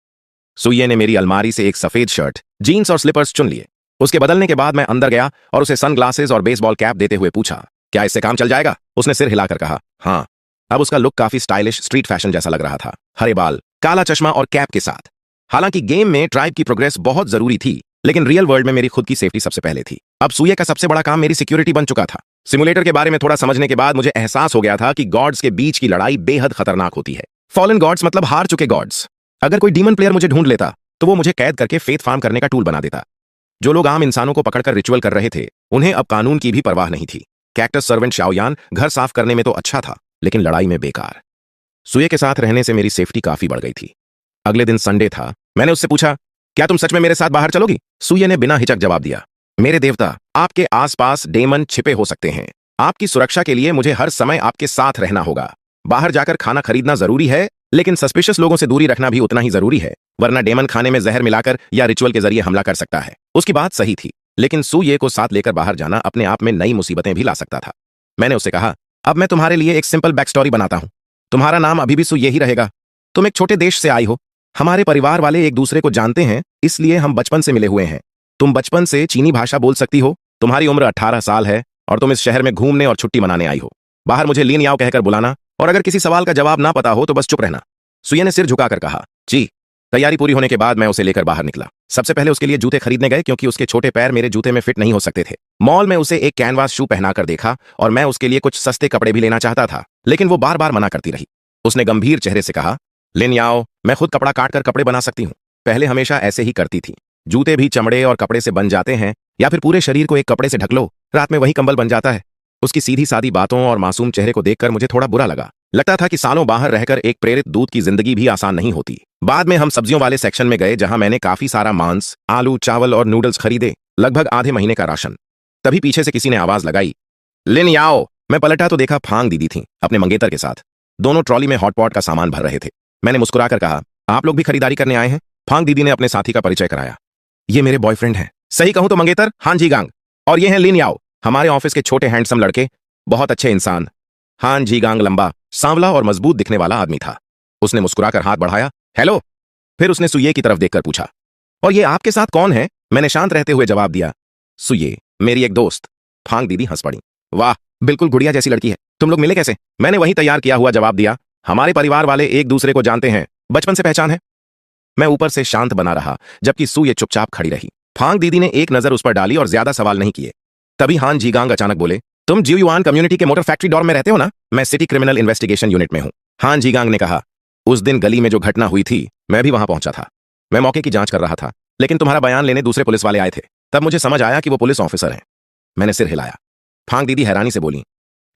S1: सुइये ने मेरी अलमारी से एक सफेद शर्ट, जीन्स और स्लीपर्स चुन लिए। उसके बदलने के बाद मैं अंदर गया और उसे सनग्लासेस और बेसबॉल कैप देते हुए पूछा, क्या इससे काम चल जाएगा? उसने सिर हिलाकर कहा, हाँ। अब उसका लुक काफी स्टाइलिश स्ट्रीट फैशन जैसा लग रहा था, हरे बाल, काला चश्मा और कैप के साथ। हालांकि गेम में ट्राइब की प्रोग्रेस बहुत जरूरी थी, लेकिन रियल वर्ल्ड में मेरी खुद की सेफ्टी सबसे पहले थी। अब सुइये का सबसे बड़ा काम मेरी सिक्योरिटी बन चुका था। सिमुलेटर के बारे में थोड़ा समझने के बाद मुझे एहसास हो गया था कि गॉड्स के बीच की लड़ाई बेहद खतरनाक होती है। फॉलन गॉड्स मतलब हार चुके गॉड्स। अगर कोई डीमन प्लेयर मुझे ढूंढ लेता तो वो मुझे कैद करके फेथ फार्म करने का टूल बना देता। जो लोग आम इंसानों को पकड़कर रिचुअल कर रहे थे, उन्हें अब कानून की भी परवाह नहीं थी। कैक्टस सर्वेंट शाओयान घर साफ करने में तो अच्छा था, लेकिन लड़ाई में बेकार। सुये के साथ रहने से मेरी सेफ्टी काफी बढ़ गई थी। अगले दिन संडे था। मैंने उससे पूछा, क्या तुम सच में मेरे साथ बाहर चलोगी? सुये ने बिना हिचक जवाब दिया, मेरे देवता, आपके आसपास डेमन छिपे हो सकते हैं। आपकी सुरक्षा के लिए मुझे हर समय आपके साथ रहना होगा। बाहर जाकर खाना खरीदना जरूरी है, लेकिन सस्पिशियस लोगों से दूरी रखना भी उतना ही जरूरी है, वरना डेमन खाने में जहर मिलाकर या रिचुअल के जरिए हमला कर सकता है। उसकी बात सही थी, लेकिन सुये को साथ लेकर बाहर जाना अपने आप में नई मुसीबतें भी ला सकता था। मैंने उससे कहा, अब मैं तुम्हारे लिए एक सिंपल बैक स्टोरी बनाता हूं। तुम्हारा नाम अभी भी सुये ही रहेगा। तुम एक छोटे देश से आई हो। हमारे परिवार वाले एक दूसरे को जानते हैं, इसलिए हम बचपन से मिले हुए हैं। तुम बचपन से चीनी भाषा बोल सकती हो। तुम्हारी उम्र 18 साल है और तुम इस शहर में घूमने और छुट्टी मनाने आई हो। बाहर मुझे लिन याओ कहकर बुलाना, और अगर किसी सवाल का जवाब ना पता हो तो बस चुप रहना। सुये ने सिर झुकाकर कहा, जी। तैयारी पूरी होने के बाद मैं उसे लेकर बाहर निकला। सबसे पहले उसके लिए जूते खरीदने गए, क्योंकि उसके छोटे पैर मेरे जूते में फिट नहीं हो सकते थे। मॉल में उसे एक कैनवास शू पहनाकर देखा और मैं उसके लिए कुछ सस्ते कपड़े भी लेना चाहता था, लेकिन वो बार बार मना करती रही। उसने गंभीर चेहरे से कहा, लिन याओ, मैं खुद कपड़ा काटकर कपड़े बना सकती हूँ। पहले हमेशा ऐसे ही करती थी। जूते भी चमड़े और कपड़े से बन जाते हैं, या फिर पूरे शरीर को एक कपड़े से ढक लो, रात में वही कंबल बन जाता है। उसकी सीधी सादी बातों और मासूम चेहरे को देखकर मुझे थोड़ा बुरा लगा। लगता था कि सालों बाहर रहकर एक प्रेरित दूत की जिंदगी भी आसान नहीं होती। बाद में हम सब्जियों वाले सेक्शन में गए, जहां मैंने काफी सारा मांस, आलू, चावल और नूडल्स खरीदे, लगभग आधे महीने का राशन। तभी पीछे से किसी ने आवाज लगाई, लिन याओ। मैं पलटा तो देखा फांग दीदी थी अपने मंगेतर के साथ। दोनों ट्रॉली में हॉटपॉट का सामान भर रहे थे। मैंने मुस्कुराकर कहा, आप लोग भी खरीदारी करने आए हैं? फांग दीदी ने अपने साथी का परिचय कराया। ये मेरे बॉयफ्रेंड हैं। सही कहूं तो मंगेतर हान जी गांग, और ये हैं लिन याओ, हमारे ऑफिस के छोटे हैंडसम लड़के, बहुत अच्छे इंसान। हान जी गांग लंबा, सांवला और मजबूत दिखने वाला आदमी था। उसने मुस्कुराकर हाथ बढ़ाया, हेलो। फिर उसने सुये की तरफ देखकर पूछा, और ये आपके साथ कौन है? मैंने शांत रहते हुए जवाब दिया, सुये, मेरी एक दोस्त। फांग दीदी हंस पड़ी, वाह, बिल्कुल गुड़िया जैसी लड़की है। तुम लोग मिले कैसे? मैंने वही तैयार किया हुआ जवाब दिया, हमारे परिवार वाले एक दूसरे को जानते हैं, बचपन से पहचान है। मैं ऊपर से शांत बना रहा, जबकि सुये चुपचाप खड़ी रही। फांग दीदी ने एक नजर उस पर डाली और ज्यादा सवाल नहीं किए। तभी हान जीगांग अचानक बोले, तुम जियुआन कम्युनिटी के मोटर फैक्ट्री डॉर्म में रहते हो ना? मैं सिटी क्रिमिनल इन्वेस्टिगेशन यूनिट में हूं। हान जीगांग ने कहा, उस दिन गली में जो घटना हुई थी, मैं भी वहां पहुंचा था। मैं मौके की जांच कर रहा था, लेकिन तुम्हारा बयान लेने दूसरे पुलिस वाले आए थे। तब मुझे समझ आया कि वो पुलिस ऑफिसर हैं। मैंने सिर हिलाया। फांग दीदी हैरानी से बोली,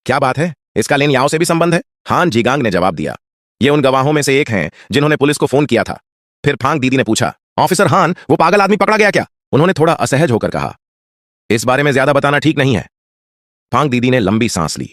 S1: क्या बात है, इसका लिन याओ से भी संबंध है? हान जीगांग ने जवाब दिया, ये उन गवाहों में से एक हैं जिन्होंने पुलिस को फोन किया था। फिर फांग दीदी ने पूछा, ऑफिसर हान, वो पागल आदमी पकड़ा गया क्या? उन्होंने थोड़ा असहज होकर कहा, इस बारे में ज्यादा बताना ठीक नहीं है। फांग दीदी ने लंबी सांस ली,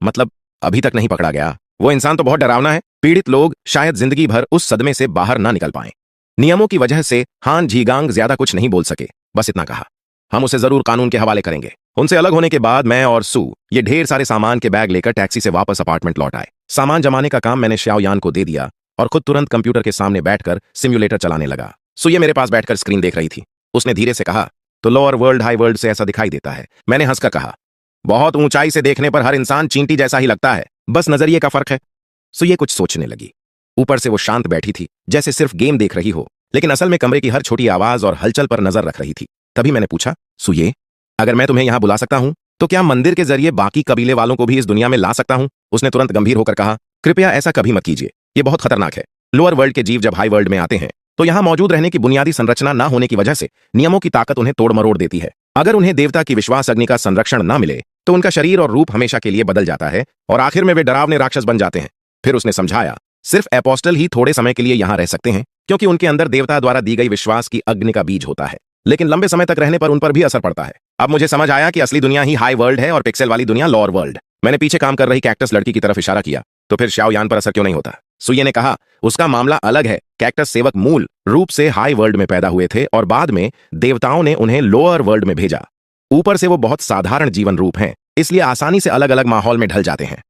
S1: मतलब अभी तक नहीं पकड़ा गया। वो इंसान तो बहुत डरावना है। पीड़ित लोग शायद जिंदगी भर उस सदमे से बाहर ना निकल पाएं। नियमों की वजह से हान जीगांग ज्यादा कुछ नहीं बोल सके, बस इतना कहा, हम उसे जरूर कानून के हवाले करेंगे। उनसे अलग होने के बाद मैं और सू ये ढेर सारे सामान के बैग लेकर टैक्सी से वापस अपार्टमेंट लौट आए। सामान जमाने का काम मैंने शाओयान को दे दिया और खुद तुरंत कंप्यूटर के सामने बैठकर सिम्युलेटर चलाने लगा। सू ये मेरे पास बैठकर स्क्रीन देख रही थी। उसने धीरे से कहा, तो लोअर वर्ल्ड हाई वर्ल्ड से ऐसा दिखाई देता है। मैंने हंसकर कहा, बहुत ऊंचाई से देखने पर हर इंसान चींटी जैसा ही लगता है, बस नजरिए का फर्क है। सो ये कुछ सोचने लगी। ऊपर से वो शांत बैठी थी, जैसे सिर्फ गेम देख रही हो, लेकिन असल में कमरे की हर छोटी आवाज और हलचल पर नजर रख रही थी। तभी मैंने पूछा, सुये, अगर मैं तुम्हें यहां बुला सकता हूं तो क्या मंदिर के जरिए बाकी कबीले वालों को भी इस दुनिया में ला सकता हूं? उसने तुरंत गंभीर होकर कहा, कृपया ऐसा कभी मत कीजिए, ये बहुत खतरनाक है। लोअर वर्ल्ड के जीव जब हाई वर्ल्ड में आते हैं तो यहां मौजूद रहने की बुनियादी संरचना ना होने की वजह से नियमों की ताकत उन्हें तोड़ मरोड़ देती है। अगर उन्हें देवता की विश्वास अग्नि का संरक्षण ना मिले तो उनका शरीर और रूप हमेशा के लिए बदल जाता है और आखिर में वे डरावने राक्षस बन जाते हैं। फिर उसने समझाया, सिर्फ एपोस्टल ही थोड़े समय के लिए यहां रह सकते हैं, क्योंकि उनके अंदर देवता द्वारा दी गई विश्वास की अग्नि का बीज होता है, लेकिन लंबे समय तक रहने पर उन पर भी असर पड़ता है। अब मुझे समझ आया कि असली दुनिया ही हाई वर्ल्ड है और पिक्सेल वाली दुनिया लोअर वर्ल्ड। मैंने पीछे काम कर रही कैक्टस लड़की की तरफ इशारा किया, तो फिर शाओयान पर असर क्यों नहीं होता? सुये ने कहा, उसका मामला अलग है। कैक्टस सेवक मूल रूप से हाई वर्ल्ड में पैदा हुए थे और बाद में देवताओं ने उन्हें लोअर वर्ल्ड में भेजा। ऊपर से वो बहुत साधारण जीवन रूप हैं, इसलिए आसानी से अलग अलग माहौल में ढल जाते हैं।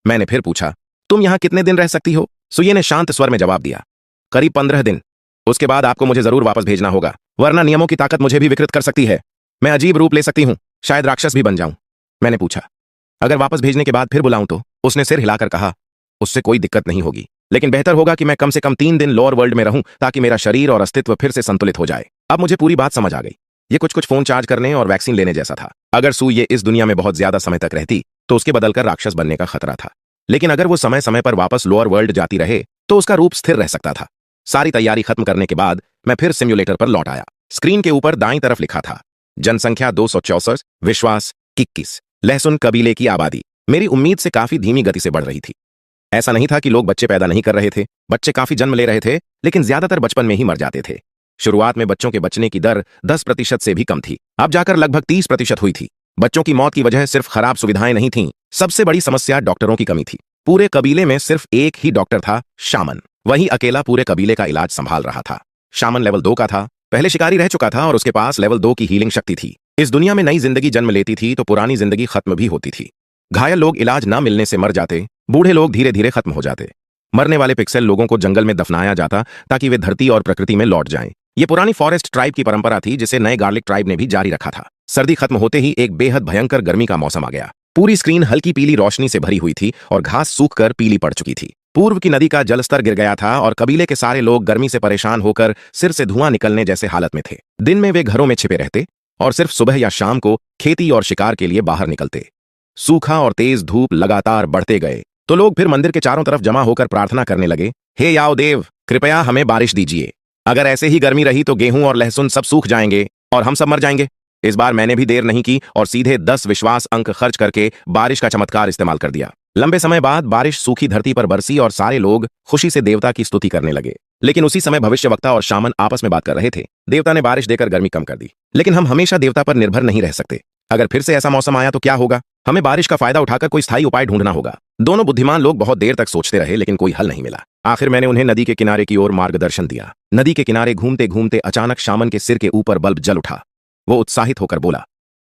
S1: मैंने फिर पूछा, तुम यहां कितने दिन रह सकती हो? सुये ने शांत स्वर में जवाब दिया, करीब 15 दिन। उसके बाद आपको मुझे जरूर वापस भेजना होगा, वरना नियमों की ताकत मुझे भी विकृत कर सकती है। मैं अजीब रूप ले सकती हूं, शायद राक्षस भी बन जाऊं। मैंने पूछा, अगर वापस भेजने के बाद फिर बुलाऊं तो? उसने सिर हिलाकर कहा, उससे कोई दिक्कत नहीं होगी, लेकिन बेहतर होगा कि मैं कम से कम 3 दिन लोअर वर्ल्ड में रहूं, ताकि मेरा शरीर और अस्तित्व फिर से संतुलित हो जाए। अब मुझे पूरी बात समझ आ गई। ये कुछ फोन चार्ज करने और वैक्सीन लेने जैसा था। अगर सू ये इस दुनिया में बहुत ज्यादा समय तक रहती तो उसके बदलकर राक्षस बनने का खतरा था, लेकिन अगर वो समय समय पर वापस लोअर वर्ल्ड जाती रहे तो उसका रूप स्थिर रह सकता था। सारी तैयारी खत्म करने के बाद मैं फिर सिम्युलेटर पर लौट आया। स्क्रीन के ऊपर दाईं तरफ लिखा था जनसंख्या 264, विश्वास 21, लहसुन कबीले की आबादी। मेरी उम्मीद से काफी धीमी गति से बढ़ रही थी। ऐसा नहीं था कि लोग बच्चे पैदा नहीं कर रहे थे, बच्चे काफी जन्म ले रहे थे, लेकिन ज्यादातर बचपन में ही मर जाते थे। शुरुआत में बच्चों के बचने की दर 10% से भी कम थी, अब जाकर लगभग 30% हुई थी। बच्चों की मौत की वजह सिर्फ खराब सुविधाएं नहीं थीं, सबसे बड़ी समस्या डॉक्टरों की कमी थी। पूरे कबीले में सिर्फ एक ही डॉक्टर था, शामन। वही अकेला पूरे कबीले का इलाज संभाल रहा था। शामन लेवल 2 का था, पहले शिकारी रह चुका था और उसके पास लेवल 2 की हीलिंग शक्ति थी। इस दुनिया में नई जिंदगी जन्म लेती थी तो पुरानी जिंदगी खत्म भी होती थी। घायल लोग इलाज न मिलने से मर जाते, बूढ़े लोग धीरे धीरे खत्म हो जाते। मरने वाले पिक्सेल लोगों को जंगल में दफनाया जाता ताकि वे धरती और प्रकृति में लौट जाएं। ये पुरानी फॉरेस्ट ट्राइब की परंपरा थी जिसे नए गार्लिक ट्राइब ने भी जारी रखा था। सर्दी खत्म होते ही एक बेहद भयंकर गर्मी का मौसम आ गया। पूरी स्क्रीन हल्की पीली रोशनी से भरी हुई थी और घास सूखकर पीली पड़ चुकी थी। पूर्व की नदी का जलस्तर गिर गया था और कबीले के सारे लोग गर्मी से परेशान होकर सिर से धुआं निकलने जैसे हालत में थे। दिन में वे घरों में छिपे रहते और सिर्फ सुबह या शाम को खेती और शिकार के लिए बाहर निकलते। सूखा और तेज धूप लगातार बढ़ते गए तो लोग फिर मंदिर के चारों तरफ जमा होकर प्रार्थना करने लगे, हे याओ देव, कृपया हमें बारिश दीजिए। अगर ऐसे ही गर्मी रही तो गेहूं और लहसुन सब सूख जाएंगे और हम सब मर जाएंगे। इस बार मैंने भी देर नहीं की और सीधे 10 विश्वास अंक खर्च करके बारिश का चमत्कार इस्तेमाल कर दिया। लंबे समय बाद बारिश सूखी धरती पर बरसी और सारे लोग खुशी से देवता की स्तुति करने लगे। लेकिन उसी समय भविष्यवक्ता और शामन आपस में बात कर रहे थे। देवता ने बारिश देकर गर्मी कम कर दी, लेकिन हम हमेशा देवता पर निर्भर नहीं रह सकते। अगर फिर से ऐसा मौसम आया तो क्या होगा? हमें बारिश का फायदा उठाकर कोई स्थायी उपाय ढूंढना होगा। दोनों बुद्धिमान लोग बहुत देर तक सोचते रहे, लेकिन कोई हल नहीं मिला। आखिर मैंने उन्हें नदी के किनारे की ओर मार्गदर्शन दिया। नदी के किनारे घूमते घूमते अचानक शामन के सिर के ऊपर बल्ब जल उठा। वो उत्साहित होकर बोला,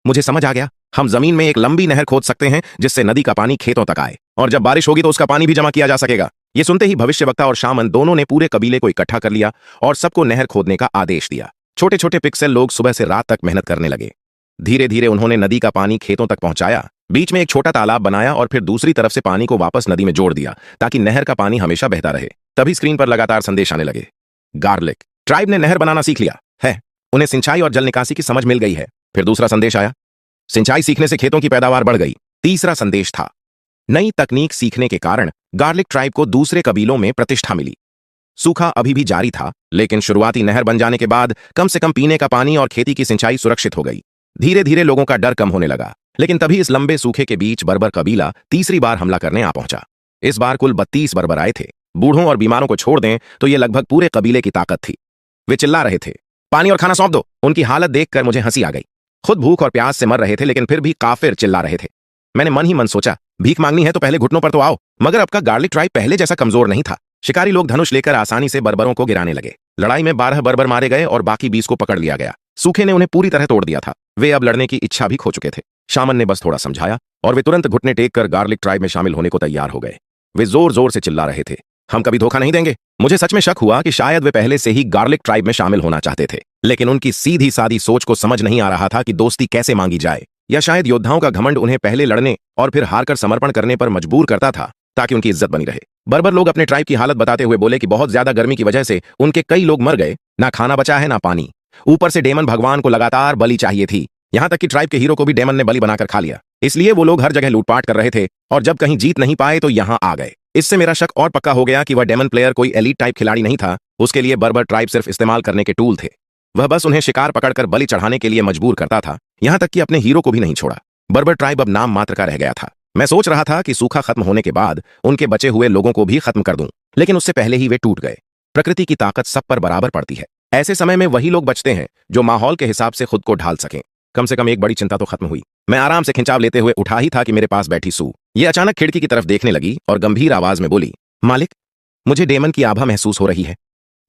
S1: मुझे समझ आ गया, हम जमीन में एक लंबी नहर खोद सकते हैं जिससे नदी का पानी खेतों तक आए और जब बारिश होगी तो उसका पानी भी जमा किया जा सकेगा। ये सुनते ही भविष्यवक्ता और शामन दोनों ने पूरे कबीले को इकट्ठा कर लिया और सबको नहर खोदने का आदेश दिया। छोटे छोटे पिक्सेल लोग सुबह से रात तक मेहनत करने लगे। धीरे धीरे उन्होंने नदी का पानी खेतों तक पहुंचाया, बीच में एक छोटा तालाब बनाया और फिर दूसरी तरफ से पानी को वापस नदी में जोड़ दिया ताकि नहर का पानी हमेशा बहता रहे। तभी स्क्रीन पर लगातार संदेश आने लगे। गार्लिक ट्राइब ने नहर बनाना सीख लिया है, उन्हें सिंचाई और जल निकासी की समझ मिल गई है। फिर दूसरा संदेश आया, सिंचाई सीखने से खेतों की पैदावार बढ़ गई। तीसरा संदेश था, नई तकनीक सीखने के कारण गार्लिक ट्राइब को दूसरे कबीलों में प्रतिष्ठा मिली। सूखा अभी भी जारी था, लेकिन शुरुआती नहर बन जाने के बाद कम से कम पीने का पानी और खेती की सिंचाई सुरक्षित हो गई। धीरे धीरे लोगों का डर कम होने लगा। लेकिन तभी इस लंबे सूखे के बीच बर्बर कबीला तीसरी बार हमला करने आ पहुंचा। इस बार कुल 32 बर्बर आए थे। बूढ़ों और बीमारों को छोड़ दें तो ये लगभग पूरे कबीले की ताकत थी। वे चिल्ला रहे थे, पानी और खाना सौंप दो। उनकी हालत देखकर मुझे हंसी आ गई। खुद भूख और प्यास से मर रहे थे, लेकिन फिर भी काफिर चिल्ला रहे थे। मैंने मन ही मन सोचा, भीख मांगनी है तो पहले घुटनों पर तो आओ। मगर अब का गार्लिक ट्राइब पहले जैसा कमजोर नहीं था। शिकारी लोग धनुष लेकर आसानी से बर्बरों को गिराने लगे। लड़ाई में 12 बर्बर मारे गए और बाकी 20 को पकड़ लिया गया। सूखे ने उन्हें पूरी तरह तोड़ दिया था। वे अब लड़ने की इच्छा भी खो चुके थे। शामन ने बस थोड़ा समझाया और वे तुरंत घुटने टेक कर गार्लिक ट्राइब में शामिल होने को तैयार हो गए। वे जोर जोर से चिल्ला रहे थे, हम कभी धोखा नहीं देंगे। मुझे सच में शक हुआ कि शायद वे पहले से ही गार्लिक ट्राइब में शामिल होना चाहते थे, लेकिन उनकी सीधी सादी सोच को समझ नहीं आ रहा था कि दोस्ती कैसे मांगी जाए। या शायद योद्धाओं का घमंड उन्हें पहले लड़ने और फिर हारकर समर्पण करने पर मजबूर करता था ताकि उनकी इज्जत बनी रहे। बर्बर लोग अपने ट्राइब की हालत बताते हुए बोले कि बहुत ज्यादा गर्मी की वजह से उनके कई लोग मर गए। ना खाना बचा है ना पानी, ऊपर से डेमन भगवान को लगातार बलि चाहिए थी। यहां तक कि ट्राइब के हीरो को भी डेमन ने बलि बनाकर खा लिया। इसलिए वो लोग हर जगह लूटपाट कर रहे थे और जब कहीं जीत नहीं पाए तो यहां आ गए। इससे मेरा शक और पक्का हो गया कि वह डेमन प्लेयर कोई एलीट टाइप खिलाड़ी नहीं था। उसके लिए बर्बर ट्राइब सिर्फ इस्तेमाल करने के टूल थे। वह बस उन्हें शिकार पकड़कर बलि चढ़ाने के लिए मजबूर करता था, यहां तक कि अपने हीरो को भी नहीं छोड़ा। बर्बर ट्राइब अब नाम मात्र का रह गया था। मैं सोच रहा था कि सूखा खत्म होने के बाद उनके बचे हुए लोगों को भी खत्म कर दूं, लेकिन उससे पहले ही वे टूट गए। प्रकृति की ताकत सब पर बराबर पड़ती है। ऐसे समय में वही लोग बचते हैं जो माहौल के हिसाब से खुद को ढाल सकें। कम से कम एक बड़ी चिंता तो खत्म हुई। मैं आराम से खिंचाव लेते हुए उठा ही था कि मेरे पास बैठी सू ये अचानक खिड़की की तरफ देखने लगी और गंभीर आवाज में बोली, मालिक, मुझे डेमन की आभा महसूस हो रही है।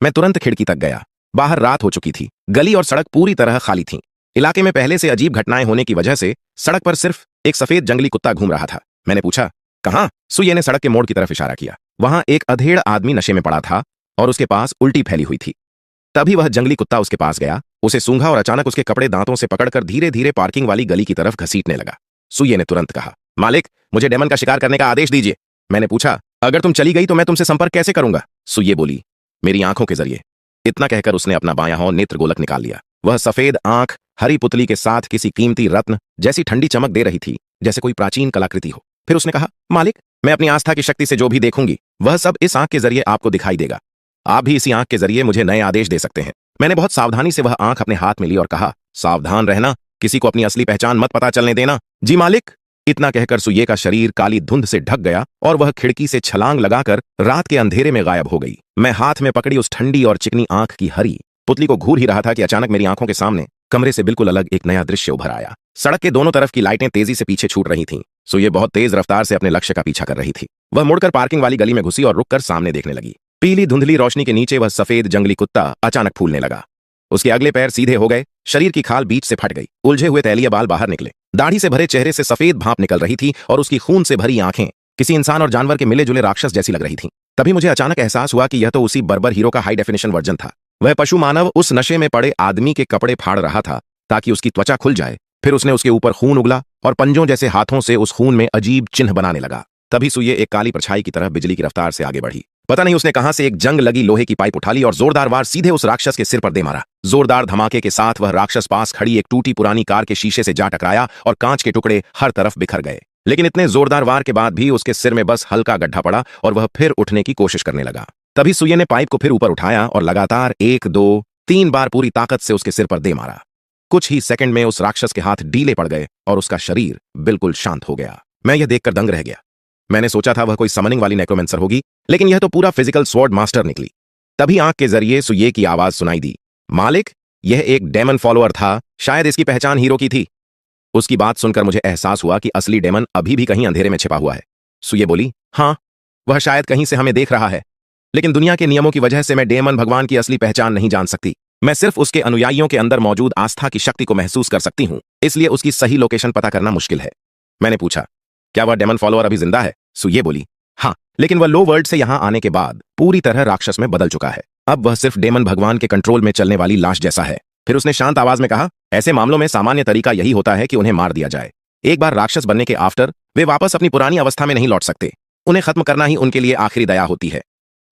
S1: मैं तुरंत खिड़की तक गया। बाहर रात हो चुकी थी। गली और सड़क पूरी तरह खाली थीं। इलाके में पहले से अजीब घटनाएं होने की वजह से सड़क पर सिर्फ एक सफेद जंगली कुत्ता घूम रहा था। मैंने पूछा, कहां? सुये ने सड़क के मोड़ की तरफ इशारा किया। वहां एक अधेड़ आदमी नशे में पड़ा था और उसके पास उल्टी फैली हुई थी। तभी वह जंगली कुत्ता उसके पास गया, उसे सूंघा और अचानक उसके कपड़े दांतों से पकड़कर धीरे धीरे पार्किंग वाली गली की तरफ घसीटने लगा। सुये ने तुरंत कहा, मालिक, मुझे डेमन का शिकार करने का आदेश दीजिए। मैंने पूछा, अगर तुम चली गई तो मैं तुमसे संपर्क कैसे करूंगा? सुये बोली, मेरी आंखों के जरिए। इतना कहकर उसने अपना बायां हाथ नेत्र गोलक निकाल लिया। वह सफेद आंख हरी पुतली के साथ किसी कीमती रत्न जैसी ठंडी चमक दे रही थी, जैसे कोई प्राचीन कलाकृति हो। फिर उसने कहा, मालिक, मैं अपनी आस्था की शक्ति से जो भी देखूंगी वह सब इस आंख के जरिए आपको दिखाई देगा। आप भी इसी आंख के जरिए मुझे नए आदेश दे सकते हैं। मैंने बहुत सावधानी से वह आंख अपने हाथ में ली और कहा, सावधान रहना, किसी को अपनी असली पहचान मत पता चलने देना। जी मालिक। इतना कहकर सुये का शरीर काली धुंध से ढक गया और वह खिड़की से छलांग लगाकर रात के अंधेरे में गायब हो गई। मैं हाथ में पकड़ी उस ठंडी और चिकनी आंख की हरी पुतली को घूर ही रहा था कि अचानक मेरी आंखों के सामने कमरे से बिल्कुल अलग एक नया दृश्य उभर आया। सड़क के दोनों तरफ की लाइटें तेजी से पीछे छूट रही थीं। सुये बहुत तेज रफ्तार से अपने लक्ष्य का पीछा कर रही थी। वह मुड़कर पार्किंग वाली गली में घुसी और रुककर सामने देखने लगी। पीली धुंधली रोशनी के नीचे वह सफेद जंगली कुत्ता अचानक फूलने लगा। उसके अगले पैर सीधे हो गए, शरीर की खाल बीच से फट गई, उलझे हुए तैलीय बाल बाहर निकले, दाढ़ी से भरे चेहरे से सफेद भाप निकल रही थी और उसकी खून से भरी आंखें किसी इंसान और जानवर के मिले जुले राक्षस जैसी लग रही थीं। तभी मुझे अचानक एहसास हुआ कि यह तो उसी बर्बर हीरो का हाई डेफिनेशन वर्जन था। वह पशु मानव उस नशे में पड़े आदमी के कपड़े फाड़ रहा था ताकि उसकी त्वचा खुल जाए। फिर उसने उसके ऊपर खून उगला और पंजों जैसे हाथों से उस खून में अजीब चिन्ह बनाने लगा। तभी सुये एक काली परछाई की तरह बिजली की रफ्तार से आगे बढ़ी। पता नहीं उसने कहां से एक जंग लगी लोहे की पाइप उठा ली और जोरदार वार सीधे उस राक्षस के सिर पर दे मारा। जोरदार धमाके के साथ वह राक्षस पास खड़ी एक टूटी पुरानी कार के शीशे से जा टकराया और कांच के टुकड़े हर तरफ बिखर गए। लेकिन इतने जोरदार वार के बाद भी उसके सिर में बस हल्का गड्ढा पड़ा और वह फिर उठने की कोशिश करने लगा। तभी सुये ने पाइप को फिर ऊपर उठाया और लगातार 1, 2, 3 बार पूरी ताकत से उसके सिर पर दे मारा। कुछ ही सेकंड में उस राक्षस के हाथ ढीले पड़ गए और उसका शरीर बिल्कुल शांत हो गया। मैं यह देखकर दंग रह गया। मैंने सोचा था वह कोई समनिंग वाली नेक्रोमेंसर होगी, लेकिन यह तो पूरा फिजिकल स्वॉर्ड मास्टर निकली। तभी आंख के जरिए सुये की आवाज सुनाई दी, मालिक, यह एक डेमन फॉलोअर था, शायद इसकी पहचान हीरो की थी। उसकी बात सुनकर मुझे एहसास हुआ कि असली डेमन अभी भी कहीं अंधेरे में छिपा हुआ है। सुये बोली, हाँ, वह शायद कहीं से हमें देख रहा है, लेकिन दुनिया के नियमों की वजह से मैं डेमन भगवान की असली पहचान नहीं जान सकती। मैं सिर्फ उसके अनुयायियों के अंदर मौजूद आस्था की शक्ति को महसूस कर सकती हूं, इसलिए उसकी सही लोकेशन पता करना मुश्किल है। मैंने पूछा, क्या वह डेमन फॉलोअर अभी जिंदा है? सुये बोली, हाँ, लेकिन वह लो वर्ल्ड से यहां आने के बाद पूरी तरह राक्षस में बदल चुका है। अब वह सिर्फ डेमन भगवान के कंट्रोल में चलने वाली लाश जैसा है। फिर उसने शांत आवाज में कहा, ऐसे मामलों में सामान्य तरीका यही होता है कि उन्हें मार दिया जाए। एक बार राक्षस बनने के आफ्टर वे वापस अपनी पुरानी अवस्था में नहीं लौट सकते। उन्हें खत्म करना ही उनके लिए आखिरी दया होती है।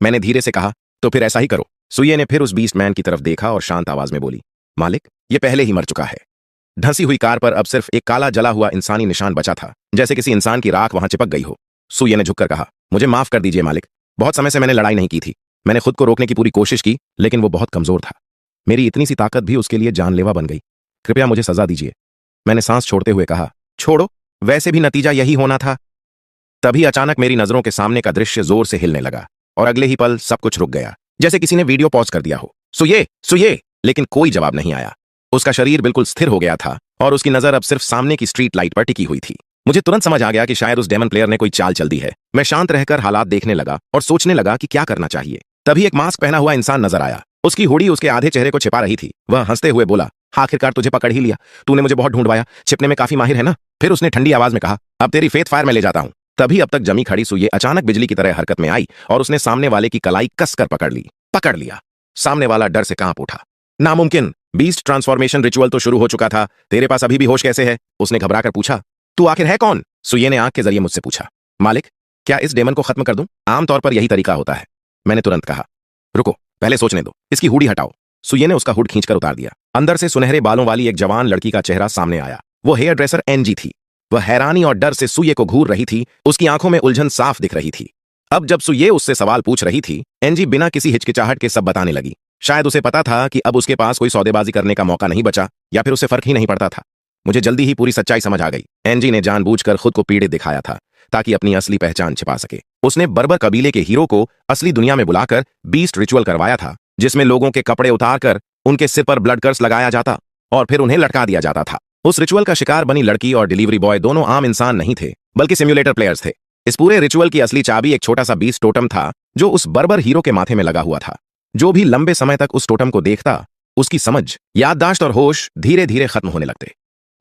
S1: मैंने धीरे से कहा, तो फिर ऐसा ही करो। सुये ने फिर उस बीस्ट मैन की तरफ देखा और शांत आवाज में बोली, मालिक, यह पहले ही मर चुका है। धंसी हुई कार पर अब सिर्फ एक काला जला हुआ इंसानी निशान बचा था, जैसे किसी इंसान की राख वहां चिपक गई हो। सुये ने झुककर कहा, मुझे माफ कर दीजिए मालिक, बहुत समय से मैंने लड़ाई नहीं की थी। मैंने खुद को रोकने की पूरी कोशिश की, लेकिन वो बहुत कमजोर था। मेरी इतनी सी ताकत भी उसके लिए जानलेवा बन गई। कृपया मुझे सजा दीजिए। मैंने सांस छोड़ते हुए कहा, छोड़ो, वैसे भी नतीजा यही होना था। तभी अचानक मेरी नजरों के सामने का दृश्य जोर से हिलने लगा और अगले ही पल सब कुछ रुक गया, जैसे किसी ने वीडियो पॉज कर दिया हो। सुये, सुये, लेकिन कोई जवाब नहीं आया। उसका शरीर बिल्कुल स्थिर हो गया था और उसकी नजर अब सिर्फ सामने की स्ट्रीट लाइट पर टिकी हुई थी। मुझे तुरंत समझ आ गया कि शायद उस डेमन प्लेयर ने कोई चाल चल दी है। मैं शांत रहकर हालात देखने लगा और सोचने लगा कि क्या करना चाहिए। तभी एक मास्क पहना हुआ इंसान नजर आया। उसकी हुडी उसके आधे चेहरे को छिपा रही थी। वह हंसते हुए बोला, आखिरकार तुझे पकड़ ही लिया। तूने मुझे बहुत ढूंढवाया, छिपने में काफी माहिर है ना। फिर उसने ठंडी आवाज में कहा, अब तेरी फेथ फायर में ले जाता हूं। तभी अब तक जमी खड़ी सुये अचानक बिजली की तरह हरकत में आई और उसने सामने वाले की कलाई कसकर पकड़ लिया। सामने वाला डर से कांप उठा। नामुमकिन, बीस्ट ट्रांसफॉर्मेशन रिचुअल तो शुरू हो चुका था, तेरे पास अभी भी होश कैसे है? उसने घबराकर पूछा। तू आखिर है कौन? सुये ने आंख के जरिए मुझसे पूछा। मालिक, क्या इस डेमन को खत्म कर दूं? आमतौर पर यही तरीका होता है। मैंने तुरंत कहा, रुको, पहले सोचने दो, इसकी हुडी हटाओ। सुये ने उसका हुड खींचकर उतार दिया। अंदर से सुनहरे बालों वाली एक जवान लड़की का चेहरा सामने आया। वो हेयर ड्रेसर एनजी थी। वह हैरानी और डर से सुये को घूर रही थी। उसकी आंखों में उलझन साफ दिख रही थी। अब जब सुये उससे सवाल पूछ रही थी, एनजी बिना किसी हिचकिचाहट के सब बताने लगी। शायद उसे पता था कि अब उसके पास कोई सौदेबाजी करने का मौका नहीं बचा, या फिर उसे फर्क ही नहीं पड़ता था। मुझे जल्दी ही पूरी सच्चाई समझ आ गई। एनजी ने जानबूझकर खुद को पीड़ित दिखाया था ताकि अपनी असली पहचान छिपा सके। उसने बर्बर कबीले के हीरो को असली दुनिया में बुलाकर बीस्ट रिचुअल करवाया था, जिसमें लोगों के कपड़े उतारकर उनके सिर पर ब्लड कर्स लगाया जाता और फिर उन्हें लटका दिया जाता था। उस रिचुअल का शिकार बनी लड़की और डिलीवरी बॉय दोनों आम इंसान नहीं थे, बल्कि सिम्युलेटर प्लेयर्स थे। इस पूरे रिचुअल की असली चाबी एक छोटा सा बीस्ट टोटम था, जो उस बर्बर हीरो के माथे में लगा हुआ था। जो भी लंबे समय तक उस टोटम को देखता, उसकी समझ, याददाश्त और होश धीरे धीरे खत्म होने लगते।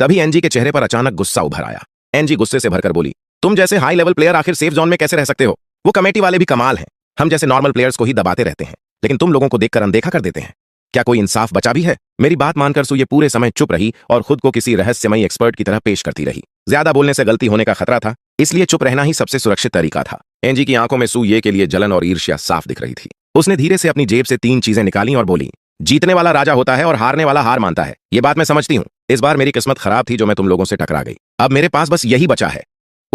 S1: तभी एनजी के चेहरे पर अचानक गुस्सा उभर आया। एनजी गुस्से से भरकर बोली, तुम जैसे हाई लेवल प्लेयर आखिर सेफ जोन में कैसे रह सकते हो? वो कमेटी वाले भी कमाल हैं। हम जैसे नॉर्मल प्लेयर्स को ही दबाते रहते हैं, लेकिन तुम लोगों को देखकर अनदेखा कर देते हैं। क्या कोई इंसाफ बचा भी है? मेरी बात मानकर सुये पूरे समय चुप रही और खुद को किसी रहस्यमयी एक्सपर्ट की तरह पेश करती रही। ज्यादा बोलने से गलती होने का खतरा था, इसलिए चुप रहना ही सबसे सुरक्षित तरीका था। एनजी की आंखों में सुये के लिए जलन और ईर्ष्या साफ दिख रही थी। उसने धीरे से अपनी जेब से 3 चीजें निकाली और बोली, जीतने वाला राजा होता है और हारने वाला हार मानता है। ये बात मैं समझती हूँ। इस बार मेरी किस्मत खराब थी जो मैं तुम लोगों से टकरा गई। अब मेरे पास बस यही बचा है।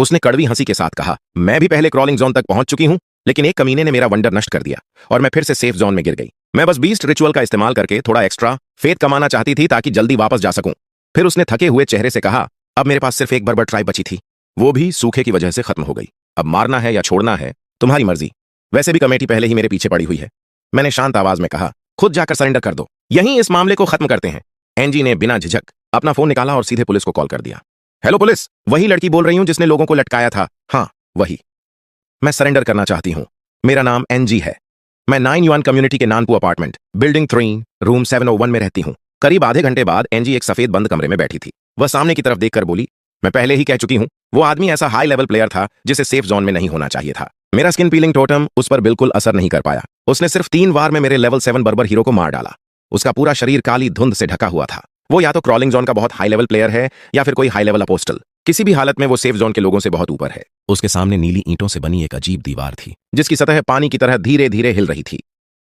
S1: उसने कड़वी हंसी के साथ कहा, मैं भी पहले क्रॉलिंग जोन तक पहुंच चुकी हूं, लेकिन एक कमीने ने मेरा वंडर नष्ट कर दिया और मैं फिर से सेफ जोन में गिर गई। मैं बस बीस्ट रिचुअल का इस्तेमाल करके थोड़ा एक्स्ट्रा फेथ कमाना चाहती थी ताकि जल्दी वापस जा सकूं। फिर उसने थके हुए चेहरे से कहा, अब मेरे पास सिर्फ एक बर्बर ट्राइब बची थी, वो भी सूखे की वजह से खत्म हो गई। अब मारना है या छोड़ना है तुम्हारी मर्जी, वैसे भी कमेटी पहले ही मेरे पीछे पड़ी हुई है। मैंने शांत आवाज में कहा, खुद जाकर सरेंडर कर दो, यहीं इस मामले को खत्म करते हैं। एंजी ने बिना झिझक अपना फोन निकाला और सीधे पुलिस को कॉल कर दिया। हेलो पुलिस, वही लड़की बोल रही हूं जिसने लोगों को लटकाया था? हाँ वही। मैं सरेंडर करना चाहती हूं। मेरा नाम एनजी है। मैं 9 युआन कम्युनिटी के नानपू अपार्टमेंट बिल्डिंग 3 रूम 701 में रहती हूं। करीब आधे घंटे बाद एनजी एक सफेद बंद कमरे में बैठी थी। वह सामने की तरफ देखकर बोली, मैं पहले ही कह चुकी हूं, वो आदमी ऐसा हाई लेवल प्लेयर था जिसे सेफ जोन में नहीं होना चाहिए था। मेरा स्किन पीलिंग टोटम उस पर बिल्कुल असर नहीं कर पाया। उसने सिर्फ 3 बार में मेरे लेवल 7 बर्बर हीरो को मार डाला। उसका पूरा शरीर काली धुंध से ढका हुआ था। वो या तो क्रॉलिंग जोन का बहुत हाई लेवल प्लेयर है या फिर कोई हाई लेवल अपोस्टल। किसी भी हालत में वो सेफ जोन के लोगों से बहुत ऊपर है। उसके सामने नीली ईंटों से बनी एक अजीब दीवार थी जिसकी सतह पानी की तरह धीरे धीरे हिल रही थी।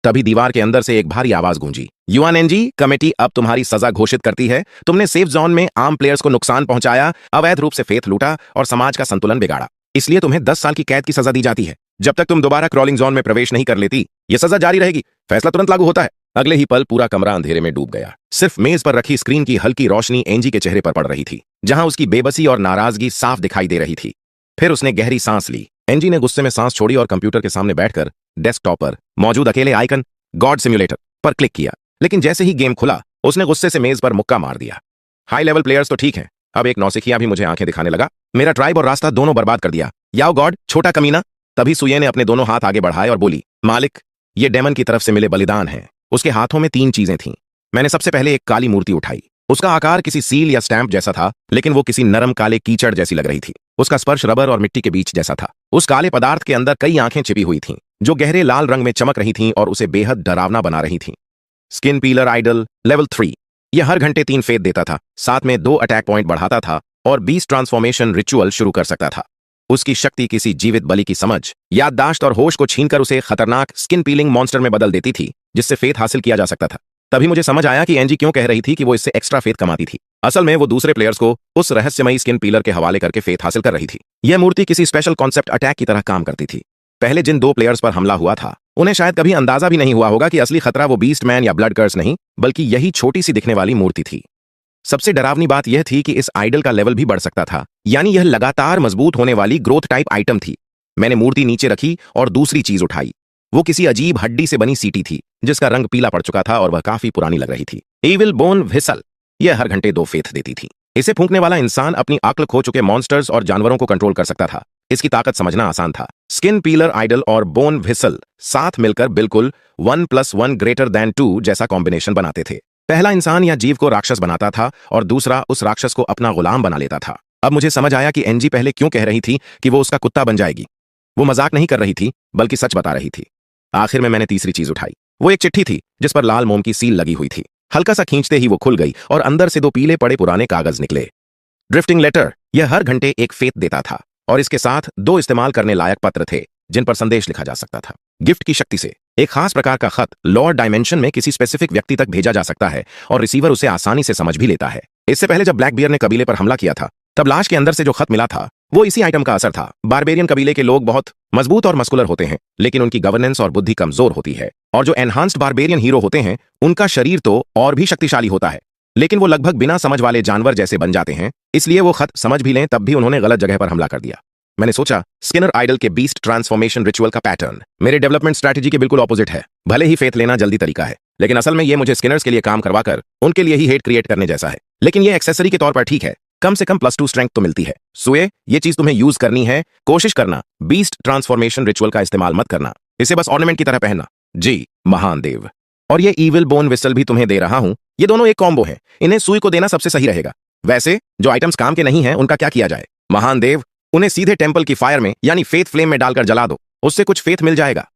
S1: तभी दीवार के अंदर से एक भारी आवाज गूंजी, युआन एनजी, कमेटी अब तुम्हारी सजा घोषित करती है। तुमने सेफ जोन में आम प्लेयर्स को नुकसान पहुंचाया, अवैध रूप से फेथ लूटा और समाज का संतुलन बिगाड़ा, इसलिए तुम्हें 10 साल की कैद की सजा दी जाती है। जब तक तुम दोबारा क्रॉलिंग जोन में प्रवेश नहीं कर लेती, यह सजा जारी रहेगी। फैसला तुरंत लागू होता है। अगले ही पल पूरा कमरा अंधेरे में डूब गया। सिर्फ मेज पर रखी स्क्रीन की हल्की रोशनी एनजी के चेहरे पर पड़ रही थी, जहां उसकी बेबसी और नाराजगी साफ दिखाई दे रही थी। फिर उसने गहरी सांस ली। एनजी ने गुस्से में सांस छोड़ी और कंप्यूटर के सामने बैठकर डेस्कटॉप पर मौजूद अकेले आइकन गॉड सिम्युलेटर पर क्लिक किया। लेकिन जैसे ही गेम खुला, उसने गुस्से से मेज पर मुक्का मार दिया। हाई लेवल प्लेयर्स तो ठीक है, अब एक नौसिखिया भी मुझे आंखें दिखाने लगा। मेरा ट्राइब और रास्ता दोनों बर्बाद कर दिया। याओ गॉड, छोटा कमीना। तभी सुये ने अपने दोनों हाथ आगे बढ़ाए और बोली, मालिक, ये डेमन की तरफ से मिले बलिदान है। उसके हाथों में 3 चीजें थीं। मैंने सबसे पहले एक काली मूर्ति उठाई। उसका आकार किसी सील या स्टैंप जैसा था, लेकिन वो किसी नरम काले कीचड़ जैसी लग रही थी। उसका स्पर्श रबर और मिट्टी के बीच जैसा था। उस काले पदार्थ के अंदर कई आंखें छिपी हुई थीं, जो गहरे लाल रंग में चमक रही थीं और उसे बेहद डरावना बना रही थीं। Skin peeler idol level 3। यह हर घंटे 3 फेथ देता था, साथ में 2 अटैक पॉइंट बढ़ाता था और 20 ट्रांसफॉर्मेशन रिचुअल शुरू कर सकता था। उसकी शक्ति किसी जीवित बलि की समझ, याददाश्त और होश को छीनकर उसे खतरनाक स्किन पीलिंग मॉन्स्टर में बदल देती थी, जिससे फेथ हासिल किया जा सकता था। तभी मुझे समझ आया कि एनजी क्यों कह रही थी कि वो इससे एक्स्ट्रा फेथ कमाती थी। असल में वो दूसरे प्लेयर्स को उस रहस्यमयी स्किन पीलर के हवाले करके फेथ हासिल कर रही थी। यह मूर्ति किसी स्पेशल कॉन्सेप्ट अटैक की तरह काम करती थी। पहले जिन 2 प्लेयर्स पर हमला हुआ था, उन्हें शायद कभी अंदाजा भी नहीं हुआ होगा कि असली खतरा वो बीस्ट मैन या ब्लड कर्स नहीं, बल्कि यही छोटी सी दिखने वाली मूर्ति थी। सबसे डरावनी बात यह थी कि इस आइडल का लेवल भी बढ़ सकता था, यानी यह लगातार मजबूत होने वाली ग्रोथ टाइप आइटम थी। मैंने मूर्ति नीचे रखी और दूसरी चीज उठाई। वो किसी अजीब हड्डी से बनी सीटी थी, जिसका रंग पीला पड़ चुका था और वह काफी पुरानी लग रही थी। Evil bone whistle. यह हर घंटे 2 फेथ देती थी। इसे फूंकने वाला इंसान अपनी अक्ल खो चुके मॉन्स्टर्स और जानवरों को कंट्रोल कर सकता था। इसकी ताकत समझना आसान था। स्किन पीलर आइडल और बोन व्हिसल साथ मिलकर बिल्कुल 1 + 1 ग्रेटर दैन 2 जैसा कॉम्बिनेशन बनाते थे। पहला इंसान या जीव को राक्षस बनाता था और दूसरा उस राक्षस को अपना गुलाम बना लेता था। अब मुझे समझ आया कि एनजी पहले क्यों कह रही थी कि वो उसका कुत्ता बन जाएगी। वो मजाक नहीं कर रही थी, बल्कि सच बता रही थी। आखिर में मैंने तीसरी चीज उठाई। वो एक चिट्ठी थी जिस पर लाल मोम की सील लगी हुई थी। हल्का सा खींचते ही वो खुल गई और अंदर से 2 पीले पड़े पुराने कागज निकले। Drifting letter. यह हर घंटे 1 फेथ देता था और इसके साथ 2 इस्तेमाल करने लायक पत्र थे, जिन पर संदेश लिखा जा सकता था। गिफ्ट की शक्ति से एक खास प्रकार का खत लोअर डायमेंशन में किसी स्पेसिफिक व्यक्ति तक भेजा जा सकता है और रिसीवर उसे आसानी से समझ भी लेता है। इससे पहले जब ब्लैक बियर ने कबीले पर हमला किया था, तब लाश के अंदर से जो खत मिला था, वो इसी आइटम का असर था। बारबेरियन कबीले के लोग बहुत मजबूत और मस्कुलर होते हैं, लेकिन उनकी गवर्नेंस और बुद्धि कमजोर होती है। और जो एनहांस्ड बारबेरियन हीरो होते हैं, उनका शरीर तो और भी शक्तिशाली होता है, लेकिन वो लगभग बिना समझ वाले जानवर जैसे बन जाते हैं। इसलिए वो खत समझ भी लें, तब भी उन्होंने गलत जगह पर हमला कर दिया। मैंने सोचा, स्किनर आइडल के बीस्ट ट्रांसफॉर्मेशन रिचुअल का पैटर्न मेरे डेवलपमेंट स्ट्रैटेजी के बिल्कुल ऑपोजिट है। भले ही फेथ लेना जल्दी तरीका है, लेकिन असल में ये मुझे स्किनर्स के लिए काम करवाकर उनके लिए ही हेट क्रिएट करने जैसा है। लेकिन ये एक्सेसरी के तौर पर ठीक है, कम से कम +2 स्ट्रेंथ तो मिलती है। सुए, ये चीज तुम्हें यूज करनी है। कोशिश करना बीस्ट ट्रांसफॉर्मेशन रिचुअल का इस्तेमाल मत करना। इसे बस ऑर्नामेंट की तरह पहनना। जी महान देव। और ये ईविल बोन विसल भी तुम्हें दे रहा हूं। ये दोनों एक कॉम्बो है। इन्हें सुई को देना सबसे सही रहेगा। वैसे जो आइटम्स काम के नहीं हैं, उनका क्या किया जाए? महान देव, उन्हें सीधे टेंपल की फायर में यानी फेथ फ्लेम में डालकर जला दो। उससे कुछ फेथ मिल जाएगा।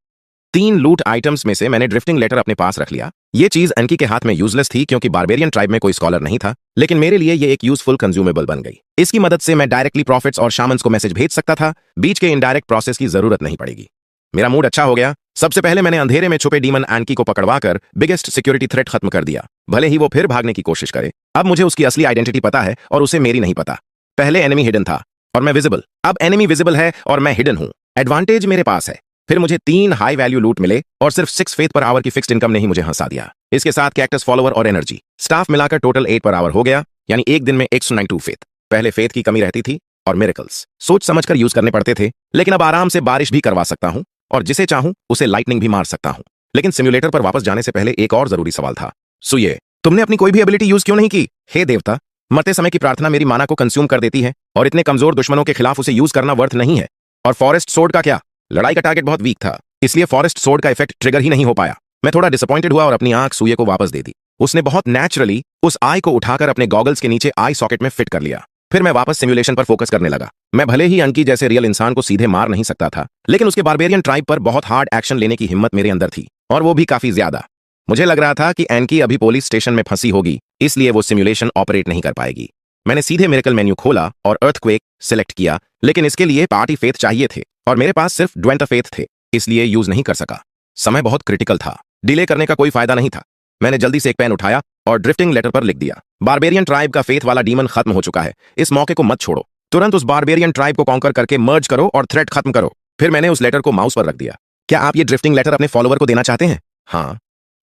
S1: 3 लूट आइटम्स में से मैंने ड्रिफ्टिंग लेटर अपने पास रख लिया। ये चीज एनकी के हाथ में यूजलेस थी क्योंकि बारबेरियन ट्राइब में कोई स्कॉलर नहीं था, लेकिन मेरे लिए ये एक यूजफुल कंज्यूमेबल बन गई। इसकी मदद से मैं डायरेक्टली प्रॉफिट्स और शामन्स को मैसेज भेज सकता था। बीच के इनडायरेक्ट प्रोसेस की जरूरत नहीं पड़ेगी। मेरा मूड अच्छा हो गया। सबसे पहले मैंने अंधेरे में छुपे डीमन एनकी को पकड़वाकर बिगेस्ट सिक्योरिटी थ्रेट खत्म कर दिया। भले ही वो फिर भागने की कोशिश करे, अब मुझे उसकी असली आइडेंटिटी पता है और उसे मेरी नहीं पता। पहले एनिमी हिडन था, और मैं विजिबल। अब एनिमी विजिबल है और मैं हिडन हूं। एडवांटेज मेरे पास है। फिर मुझे 3 हाई वैल्यू लूट मिले और सिर्फ 6 फेथ पर आवर की फिक्स्ड इनकम ने ही मुझे हंसा दिया। इसके साथ कैक्टस फॉलोवर और एनर्जी स्टाफ मिलाकर टोटल 8 पर आवर हो गया, यानी एक दिन में 192 फेथ। पहले फेथ की कमी रहती थी और मिरेकल्स सोच समझकर यूज करने पड़ते थे, लेकिन अब आराम से बारिश भी करवा सकता हूं और जिसे चाहूं उसे लाइटनिंग भी मार सकता हूं। लेकिन सिम्युलेटर पर वापस जाने से पहले एक और जरूरी सवाल था। सुये, तुमने अपनी कोई भी एबिलिटी यूज क्यों नहीं की? हे देवता, मरते समय की प्रार्थना मेरी माना को कंज्यूम कर देती है और इतने कमजोर दुश्मनों के खिलाफ उसे यूज करना वर्थ नहीं है। और फॉरेस्ट सोर्ड का क्या? लड़ाई का टारगेट बहुत वीक था, इसलिए फॉरेस्ट सोर्ड का इफेक्ट ट्रिगर ही नहीं हो पाया। मैं थोड़ा डिसअपॉइंटेड हुआ और अपनी आंख सुये को वापस दे दी। उसने बहुत नेचुरली उस आई को उठाकर अपने गॉगल्स के नीचे आई सॉकेट में फिट कर लिया। फिर मैं वापस सिमुलेशन पर फोकस करने लगा। मैं भले ही अनकी जैसे रियल इंसान को सीधे मार नहीं सकता था, लेकिन उसके बारबेरियन ट्राइब पर बहुत हार्ड एक्शन लेने की हिम्मत मेरे अंदर थी, और वो भी काफी ज्यादा। मुझे लग रहा था कि एनकी अभी पुलिस स्टेशन में फंसी होगी, इसलिए वो सिमुलेशन ऑपरेट नहीं कर पाएगी। मैंने सीधे मिरेकल मेन्यू खोला और अर्थक्वेक सिलेक्ट किया, लेकिन इसके लिए पार्टी फेथ चाहिए थे और मेरे पास सिर्फ ड्वेंट फेथ थे, इसलिए यूज नहीं कर सका। समय बहुत क्रिटिकल था, डिले करने का कोई फायदा नहीं था। मैंने जल्दी से एक पेन उठाया और ड्रिफ्टिंग लेटर पर लिख दिया, बारबेरियन ट्राइब का फेथ वाला डीमन खत्म हो चुका है, इस मौके को मत छोड़ो। तुरंत उस बारबेरियन ट्राइब को कॉन्कर करके मर्ज करो और थ्रेट खत्म करो। फिर मैंने उस लेटर को माउस पर रख दिया। क्या आप ये ड्रिफ्टिंग लेटर अपने फॉलोवर को देना चाहते हैं? हाँ।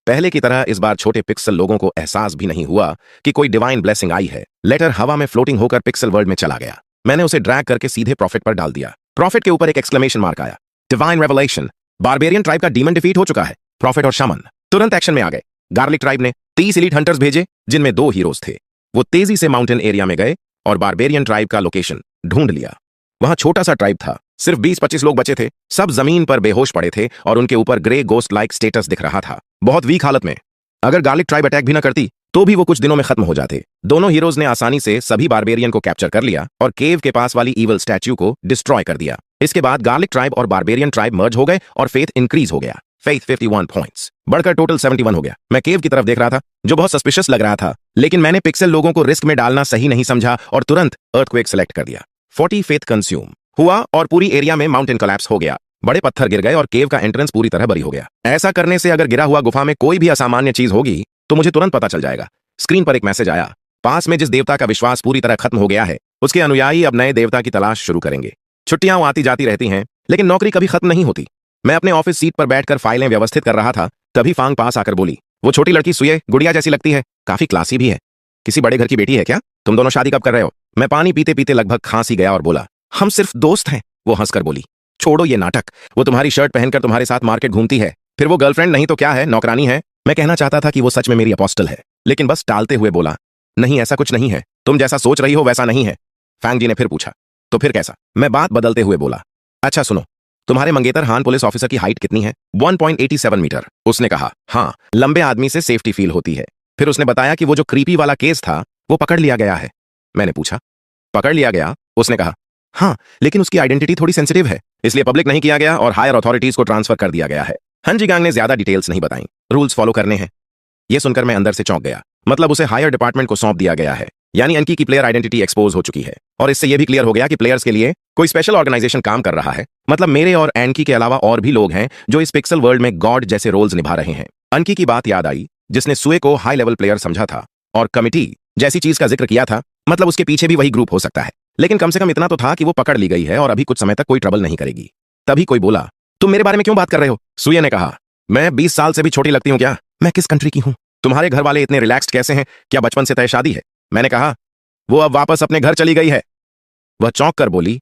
S1: पहले की तरह इस बार छोटे पिक्सल लोगों को एहसास भी नहीं हुआ कि कोई डिवाइन ब्लेसिंग आई है। लेटर हवा में फ्लोटिंग होकर पिक्सल वर्ल्ड में चला गया। मैंने उसे ड्रैग करके सीधे प्रॉफिट पर डाल दिया। प्रॉफिट के ऊपर एक एक्सक्लेमेशन मार्क आया। डिवाइन रेवलेशन, बारबेरियन ट्राइब का डीमन डिफीट हो चुका है। प्रॉफिट और शमन तुरंत एक्शन में आ गए। गार्लिक ट्राइब ने 30 एलीट हंटर्स भेजे, जिनमें 2 हीरोज थे। वो तेजी से माउंटेन एरिया में गए और बारबेरियन ट्राइब का लोकेशन ढूंढ लिया। वहां छोटा सा ट्राइब था, सिर्फ 20-25 लोग बचे थे। सब जमीन पर बेहोश पड़े थे और उनके ऊपर ग्रे गोस्ट लाइक स्टेटस दिख रहा था, बहुत वीक हालत में। अगर गार्लिक ट्राइब अटैक भी न करती तो भी वो कुछ दिनों में खत्म हो जाते। दोनों हीरोज ने आसानी से सभी बारबेरियन को कैप्चर कर लिया और केव के पास वाली ईवल स्टैच्यू को डिस्ट्रॉय कर दिया। इसके बाद गार्लिक ट्राइब और बारबेरियन ट्राइब मर्ज हो गए और फेथ इंक्रीज हो गया। फेथ 51 पॉइंट्स बढ़कर टोटल 71 हो गया। मैं केव की तरफ देख रहा था, जो बहुत सस्पिशियस लग रहा था, लेकिन मैंने पिक्सल लोगों को रिस्क में डालना सही नहीं समझा और तुरंत अर्थक्वेक सेलेक्ट कर दिया। 40 फेथ कंज्यूम हुआ और पूरी एरिया में माउंटेन कोलैप्स हो गया। बड़े पत्थर गिर गए और केव का एंट्रेंस पूरी तरह बरी हो गया। ऐसा करने से अगर गिरा हुआ गुफा में कोई भी असामान्य चीज होगी तो मुझे तुरंत पता चल जाएगा। स्क्रीन पर एक मैसेज आया, पास में जिस देवता का विश्वास पूरी तरह खत्म हो गया है, उसके अनुयायी अब नए देवता की तलाश शुरू करेंगे। छुट्टियां आती जाती रहती हैं, लेकिन नौकरी कभी खत्म नहीं होती। मैं अपने ऑफिस सीट पर बैठकर फाइलें व्यवस्थित कर रहा था, तभी फांग पास आकर बोली, वो छोटी लड़की सुये गुड़िया जैसी लगती है, काफी क्लासी भी है। किसी बड़े घर की बेटी है क्या? तुम दोनों शादी कब कर रहे हो? मैं पानी पीते पीते लगभग खांस ही गया और बोला, हम सिर्फ दोस्त हैं। वो हंसकर बोली, छोड़ो ये नाटक, वो तुम्हारी शर्ट पहनकर तुम्हारे साथ मार्केट घूमती है, फिर वो गर्लफ्रेंड नहीं तो क्या है, नौकरानी है। मैं कहना चाहता था कि वो सच में मेरी अपोस्टल है, लेकिन बस टालते हुए बोला, नहीं ऐसा कुछ नहीं है, तुम जैसा सोच रही हो वैसा नहीं है। फैंग जी ने फिर पूछा, तो फिर कैसा? मैं बात बदलते हुए बोला, अच्छा सुनो, तुम्हारे मंगेतर हान पुलिस ऑफिसर की हाइट कितनी है? 1.87 मीटर। उसने कहा, हाँ, लंबे आदमी से सेफ्टी फील होती है। फिर उसने बताया कि वो जो क्रीपी वाला केस था वो पकड़ लिया गया है। मैंने पूछा, पकड़ लिया गया? उसने कहा, हाँ, लेकिन उसकी आइडेंटिटी थोड़ी सेंसिटिव है, इसलिए पब्लिक नहीं किया गया और हायर अथॉरिटीज को ट्रांसफर कर दिया गया है। हंजी गैंग ने ज्यादा डिटेल्स नहीं बताई, रूल्स फॉलो करने हैं। यह सुनकर मैं अंदर से चौंक गया। मतलब उसे हायर डिपार्टमेंट को सौंप दिया गया है, यानी अनकी की प्लेयर आइडेंटिटी एक्सपोज हो चुकी है। और इससे यह भी क्लियर हो गया कि प्लेयर्स के लिए कोई स्पेशल ऑर्गेनाइजेशन काम कर रहा है। मतलब मेरे और एनकी के अलावा और भी लोग हैं जो इस पिक्सल वर्ल्ड में गॉड जैसे रोल्स निभा रहे हैं। अनकी की बात याद आई, जिसने सुए को हाई लेवल प्लेयर समझा था और कमिटी जैसी चीज का जिक्र किया था। मतलब उसके पीछे भी वही ग्रुप हो सकता है, लेकिन कम से कम इतना तो था कि वो पकड़ ली गई है और अभी कुछ समय तक कोई ट्रबल नहीं करेगी। तभी कोई बोला, तुम मेरे बारे में क्यों बात कर रहे हो? सुये ने कहा, मैं 20 साल से भी छोटी लगती हूँ क्या? मैं किस कंट्री की हूँ? तुम्हारे घर वाले इतने रिलैक्स्ड कैसे हैं? क्या बचपन से तय शादी है? मैंने कहा, वो अब वापस अपने घर चली गई है। वह चौंक कर बोली,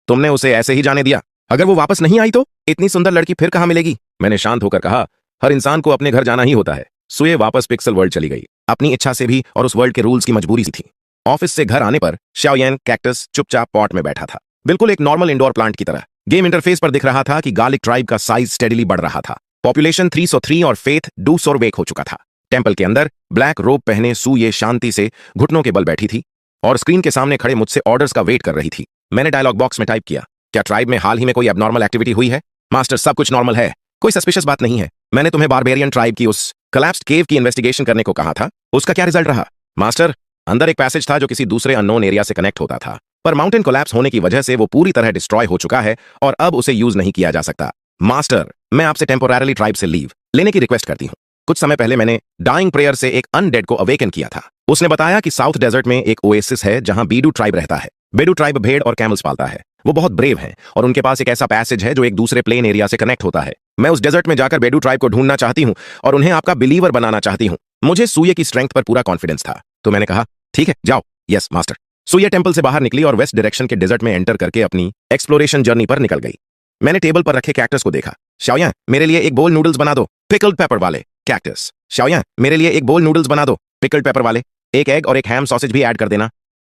S1: तुमने उसे ऐसे ही जाने दिया? अगर वो वापस नहीं आई तो इतनी सुंदर लड़की फिर कहां मिलेगी? मैंने शांत होकर कहा, हर इंसान को अपने घर जाना ही होता है। सुये वापस पिक्सल वर्ल्ड चली गई, अपनी इच्छा से भी और उस वर्ल्ड के रूल्स की मजबूरी सी थी। ऑफिस से घर आने पर शाओयेन कैक्टस चुपचाप पॉट में बैठा था, बिल्कुल एक नॉर्मल इंडोर प्लांट की तरह। गेम इंटरफेस पर दिख रहा था कि गार्लिक ट्राइब का साइज स्टेडीली बढ़ रहा था। पॉपुलेशन 303 और फेथ 200 हो चुका था। टेंपल के अंदर ब्लैक रोब पहने सुये शांति से घुटनों के बल बैठी थी और स्क्रीन के सामने खड़े मुझसे ऑर्डर्स का वेट कर रही थी। मैंने डायलॉग बॉक्स में टाइप किया, क्या ट्राइब में हाल ही में कोई एबनॉर्मल एक्टिविटी हुई है? मास्टर, सब कुछ नॉर्मल है, कोई सस्पिशियस बात नहीं है। मैंने तुम्हें बारबेरियन ट्राइब की उस कोलैप्स्ड केव की इन्वेस्टिगेशन करने को कहा था, उसका क्या रिजल्ट रहा? मास्टर, अंदर एक पैसेज था जो किसी दूसरे अननोन एरिया से कनेक्ट होता था, पर माउंटेन कोलैप्स होने की वजह से वो पूरी तरह डिस्ट्रॉय हो चुका है और अब उसे यूज नहीं किया जा सकता। मास्टर, मैं आपसे टेम्पोररीली ट्राइब से लीव लेने की रिक्वेस्ट करती हूँ। कुछ समय पहले मैंने डाइंग प्रेयर से एक अनडेड को अवेकन किया था। उसने बताया कि साउथ डेजर्ट में एक ओएसिस है जहां बीडू ट्राइब रहता है। बेडू ट्राइब भेड़ और कैमल्स पालता है। वो बहुत ब्रेव हैं और उनके पास एक ऐसा पैसेज है जो एक दूसरे प्लेन एरिया से कनेक्ट होता है। मैं उस डेजर्ट में जाकर बेडू ट्राइब को ढूंढना चाहती हूँ और उन्हें आपका बिलीवर बनाना चाहती हूँ। मुझे सूये की स्ट्रेंथ पर पूरा कॉन्फिडेंस था, तो मैंने कहा ठीक है जाओ। Yes master. सूये टेंपल से बाहर निकली और वेस्ट डायरेक्शन के डेजर्ट में एंटर करके अपनी एक्सप्लोरेशन जर्नी पर निकल गई। मैंने टेबल पर रखे कैक्टस को देखा। शाओयां, मेरे लिए एक बोल नूडल्स बना दो, पिकल्ड पेपर वाले। कैक्टस, शाओयां, मेरे लिए एक बोल नूडल्स बना दो, पिकल्ड पेपर वाले। एक एग और एक हैम सॉसेज भी ऐड कर देना।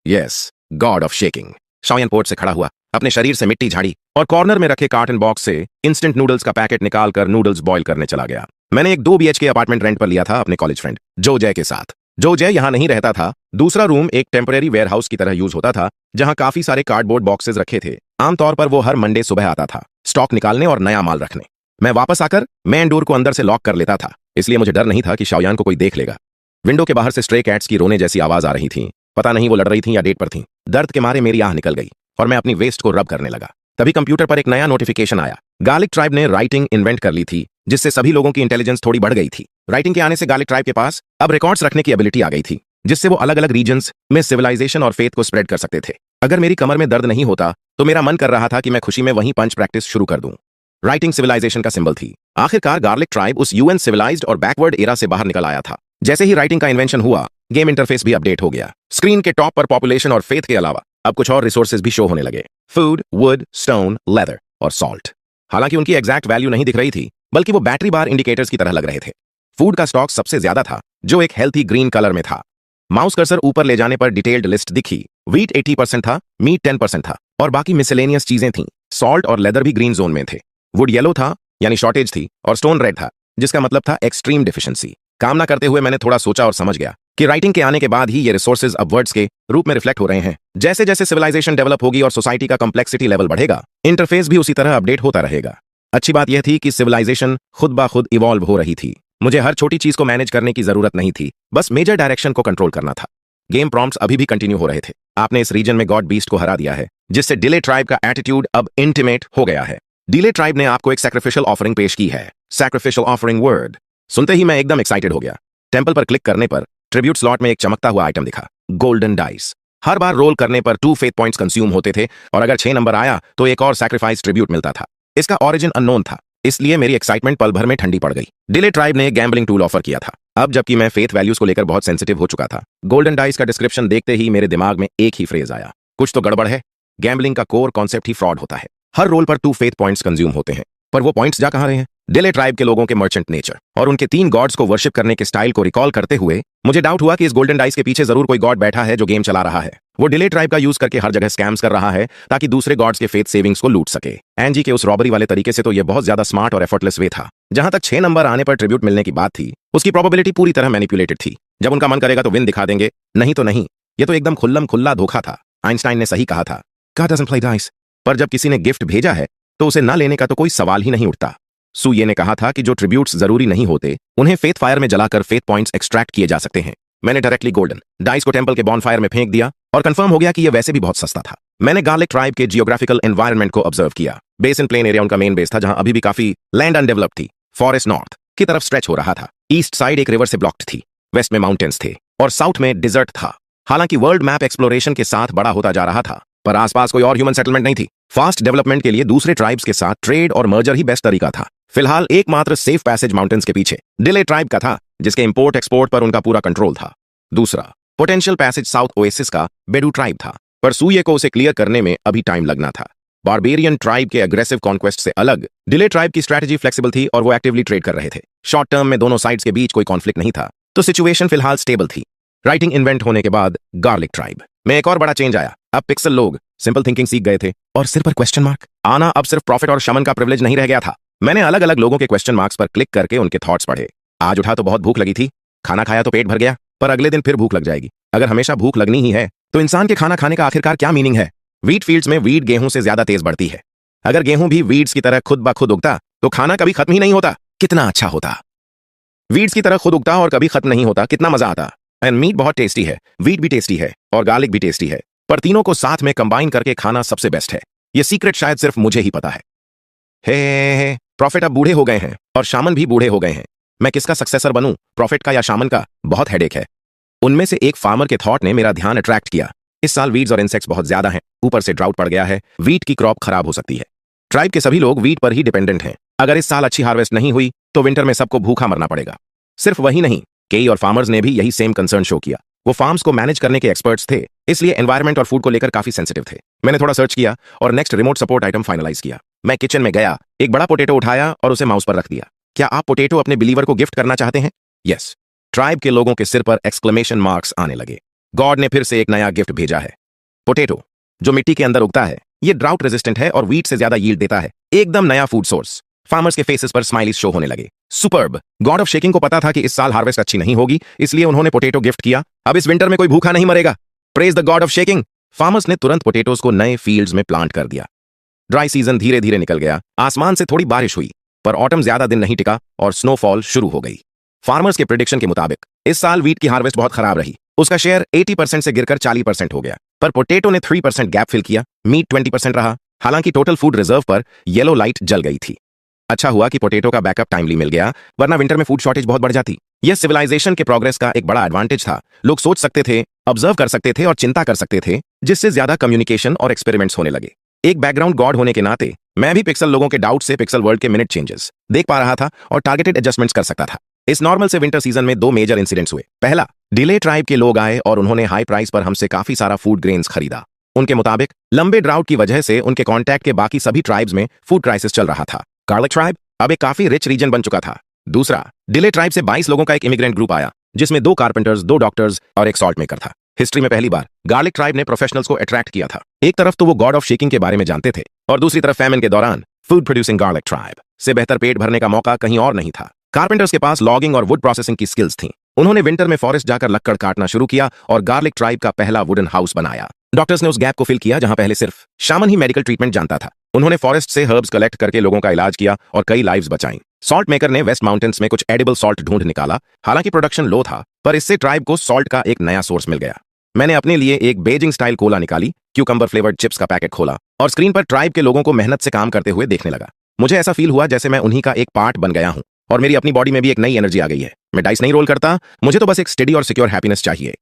S1: Yes, god of shaking. Shaoyan पोर्ट से खड़ा हुआ, अपने शरीर से मिट्टी झाड़ी और कॉर्नर में रखे कार्टन बॉक्स से इंस्टेंट नूडल्स का पैकेट निकालकर नूडल्स बॉयल करने चला गया। मैंने एक 2 BHK अपार्टमेंट रेंट पर लिया था अपने कॉलेज फ्रेंड जो जय के साथ। जो जय यहां नहीं रहता था। दूसरा रूम एक टेम्परेरी वेयरहाउस की तरह यूज होता था जहां काफी सारे कार्डबोर्ड बॉक्सेस रखे थे। आमतौर पर वो हर मंडे सुबह आता था स्टॉक निकालने और नया माल रखने। मैं वापस आकर मेन डोर को अंदर से लॉक कर लेता था, इसलिए मुझे डर नहीं था कि शाओयान को कोई देख लेगा। विंडो के बाहर से स्ट्रे कैट्स की रोने जैसी आवाज आ रही थी। पता नहीं वो लड़ रही थी या डेट पर थी। दर्द के मारे मेरी आह निकल गई और मैं अपनी वेस्ट को रब करने लगा। तभी कंप्यूटर पर एक नया नोटिफिकेशन आया। गार्लिक ट्राइब ने राइटिंग इन्वेंट कर ली थी जिससे सभी लोगों की इंटेलिजेंस थोड़ी बढ़ गई थी। राइटिंग के आने से गार्लिक ट्राइब के पास अब रिकॉर्ड्स रखने की एबिलिटी आ गई थी जिससे वो अलग अलग रीजन्स में सिविलाइजेशन और फेथ को स्प्रेड कर सकते थे। अगर मेरी कमर में दर्द नहीं होता तो मेरा मन कर रहा था कि मैं खुशी में वहीं पंच प्रैक्टिस शुरू कर दूं। राइटिंग सिविलाइजेशन का सिंबल थी। आखिरकार गार्लिक ट्राइब उस UN सिविलाइज्ड और बैकवर्ड एरा से बाहर निकल आया था। जैसे ही राइटिंग का इन्वेंशन हुआ, गेम इंटरफेस भी अपडेट हो गया। स्क्रीन के टॉप पर पॉपुलेशन और फेथ के अलावा अब कुछ और रिसोर्सेज भी शो होने लगे। फूड, वुड, स्टोन, लेदर और सॉल्ट। हालांकि उनकी एग्जैक्ट वैल्यू नहीं दिख रही थी, बल्कि वो बैटरी बार इंडिकेटर्स की तरह लग रहे थे। फूड का स्टॉक सबसे ज्यादा था जो एक हेल्थी ग्रीन कलर में था। माउस कर्सर ऊपर ले जाने पर डिटेल्ड लिस्ट दिखी। वीट 80% था, मीट 10% था और बाकी मिसलेनियस चीजें थीं। सॉल्ट और लेदर भी ग्रीन जोन में थे। वुड येलो था यानी शॉर्टेज थी और स्टोन रेड था जिसका मतलब था एक्सट्रीम डिफिशिएंसी। काम ना करते हुए मैंने थोड़ा सोचा और समझ गया कि राइटिंग के आने के बाद ही ये रिसोर्सेज अब वर्ड्स के रूप में रिफ्लेक्ट हो रहे हैं। जैसे जैसे सिविलाइजेशन डेवलप होगी और सोसाइटी का कॉम्प्लेक्सिटी लेवल बढ़ेगा, इंटरफेस भी उसी तरह अपडेट होता रहेगा। अच्छी बात यह थी कि सिविलाइजेशन खुद ब खुद इवॉल्व हो रही थी। मुझे हर छोटी चीज को मैनेज करने की जरूरत नहीं थी, बस मेजर डायरेक्शन को कंट्रोल करना था। गेम प्रॉम्प्ट्स अभी भी कंटिन्यू हो रहे थे। आपने इस रीजन में गॉड बीस्ट को हरा दिया है, जिससे डिले ट्राइब का एटीट्यूड अब इंटिमेट हो गया है। डिले ट्राइब ने आपको एक सैक्रिफिशियल ऑफरिंग पेश की है। सैक्रिफिशियल ऑफरिंग वर्ड सुनते ही मैं एकदम एक्साइटेड हो गया। टेंपल पर क्लिक करने पर ट्रिब्यूट स्लॉट में एक चमकता हुआ आइटम दिखा, गोल्डन डाइस। हर बार रोल करने पर 2 फेथ पॉइंट्स कंज्यूम होते थे और अगर 6 नंबर आया तो एक और सैक्रिफाइस ट्रिब्यूट मिलता था। इसका ओरिजिन अननोन था, इसलिए मेरी एक्साइटमेंट पल भर में ठंडी पड़ गई। डिले ट्राइब ने गैम्बलिंग टूल ऑफर किया था। अब जबकि मैं फेथ वैल्यूज को लेकर बहुत सेंसिटिव हो चुका था, गोल्डन डाइस का डिस्क्रिप्शन देखते ही मेरे दिमाग में एक ही फ्रेज आया, कुछ तो गड़बड़ है। गैम्बलिंग का कोर कॉन्सेप्ट ही फ्रॉड होता है। हर रोल पर 2 फेथ पॉइंट्स कंज्यूम होते हैं, पर वो पॉइंट्स जा कहां रहे हैं? डिले ट्राइब के लोगों के मर्चेंट नेचर और उनके 3 गॉड्स को वर्शिप करने के स्टाइल को रिकॉल करते हुए मुझे डाउट हुआ कि इस गोल्डन डाइस के पीछे जरूर कोई गॉड बैठा है जो गेम चला रहा है। वो डिले ट्राइब का यूज करके हर जगह स्कैम्स कर रहा है ताकि दूसरे गॉड्स के फेथ सेविंग्स को लूट सके। एनजी के उस रॉबरी वाले तरीके से तो ये बहुत ज्यादा स्मार्ट और एफर्टलेस वे था। जहां तक 6 नंबर आने पर ट्रिब्यूट मिलने की बात थी, उसकी प्रोबेबिलिटी पूरी तरह मैनिपुलेटेड थी। जब उनका मन करेगा तो विन दिखा देंगे, नहीं तो नहीं। ये तो एकदम खुल्लम खुल्ला धोखा था। आइंस्टाइन ने सही कहा था, God doesn't play dice। पर जब किसी ने गिफ्ट भेजा है तो उसे ना लेने का तो कोई सवाल ही नहीं उठता। सूये ने कहा था कि जो ट्रिब्यूट्स जरूरी नहीं होते उन्हें फेथ फायर में जलाकर फेथ पॉइंट्स एक्सट्रैक्ट किए जा सकते हैं। मैंने डायरेक्टली गोल्डन डाइस को टेंपल के बॉनफायर में फेंक दिया और कंफर्म हो गया कि यह वैसे भी बहुत सस्ता था। मैंने गार्लिक ट्राइब के जियोग्राफिकल एनवायरनमेंट को ऑब्जर्व किया। बेसिन प्लेन एरिया उनका मेन बेस था जहां अभी भी काफी लैंड अनडेवलप्ड थी। फॉरेस्ट नॉर्थ की तरफ स्ट्रेच हो रहा था। ईस्ट साइड एक रिवर से ब्लॉक्ड थी, वेस्ट में माउंटेन्स थे और साउथ में डिजर्ट था। हालांकि वर्ल्ड मैप एक्सप्लोरेशन के साथ बड़ा होता जा रहा था, पर आसपास कोई और ह्यूमन सेटलमेंट नहीं थी। फास्ट डेवलपमेंट के लिए दूसरे ट्राइब्स के साथ ट्रेड और मर्जर ही बेस्ट तरीका था। फिलहाल एकमात्र सेफ पैसेज माउंटेन्स के पीछे डिले ट्राइब का था, जिसके इंपोर्ट एक्सपोर्ट पर उनका पूरा कंट्रोल था। दूसरा पोटेंशियल पैसेज साउथ ओएसिस का बेडू ट्राइब था, पर सूये को उसे क्लियर करने में अभी टाइम लगना था। बारबेरियन ट्राइब के अग्रेसिव कॉन्क्वेस्ट से अलग डिले ट्राइब की स्ट्रैटेजी फ्लेक्सिबल थी और वो एक्टिवली ट्रेड कर रहे थे। शॉर्ट टर्म में दोनों साइड्स के बीच कोई कॉन्फ्लिक्ट नहीं था, तो सिचुएशन फिलहाल स्टेबल थी। राइटिंग इन्वेंट होने के बाद गार्लिक ट्राइब में एक और बड़ा चेंज आया। अब पिक्सल लोग सिंपल थिंकिंग सीख गए थे और सिर पर क्वेश्चन मार्क आना अब सिर्फ प्रॉफिट और शमन का प्रिविलेज नहीं रह गया था। मैंने अलग अलग लोगों के क्वेश्चन मार्क्स पर क्लिक करके उनके थॉट्स पढ़े। आज उठा तो बहुत भूख लगी थी, खाना खाया तो पेट भर गया, पर अगले दिन फिर भूख लग जाएगी। अगर हमेशा भूख लगनी ही है तो इंसान के खाना खाने का आखिरकार क्या मीनिंग है? वीट फील्ड्स में वीट गेहूं से ज्यादा तेज बढ़ती है। अगर गेहूं भी वीड्स की तरह खुद ब खुद उगता तो खाना कभी खत्म ही नहीं होता। कितना अच्छा होता। वीड्स की तरह खुद उगता और कभी खत्म नहीं होता, कितना मजा आता। एंड मीट बहुत टेस्टी है, वीट भी टेस्टी है और गार्लिक भी टेस्टी है, पर तीनों को साथ में कंबाइन करके खाना सबसे बेस्ट है। ये सीक्रेट शायद सिर्फ मुझे ही पता है। हे प्रॉफिट अब बूढ़े हो गए हैं और शामन भी बूढ़े हो गए हैं। मैं किसका सक्सेसर बनूं, प्रॉफिट का या शामन का? बहुत हेडेक है। उनमें से एक फार्मर के थॉट ने मेरा ध्यान अट्रैक्ट किया। इस साल वीड्स और इंसेक्ट्स बहुत ज्यादा हैं, ऊपर से ड्राउट पड़ गया है, वीट की क्रॉप खराब हो सकती है। ट्राइब के सभी लोग वीट पर ही डिपेंडेंट हैं। अगर इस साल अच्छी हार्वेस्ट नहीं हुई तो विंटर में सबको भूखा मरना पड़ेगा। सिर्फ वही नहीं, केई और फार्मर्स ने भी यही सेम कंसर्न शो किया। वो फार्म्स को मैनेज करने के एक्सपर्ट्स थे, इसलिए एनवायरमेंट और फूड को लेकर काफी सेंसिटिव थे। मैंने थोड़ा सर्च किया और next remote support item finalize किया। मैं किचन में गया, एक बड़ा पोटैटो उठाया और उसे माउस पर रख दिया। क्या आप पोटैटो अपने बिलीवर को गिफ्ट करना चाहते हैं? यस। ट्राइब के लोगों के सिर पर एक्सक्लेमेशन मार्क्स आने लगे। गॉड ने फिर से एक नया गिफ्ट भेजा है। पोटैटो जो मिट्टी के अंदर उगता है, ये ड्राउट रेजिस्टेंट है और वीट से ज्यादा यील्ड देता है। एकदम नया फूड सोर्स। फार्मर्स के फेसेस पर स्माइलीज शो होने लगे। सुपर्ब। गॉड ऑफ शेकिंग को पता था कि इस साल हार्वेस्ट अच्छी नहीं होगी, इसलिए उन्होंने पोटैटो गिफ्ट किया। अब इस विंटर में कोई भूखा नहीं मरेगा। Praise the God of shaking. Farmers ने तुरंत पोटैटोज को नए फील्ड्स में प्लांट कर दिया। ड्राई सीजन धीरे धीरे निकल गया। आसमान से थोड़ी बारिश हुई, पर ऑटम ज्यादा दिन नहीं टिका और स्नोफॉल शुरू हो गई। फार्मर्स के प्रेडिक्शन के मुताबिक इस साल वीट की हार्वेस्ट बहुत खराब रही। उसका शेयर 80% से गिरकर 40% हो गया, पर पोटैटो ने 3% गैप फिल किया। मीट 20% रहा। हालांकि टोटल फूड रिजर्व पर येलो लाइट जल गई थी। अच्छा हुआ कि पोटैटो का बैकअप टाइमली मिल गया, वरना विंटर में फूड शॉर्टेज बहुत बढ़ जाती। यह सिविलाइजेशन के प्रोग्रेस का एक बड़ा एडवांटेज था। लोग सोच सकते थे, ऑब्जर्व कर सकते थे और चिंता कर सकते थे, जिससे ज्यादा कम्युनिकेशन और एक्सपेरिमेंट्स होने लगे। एक बैकग्राउंड गॉड होने के नाते मैं भी पिक्सल लोगों के डाउट से पिक्सल वर्ल्ड के मिनट चेंजेस देख पा रहा था और टारगेटेड एडजस्टमेंट्स कर सकता था। इस नॉर्मल से विंटर सीजन में 2 मेजर इंसिडेंट्स हुए। पहला, डिले ट्राइब के लोग आए और उन्होंने हाई प्राइस पर हमसे काफी सारा फूड ग्रेन्स खरीदा। उनके मुताबिक लंबे ड्राउट की वजह से उनके कॉन्टैक्ट के बाकी सभी ट्राइब्स में फूड क्राइसिस चल रहा था। गार्लिक ट्राइब अब एक काफी रिच रीजन बन चुका था। दूसरा, डिले ट्राइब से 22 लोगों का एक इमिग्रेंट ग्रुप आया, जिसमें 2 कारपेंटर्स, 2 डॉक्टर्स और एक सॉल्ट मेकर था। हिस्ट्री में पहली बार गार्लिक ट्राइब ने प्रोफेशनल्स को अट्रैक्ट किया था। एक तरफ तो वो गॉड ऑफ शेकिंग के बारे में जानते थे और दूसरी तरफ फैमिन के दौरान फूड प्रोड्यूसिंग गार्लिक ट्राइब से बेहतर पेट भरने का मौका कहीं और नहीं था। कारपेंटर्स के पास लॉगिंग और वुड प्रोसेसिंग की स्किल्स थीं। उन्होंने विंटर में फॉरेस्ट जाकर लकड़ काटना शुरू किया और गार्लिक ट्राइब का पहला वुडन हाउस बनाया। डॉक्टर्स ने उस गैप को फिल किया जहां पहले सिर्फ शामन ही मेडिकल ट्रीटमेंट जानता था। उन्होंने फॉरेस्ट से हर्ब्स कलेक्ट करके लोगों का इलाज किया और कई लाइव्स बचाई। सॉल्ट मेकर ने वेस्ट माउंटेन्स में कुछ एडिबल सॉल्ट ढूंढ निकाला। हालांकि प्रोडक्शन लो था, पर इससे ट्राइब को सॉल्ट का एक नया सोर्स मिल गया। मैंने अपने लिए एक बेजिंग स्टाइल कोला निकाली, क्यूकम्बर फ्लेवर्ड चिप्स का पैकेट खोला और स्क्रीन पर ट्राइब के लोगों को मेहनत से काम करते हुए देखने लगा। मुझे ऐसा फील हुआ जैसे मैं उन्हीं का एक पार्ट बन गया हूं और मेरी अपनी बॉडी में भी एक नई एनर्जी आ गई है। मैं डाइस नहीं रोल करता, मुझे तो बस एक स्टेडी और सिक्योर हैप्पीनेस चाहिए।